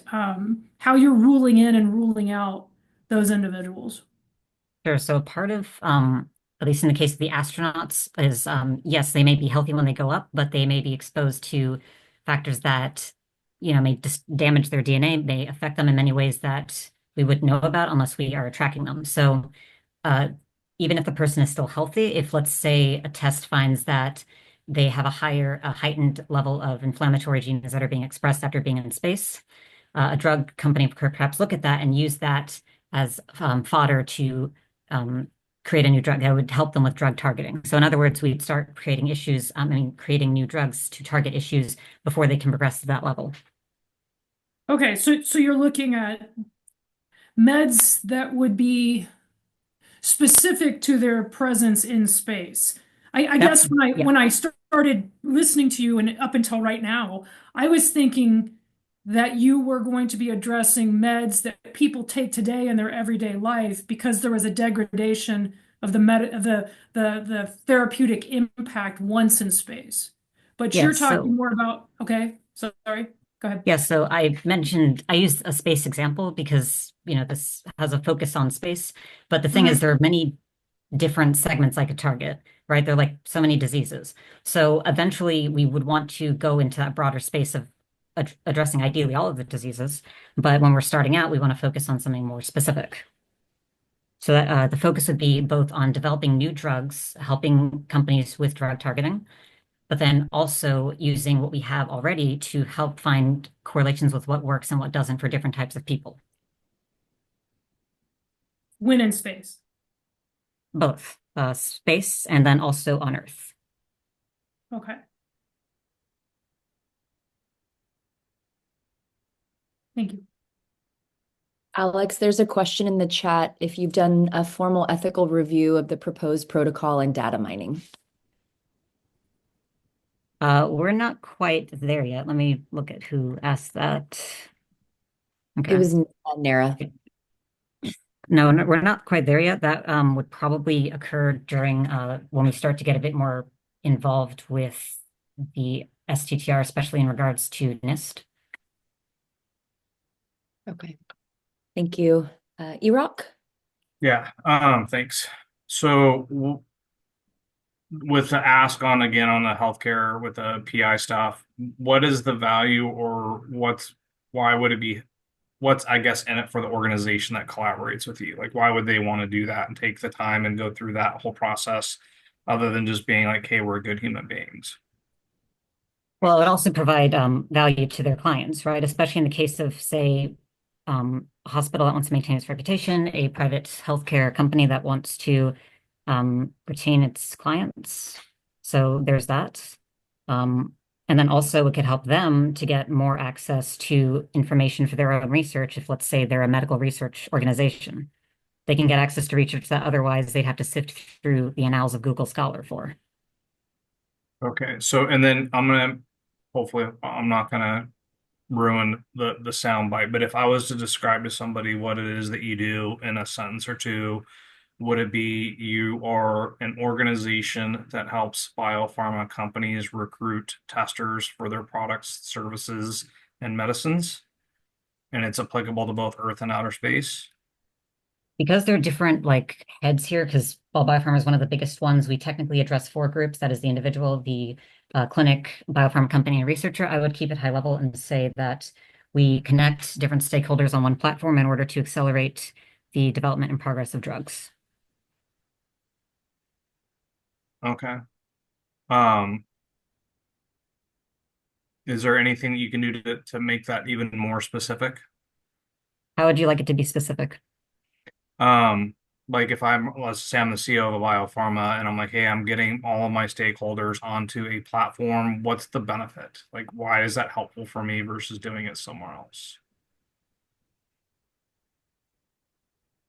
how you're ruling in and ruling out those individuals. Sure. So part of, at least in the case of the astronauts, is yes, they may be healthy when they go up, but they may be exposed to factors that, may just damage their DNA, may affect them in many ways that we wouldn't know about unless we are tracking them. So even if the person is still healthy, if let's say a test finds that they have a heightened level of inflammatory genes that are being expressed after being in space, a drug company could perhaps look at that and use that as fodder to create a new drug that would help them with drug targeting. So in other words, we'd start creating creating new drugs to target issues before they can progress to that level. Okay, so you're looking at meds that would be specific to their presence in space. I guess when I started listening to you and up until right now, I was thinking that you were going to be addressing meds that people take today in their everyday life because there was a degradation of the therapeutic impact once in space. But you're talking more about, okay, sorry, go ahead. Yeah, so I used a space example because, this has a focus on space. But the thing is, there are many different segments I could target, right? There are like so many diseases. So eventually we would want to go into that broader space of addressing ideally all of the diseases. But when we're starting out, we want to focus on something more specific. So that the focus would be both on developing new drugs, helping companies with drug targeting, but then also using what we have already to help find correlations with what works and what doesn't for different types of people. When in space? Both space and then also on Earth. Okay. Thank you. Alex, there's a question in the chat if you've done a formal ethical review of the proposed protocol and data mining. We're not quite there yet. Let me look at who asked that. Okay. It was Nara. No, we're not quite there yet. That would probably occur during when we start to get a bit more involved with the STTR, especially in regards to NIST. Okay. Thank you. Erock? Yeah, thanks. So with the ask on again on the healthcare with the PI stuff, what is the value or why would it be, what's I guess in it for the organization that collaborates with you? Like why would they want to do that and take the time and go through that whole process other than just being like, hey, we're good human beings? Well, it also provide value to their clients, right? Especially in the case of, say, a hospital that wants to maintain its reputation, a private healthcare company that wants to retain its clients. So there's that. And then also it could help them to get more access to information for their own research. If let's say they're a medical research organization, they can get access to research that otherwise they'd have to sift through the annals of Google Scholar for. Okay, so and then hopefully I'm not gonna ruin the sound bite, but if I was to describe to somebody what it is that you do in a sentence or two, would it be you are an organization that helps biopharma companies recruit testers for their products, services, and medicines? And it's applicable to both Earth and outer space? Because they're different heads here, because biopharma is one of the biggest ones, we technically address 4 groups. That is the individual, the clinic, biopharma company, and researcher. I would keep it high level and say that we connect different stakeholders on one platform in order to accelerate the development and progress of drugs. Okay. Is there anything that you can do to make that even more specific? How would you like it to be specific? Like if let's say I'm the CEO of a biopharma and I'm like, hey, I'm getting all of my stakeholders onto a platform. What's the benefit? Like, why is that helpful for me versus doing it somewhere else?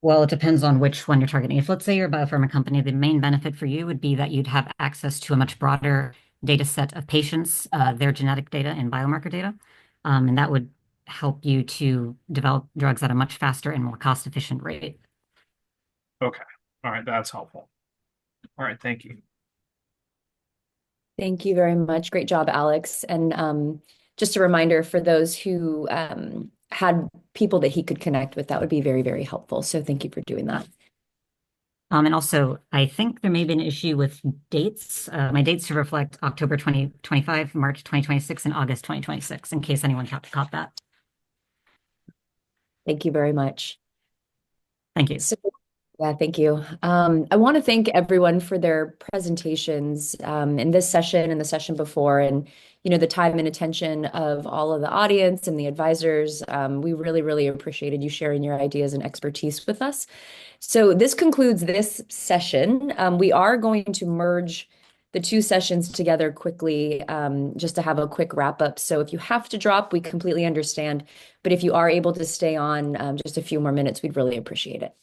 Well, it depends on which one you're targeting. If let's say you're a biopharma company, the main benefit for you would be that you'd have access to a much broader data set of patients, their genetic data and biomarker data. And that would help you to develop drugs at a much faster and more cost-efficient rate. Okay. All right. That's helpful. All right. Thank you. Thank you very much. Great job, Alex. And just a reminder for those who had people that he could connect with, that would be very, very helpful. So thank you for doing that. And also, I think there may be an issue with dates. My dates to reflect October 2025, March 2026, and August 2026, in case anyone caught that. Thank you very much. Thank you. So, yeah, thank you. I want to thank everyone for their presentations in this session and the session before, and the time and attention of all of the audience and the advisors. We really, really appreciated you sharing your ideas and expertise with us. So this concludes this session. We are going to merge the two sessions together quickly, just to have a quick wrap up. So if you have to drop, we completely understand. But if you are able to stay on just a few more minutes, we'd really appreciate it.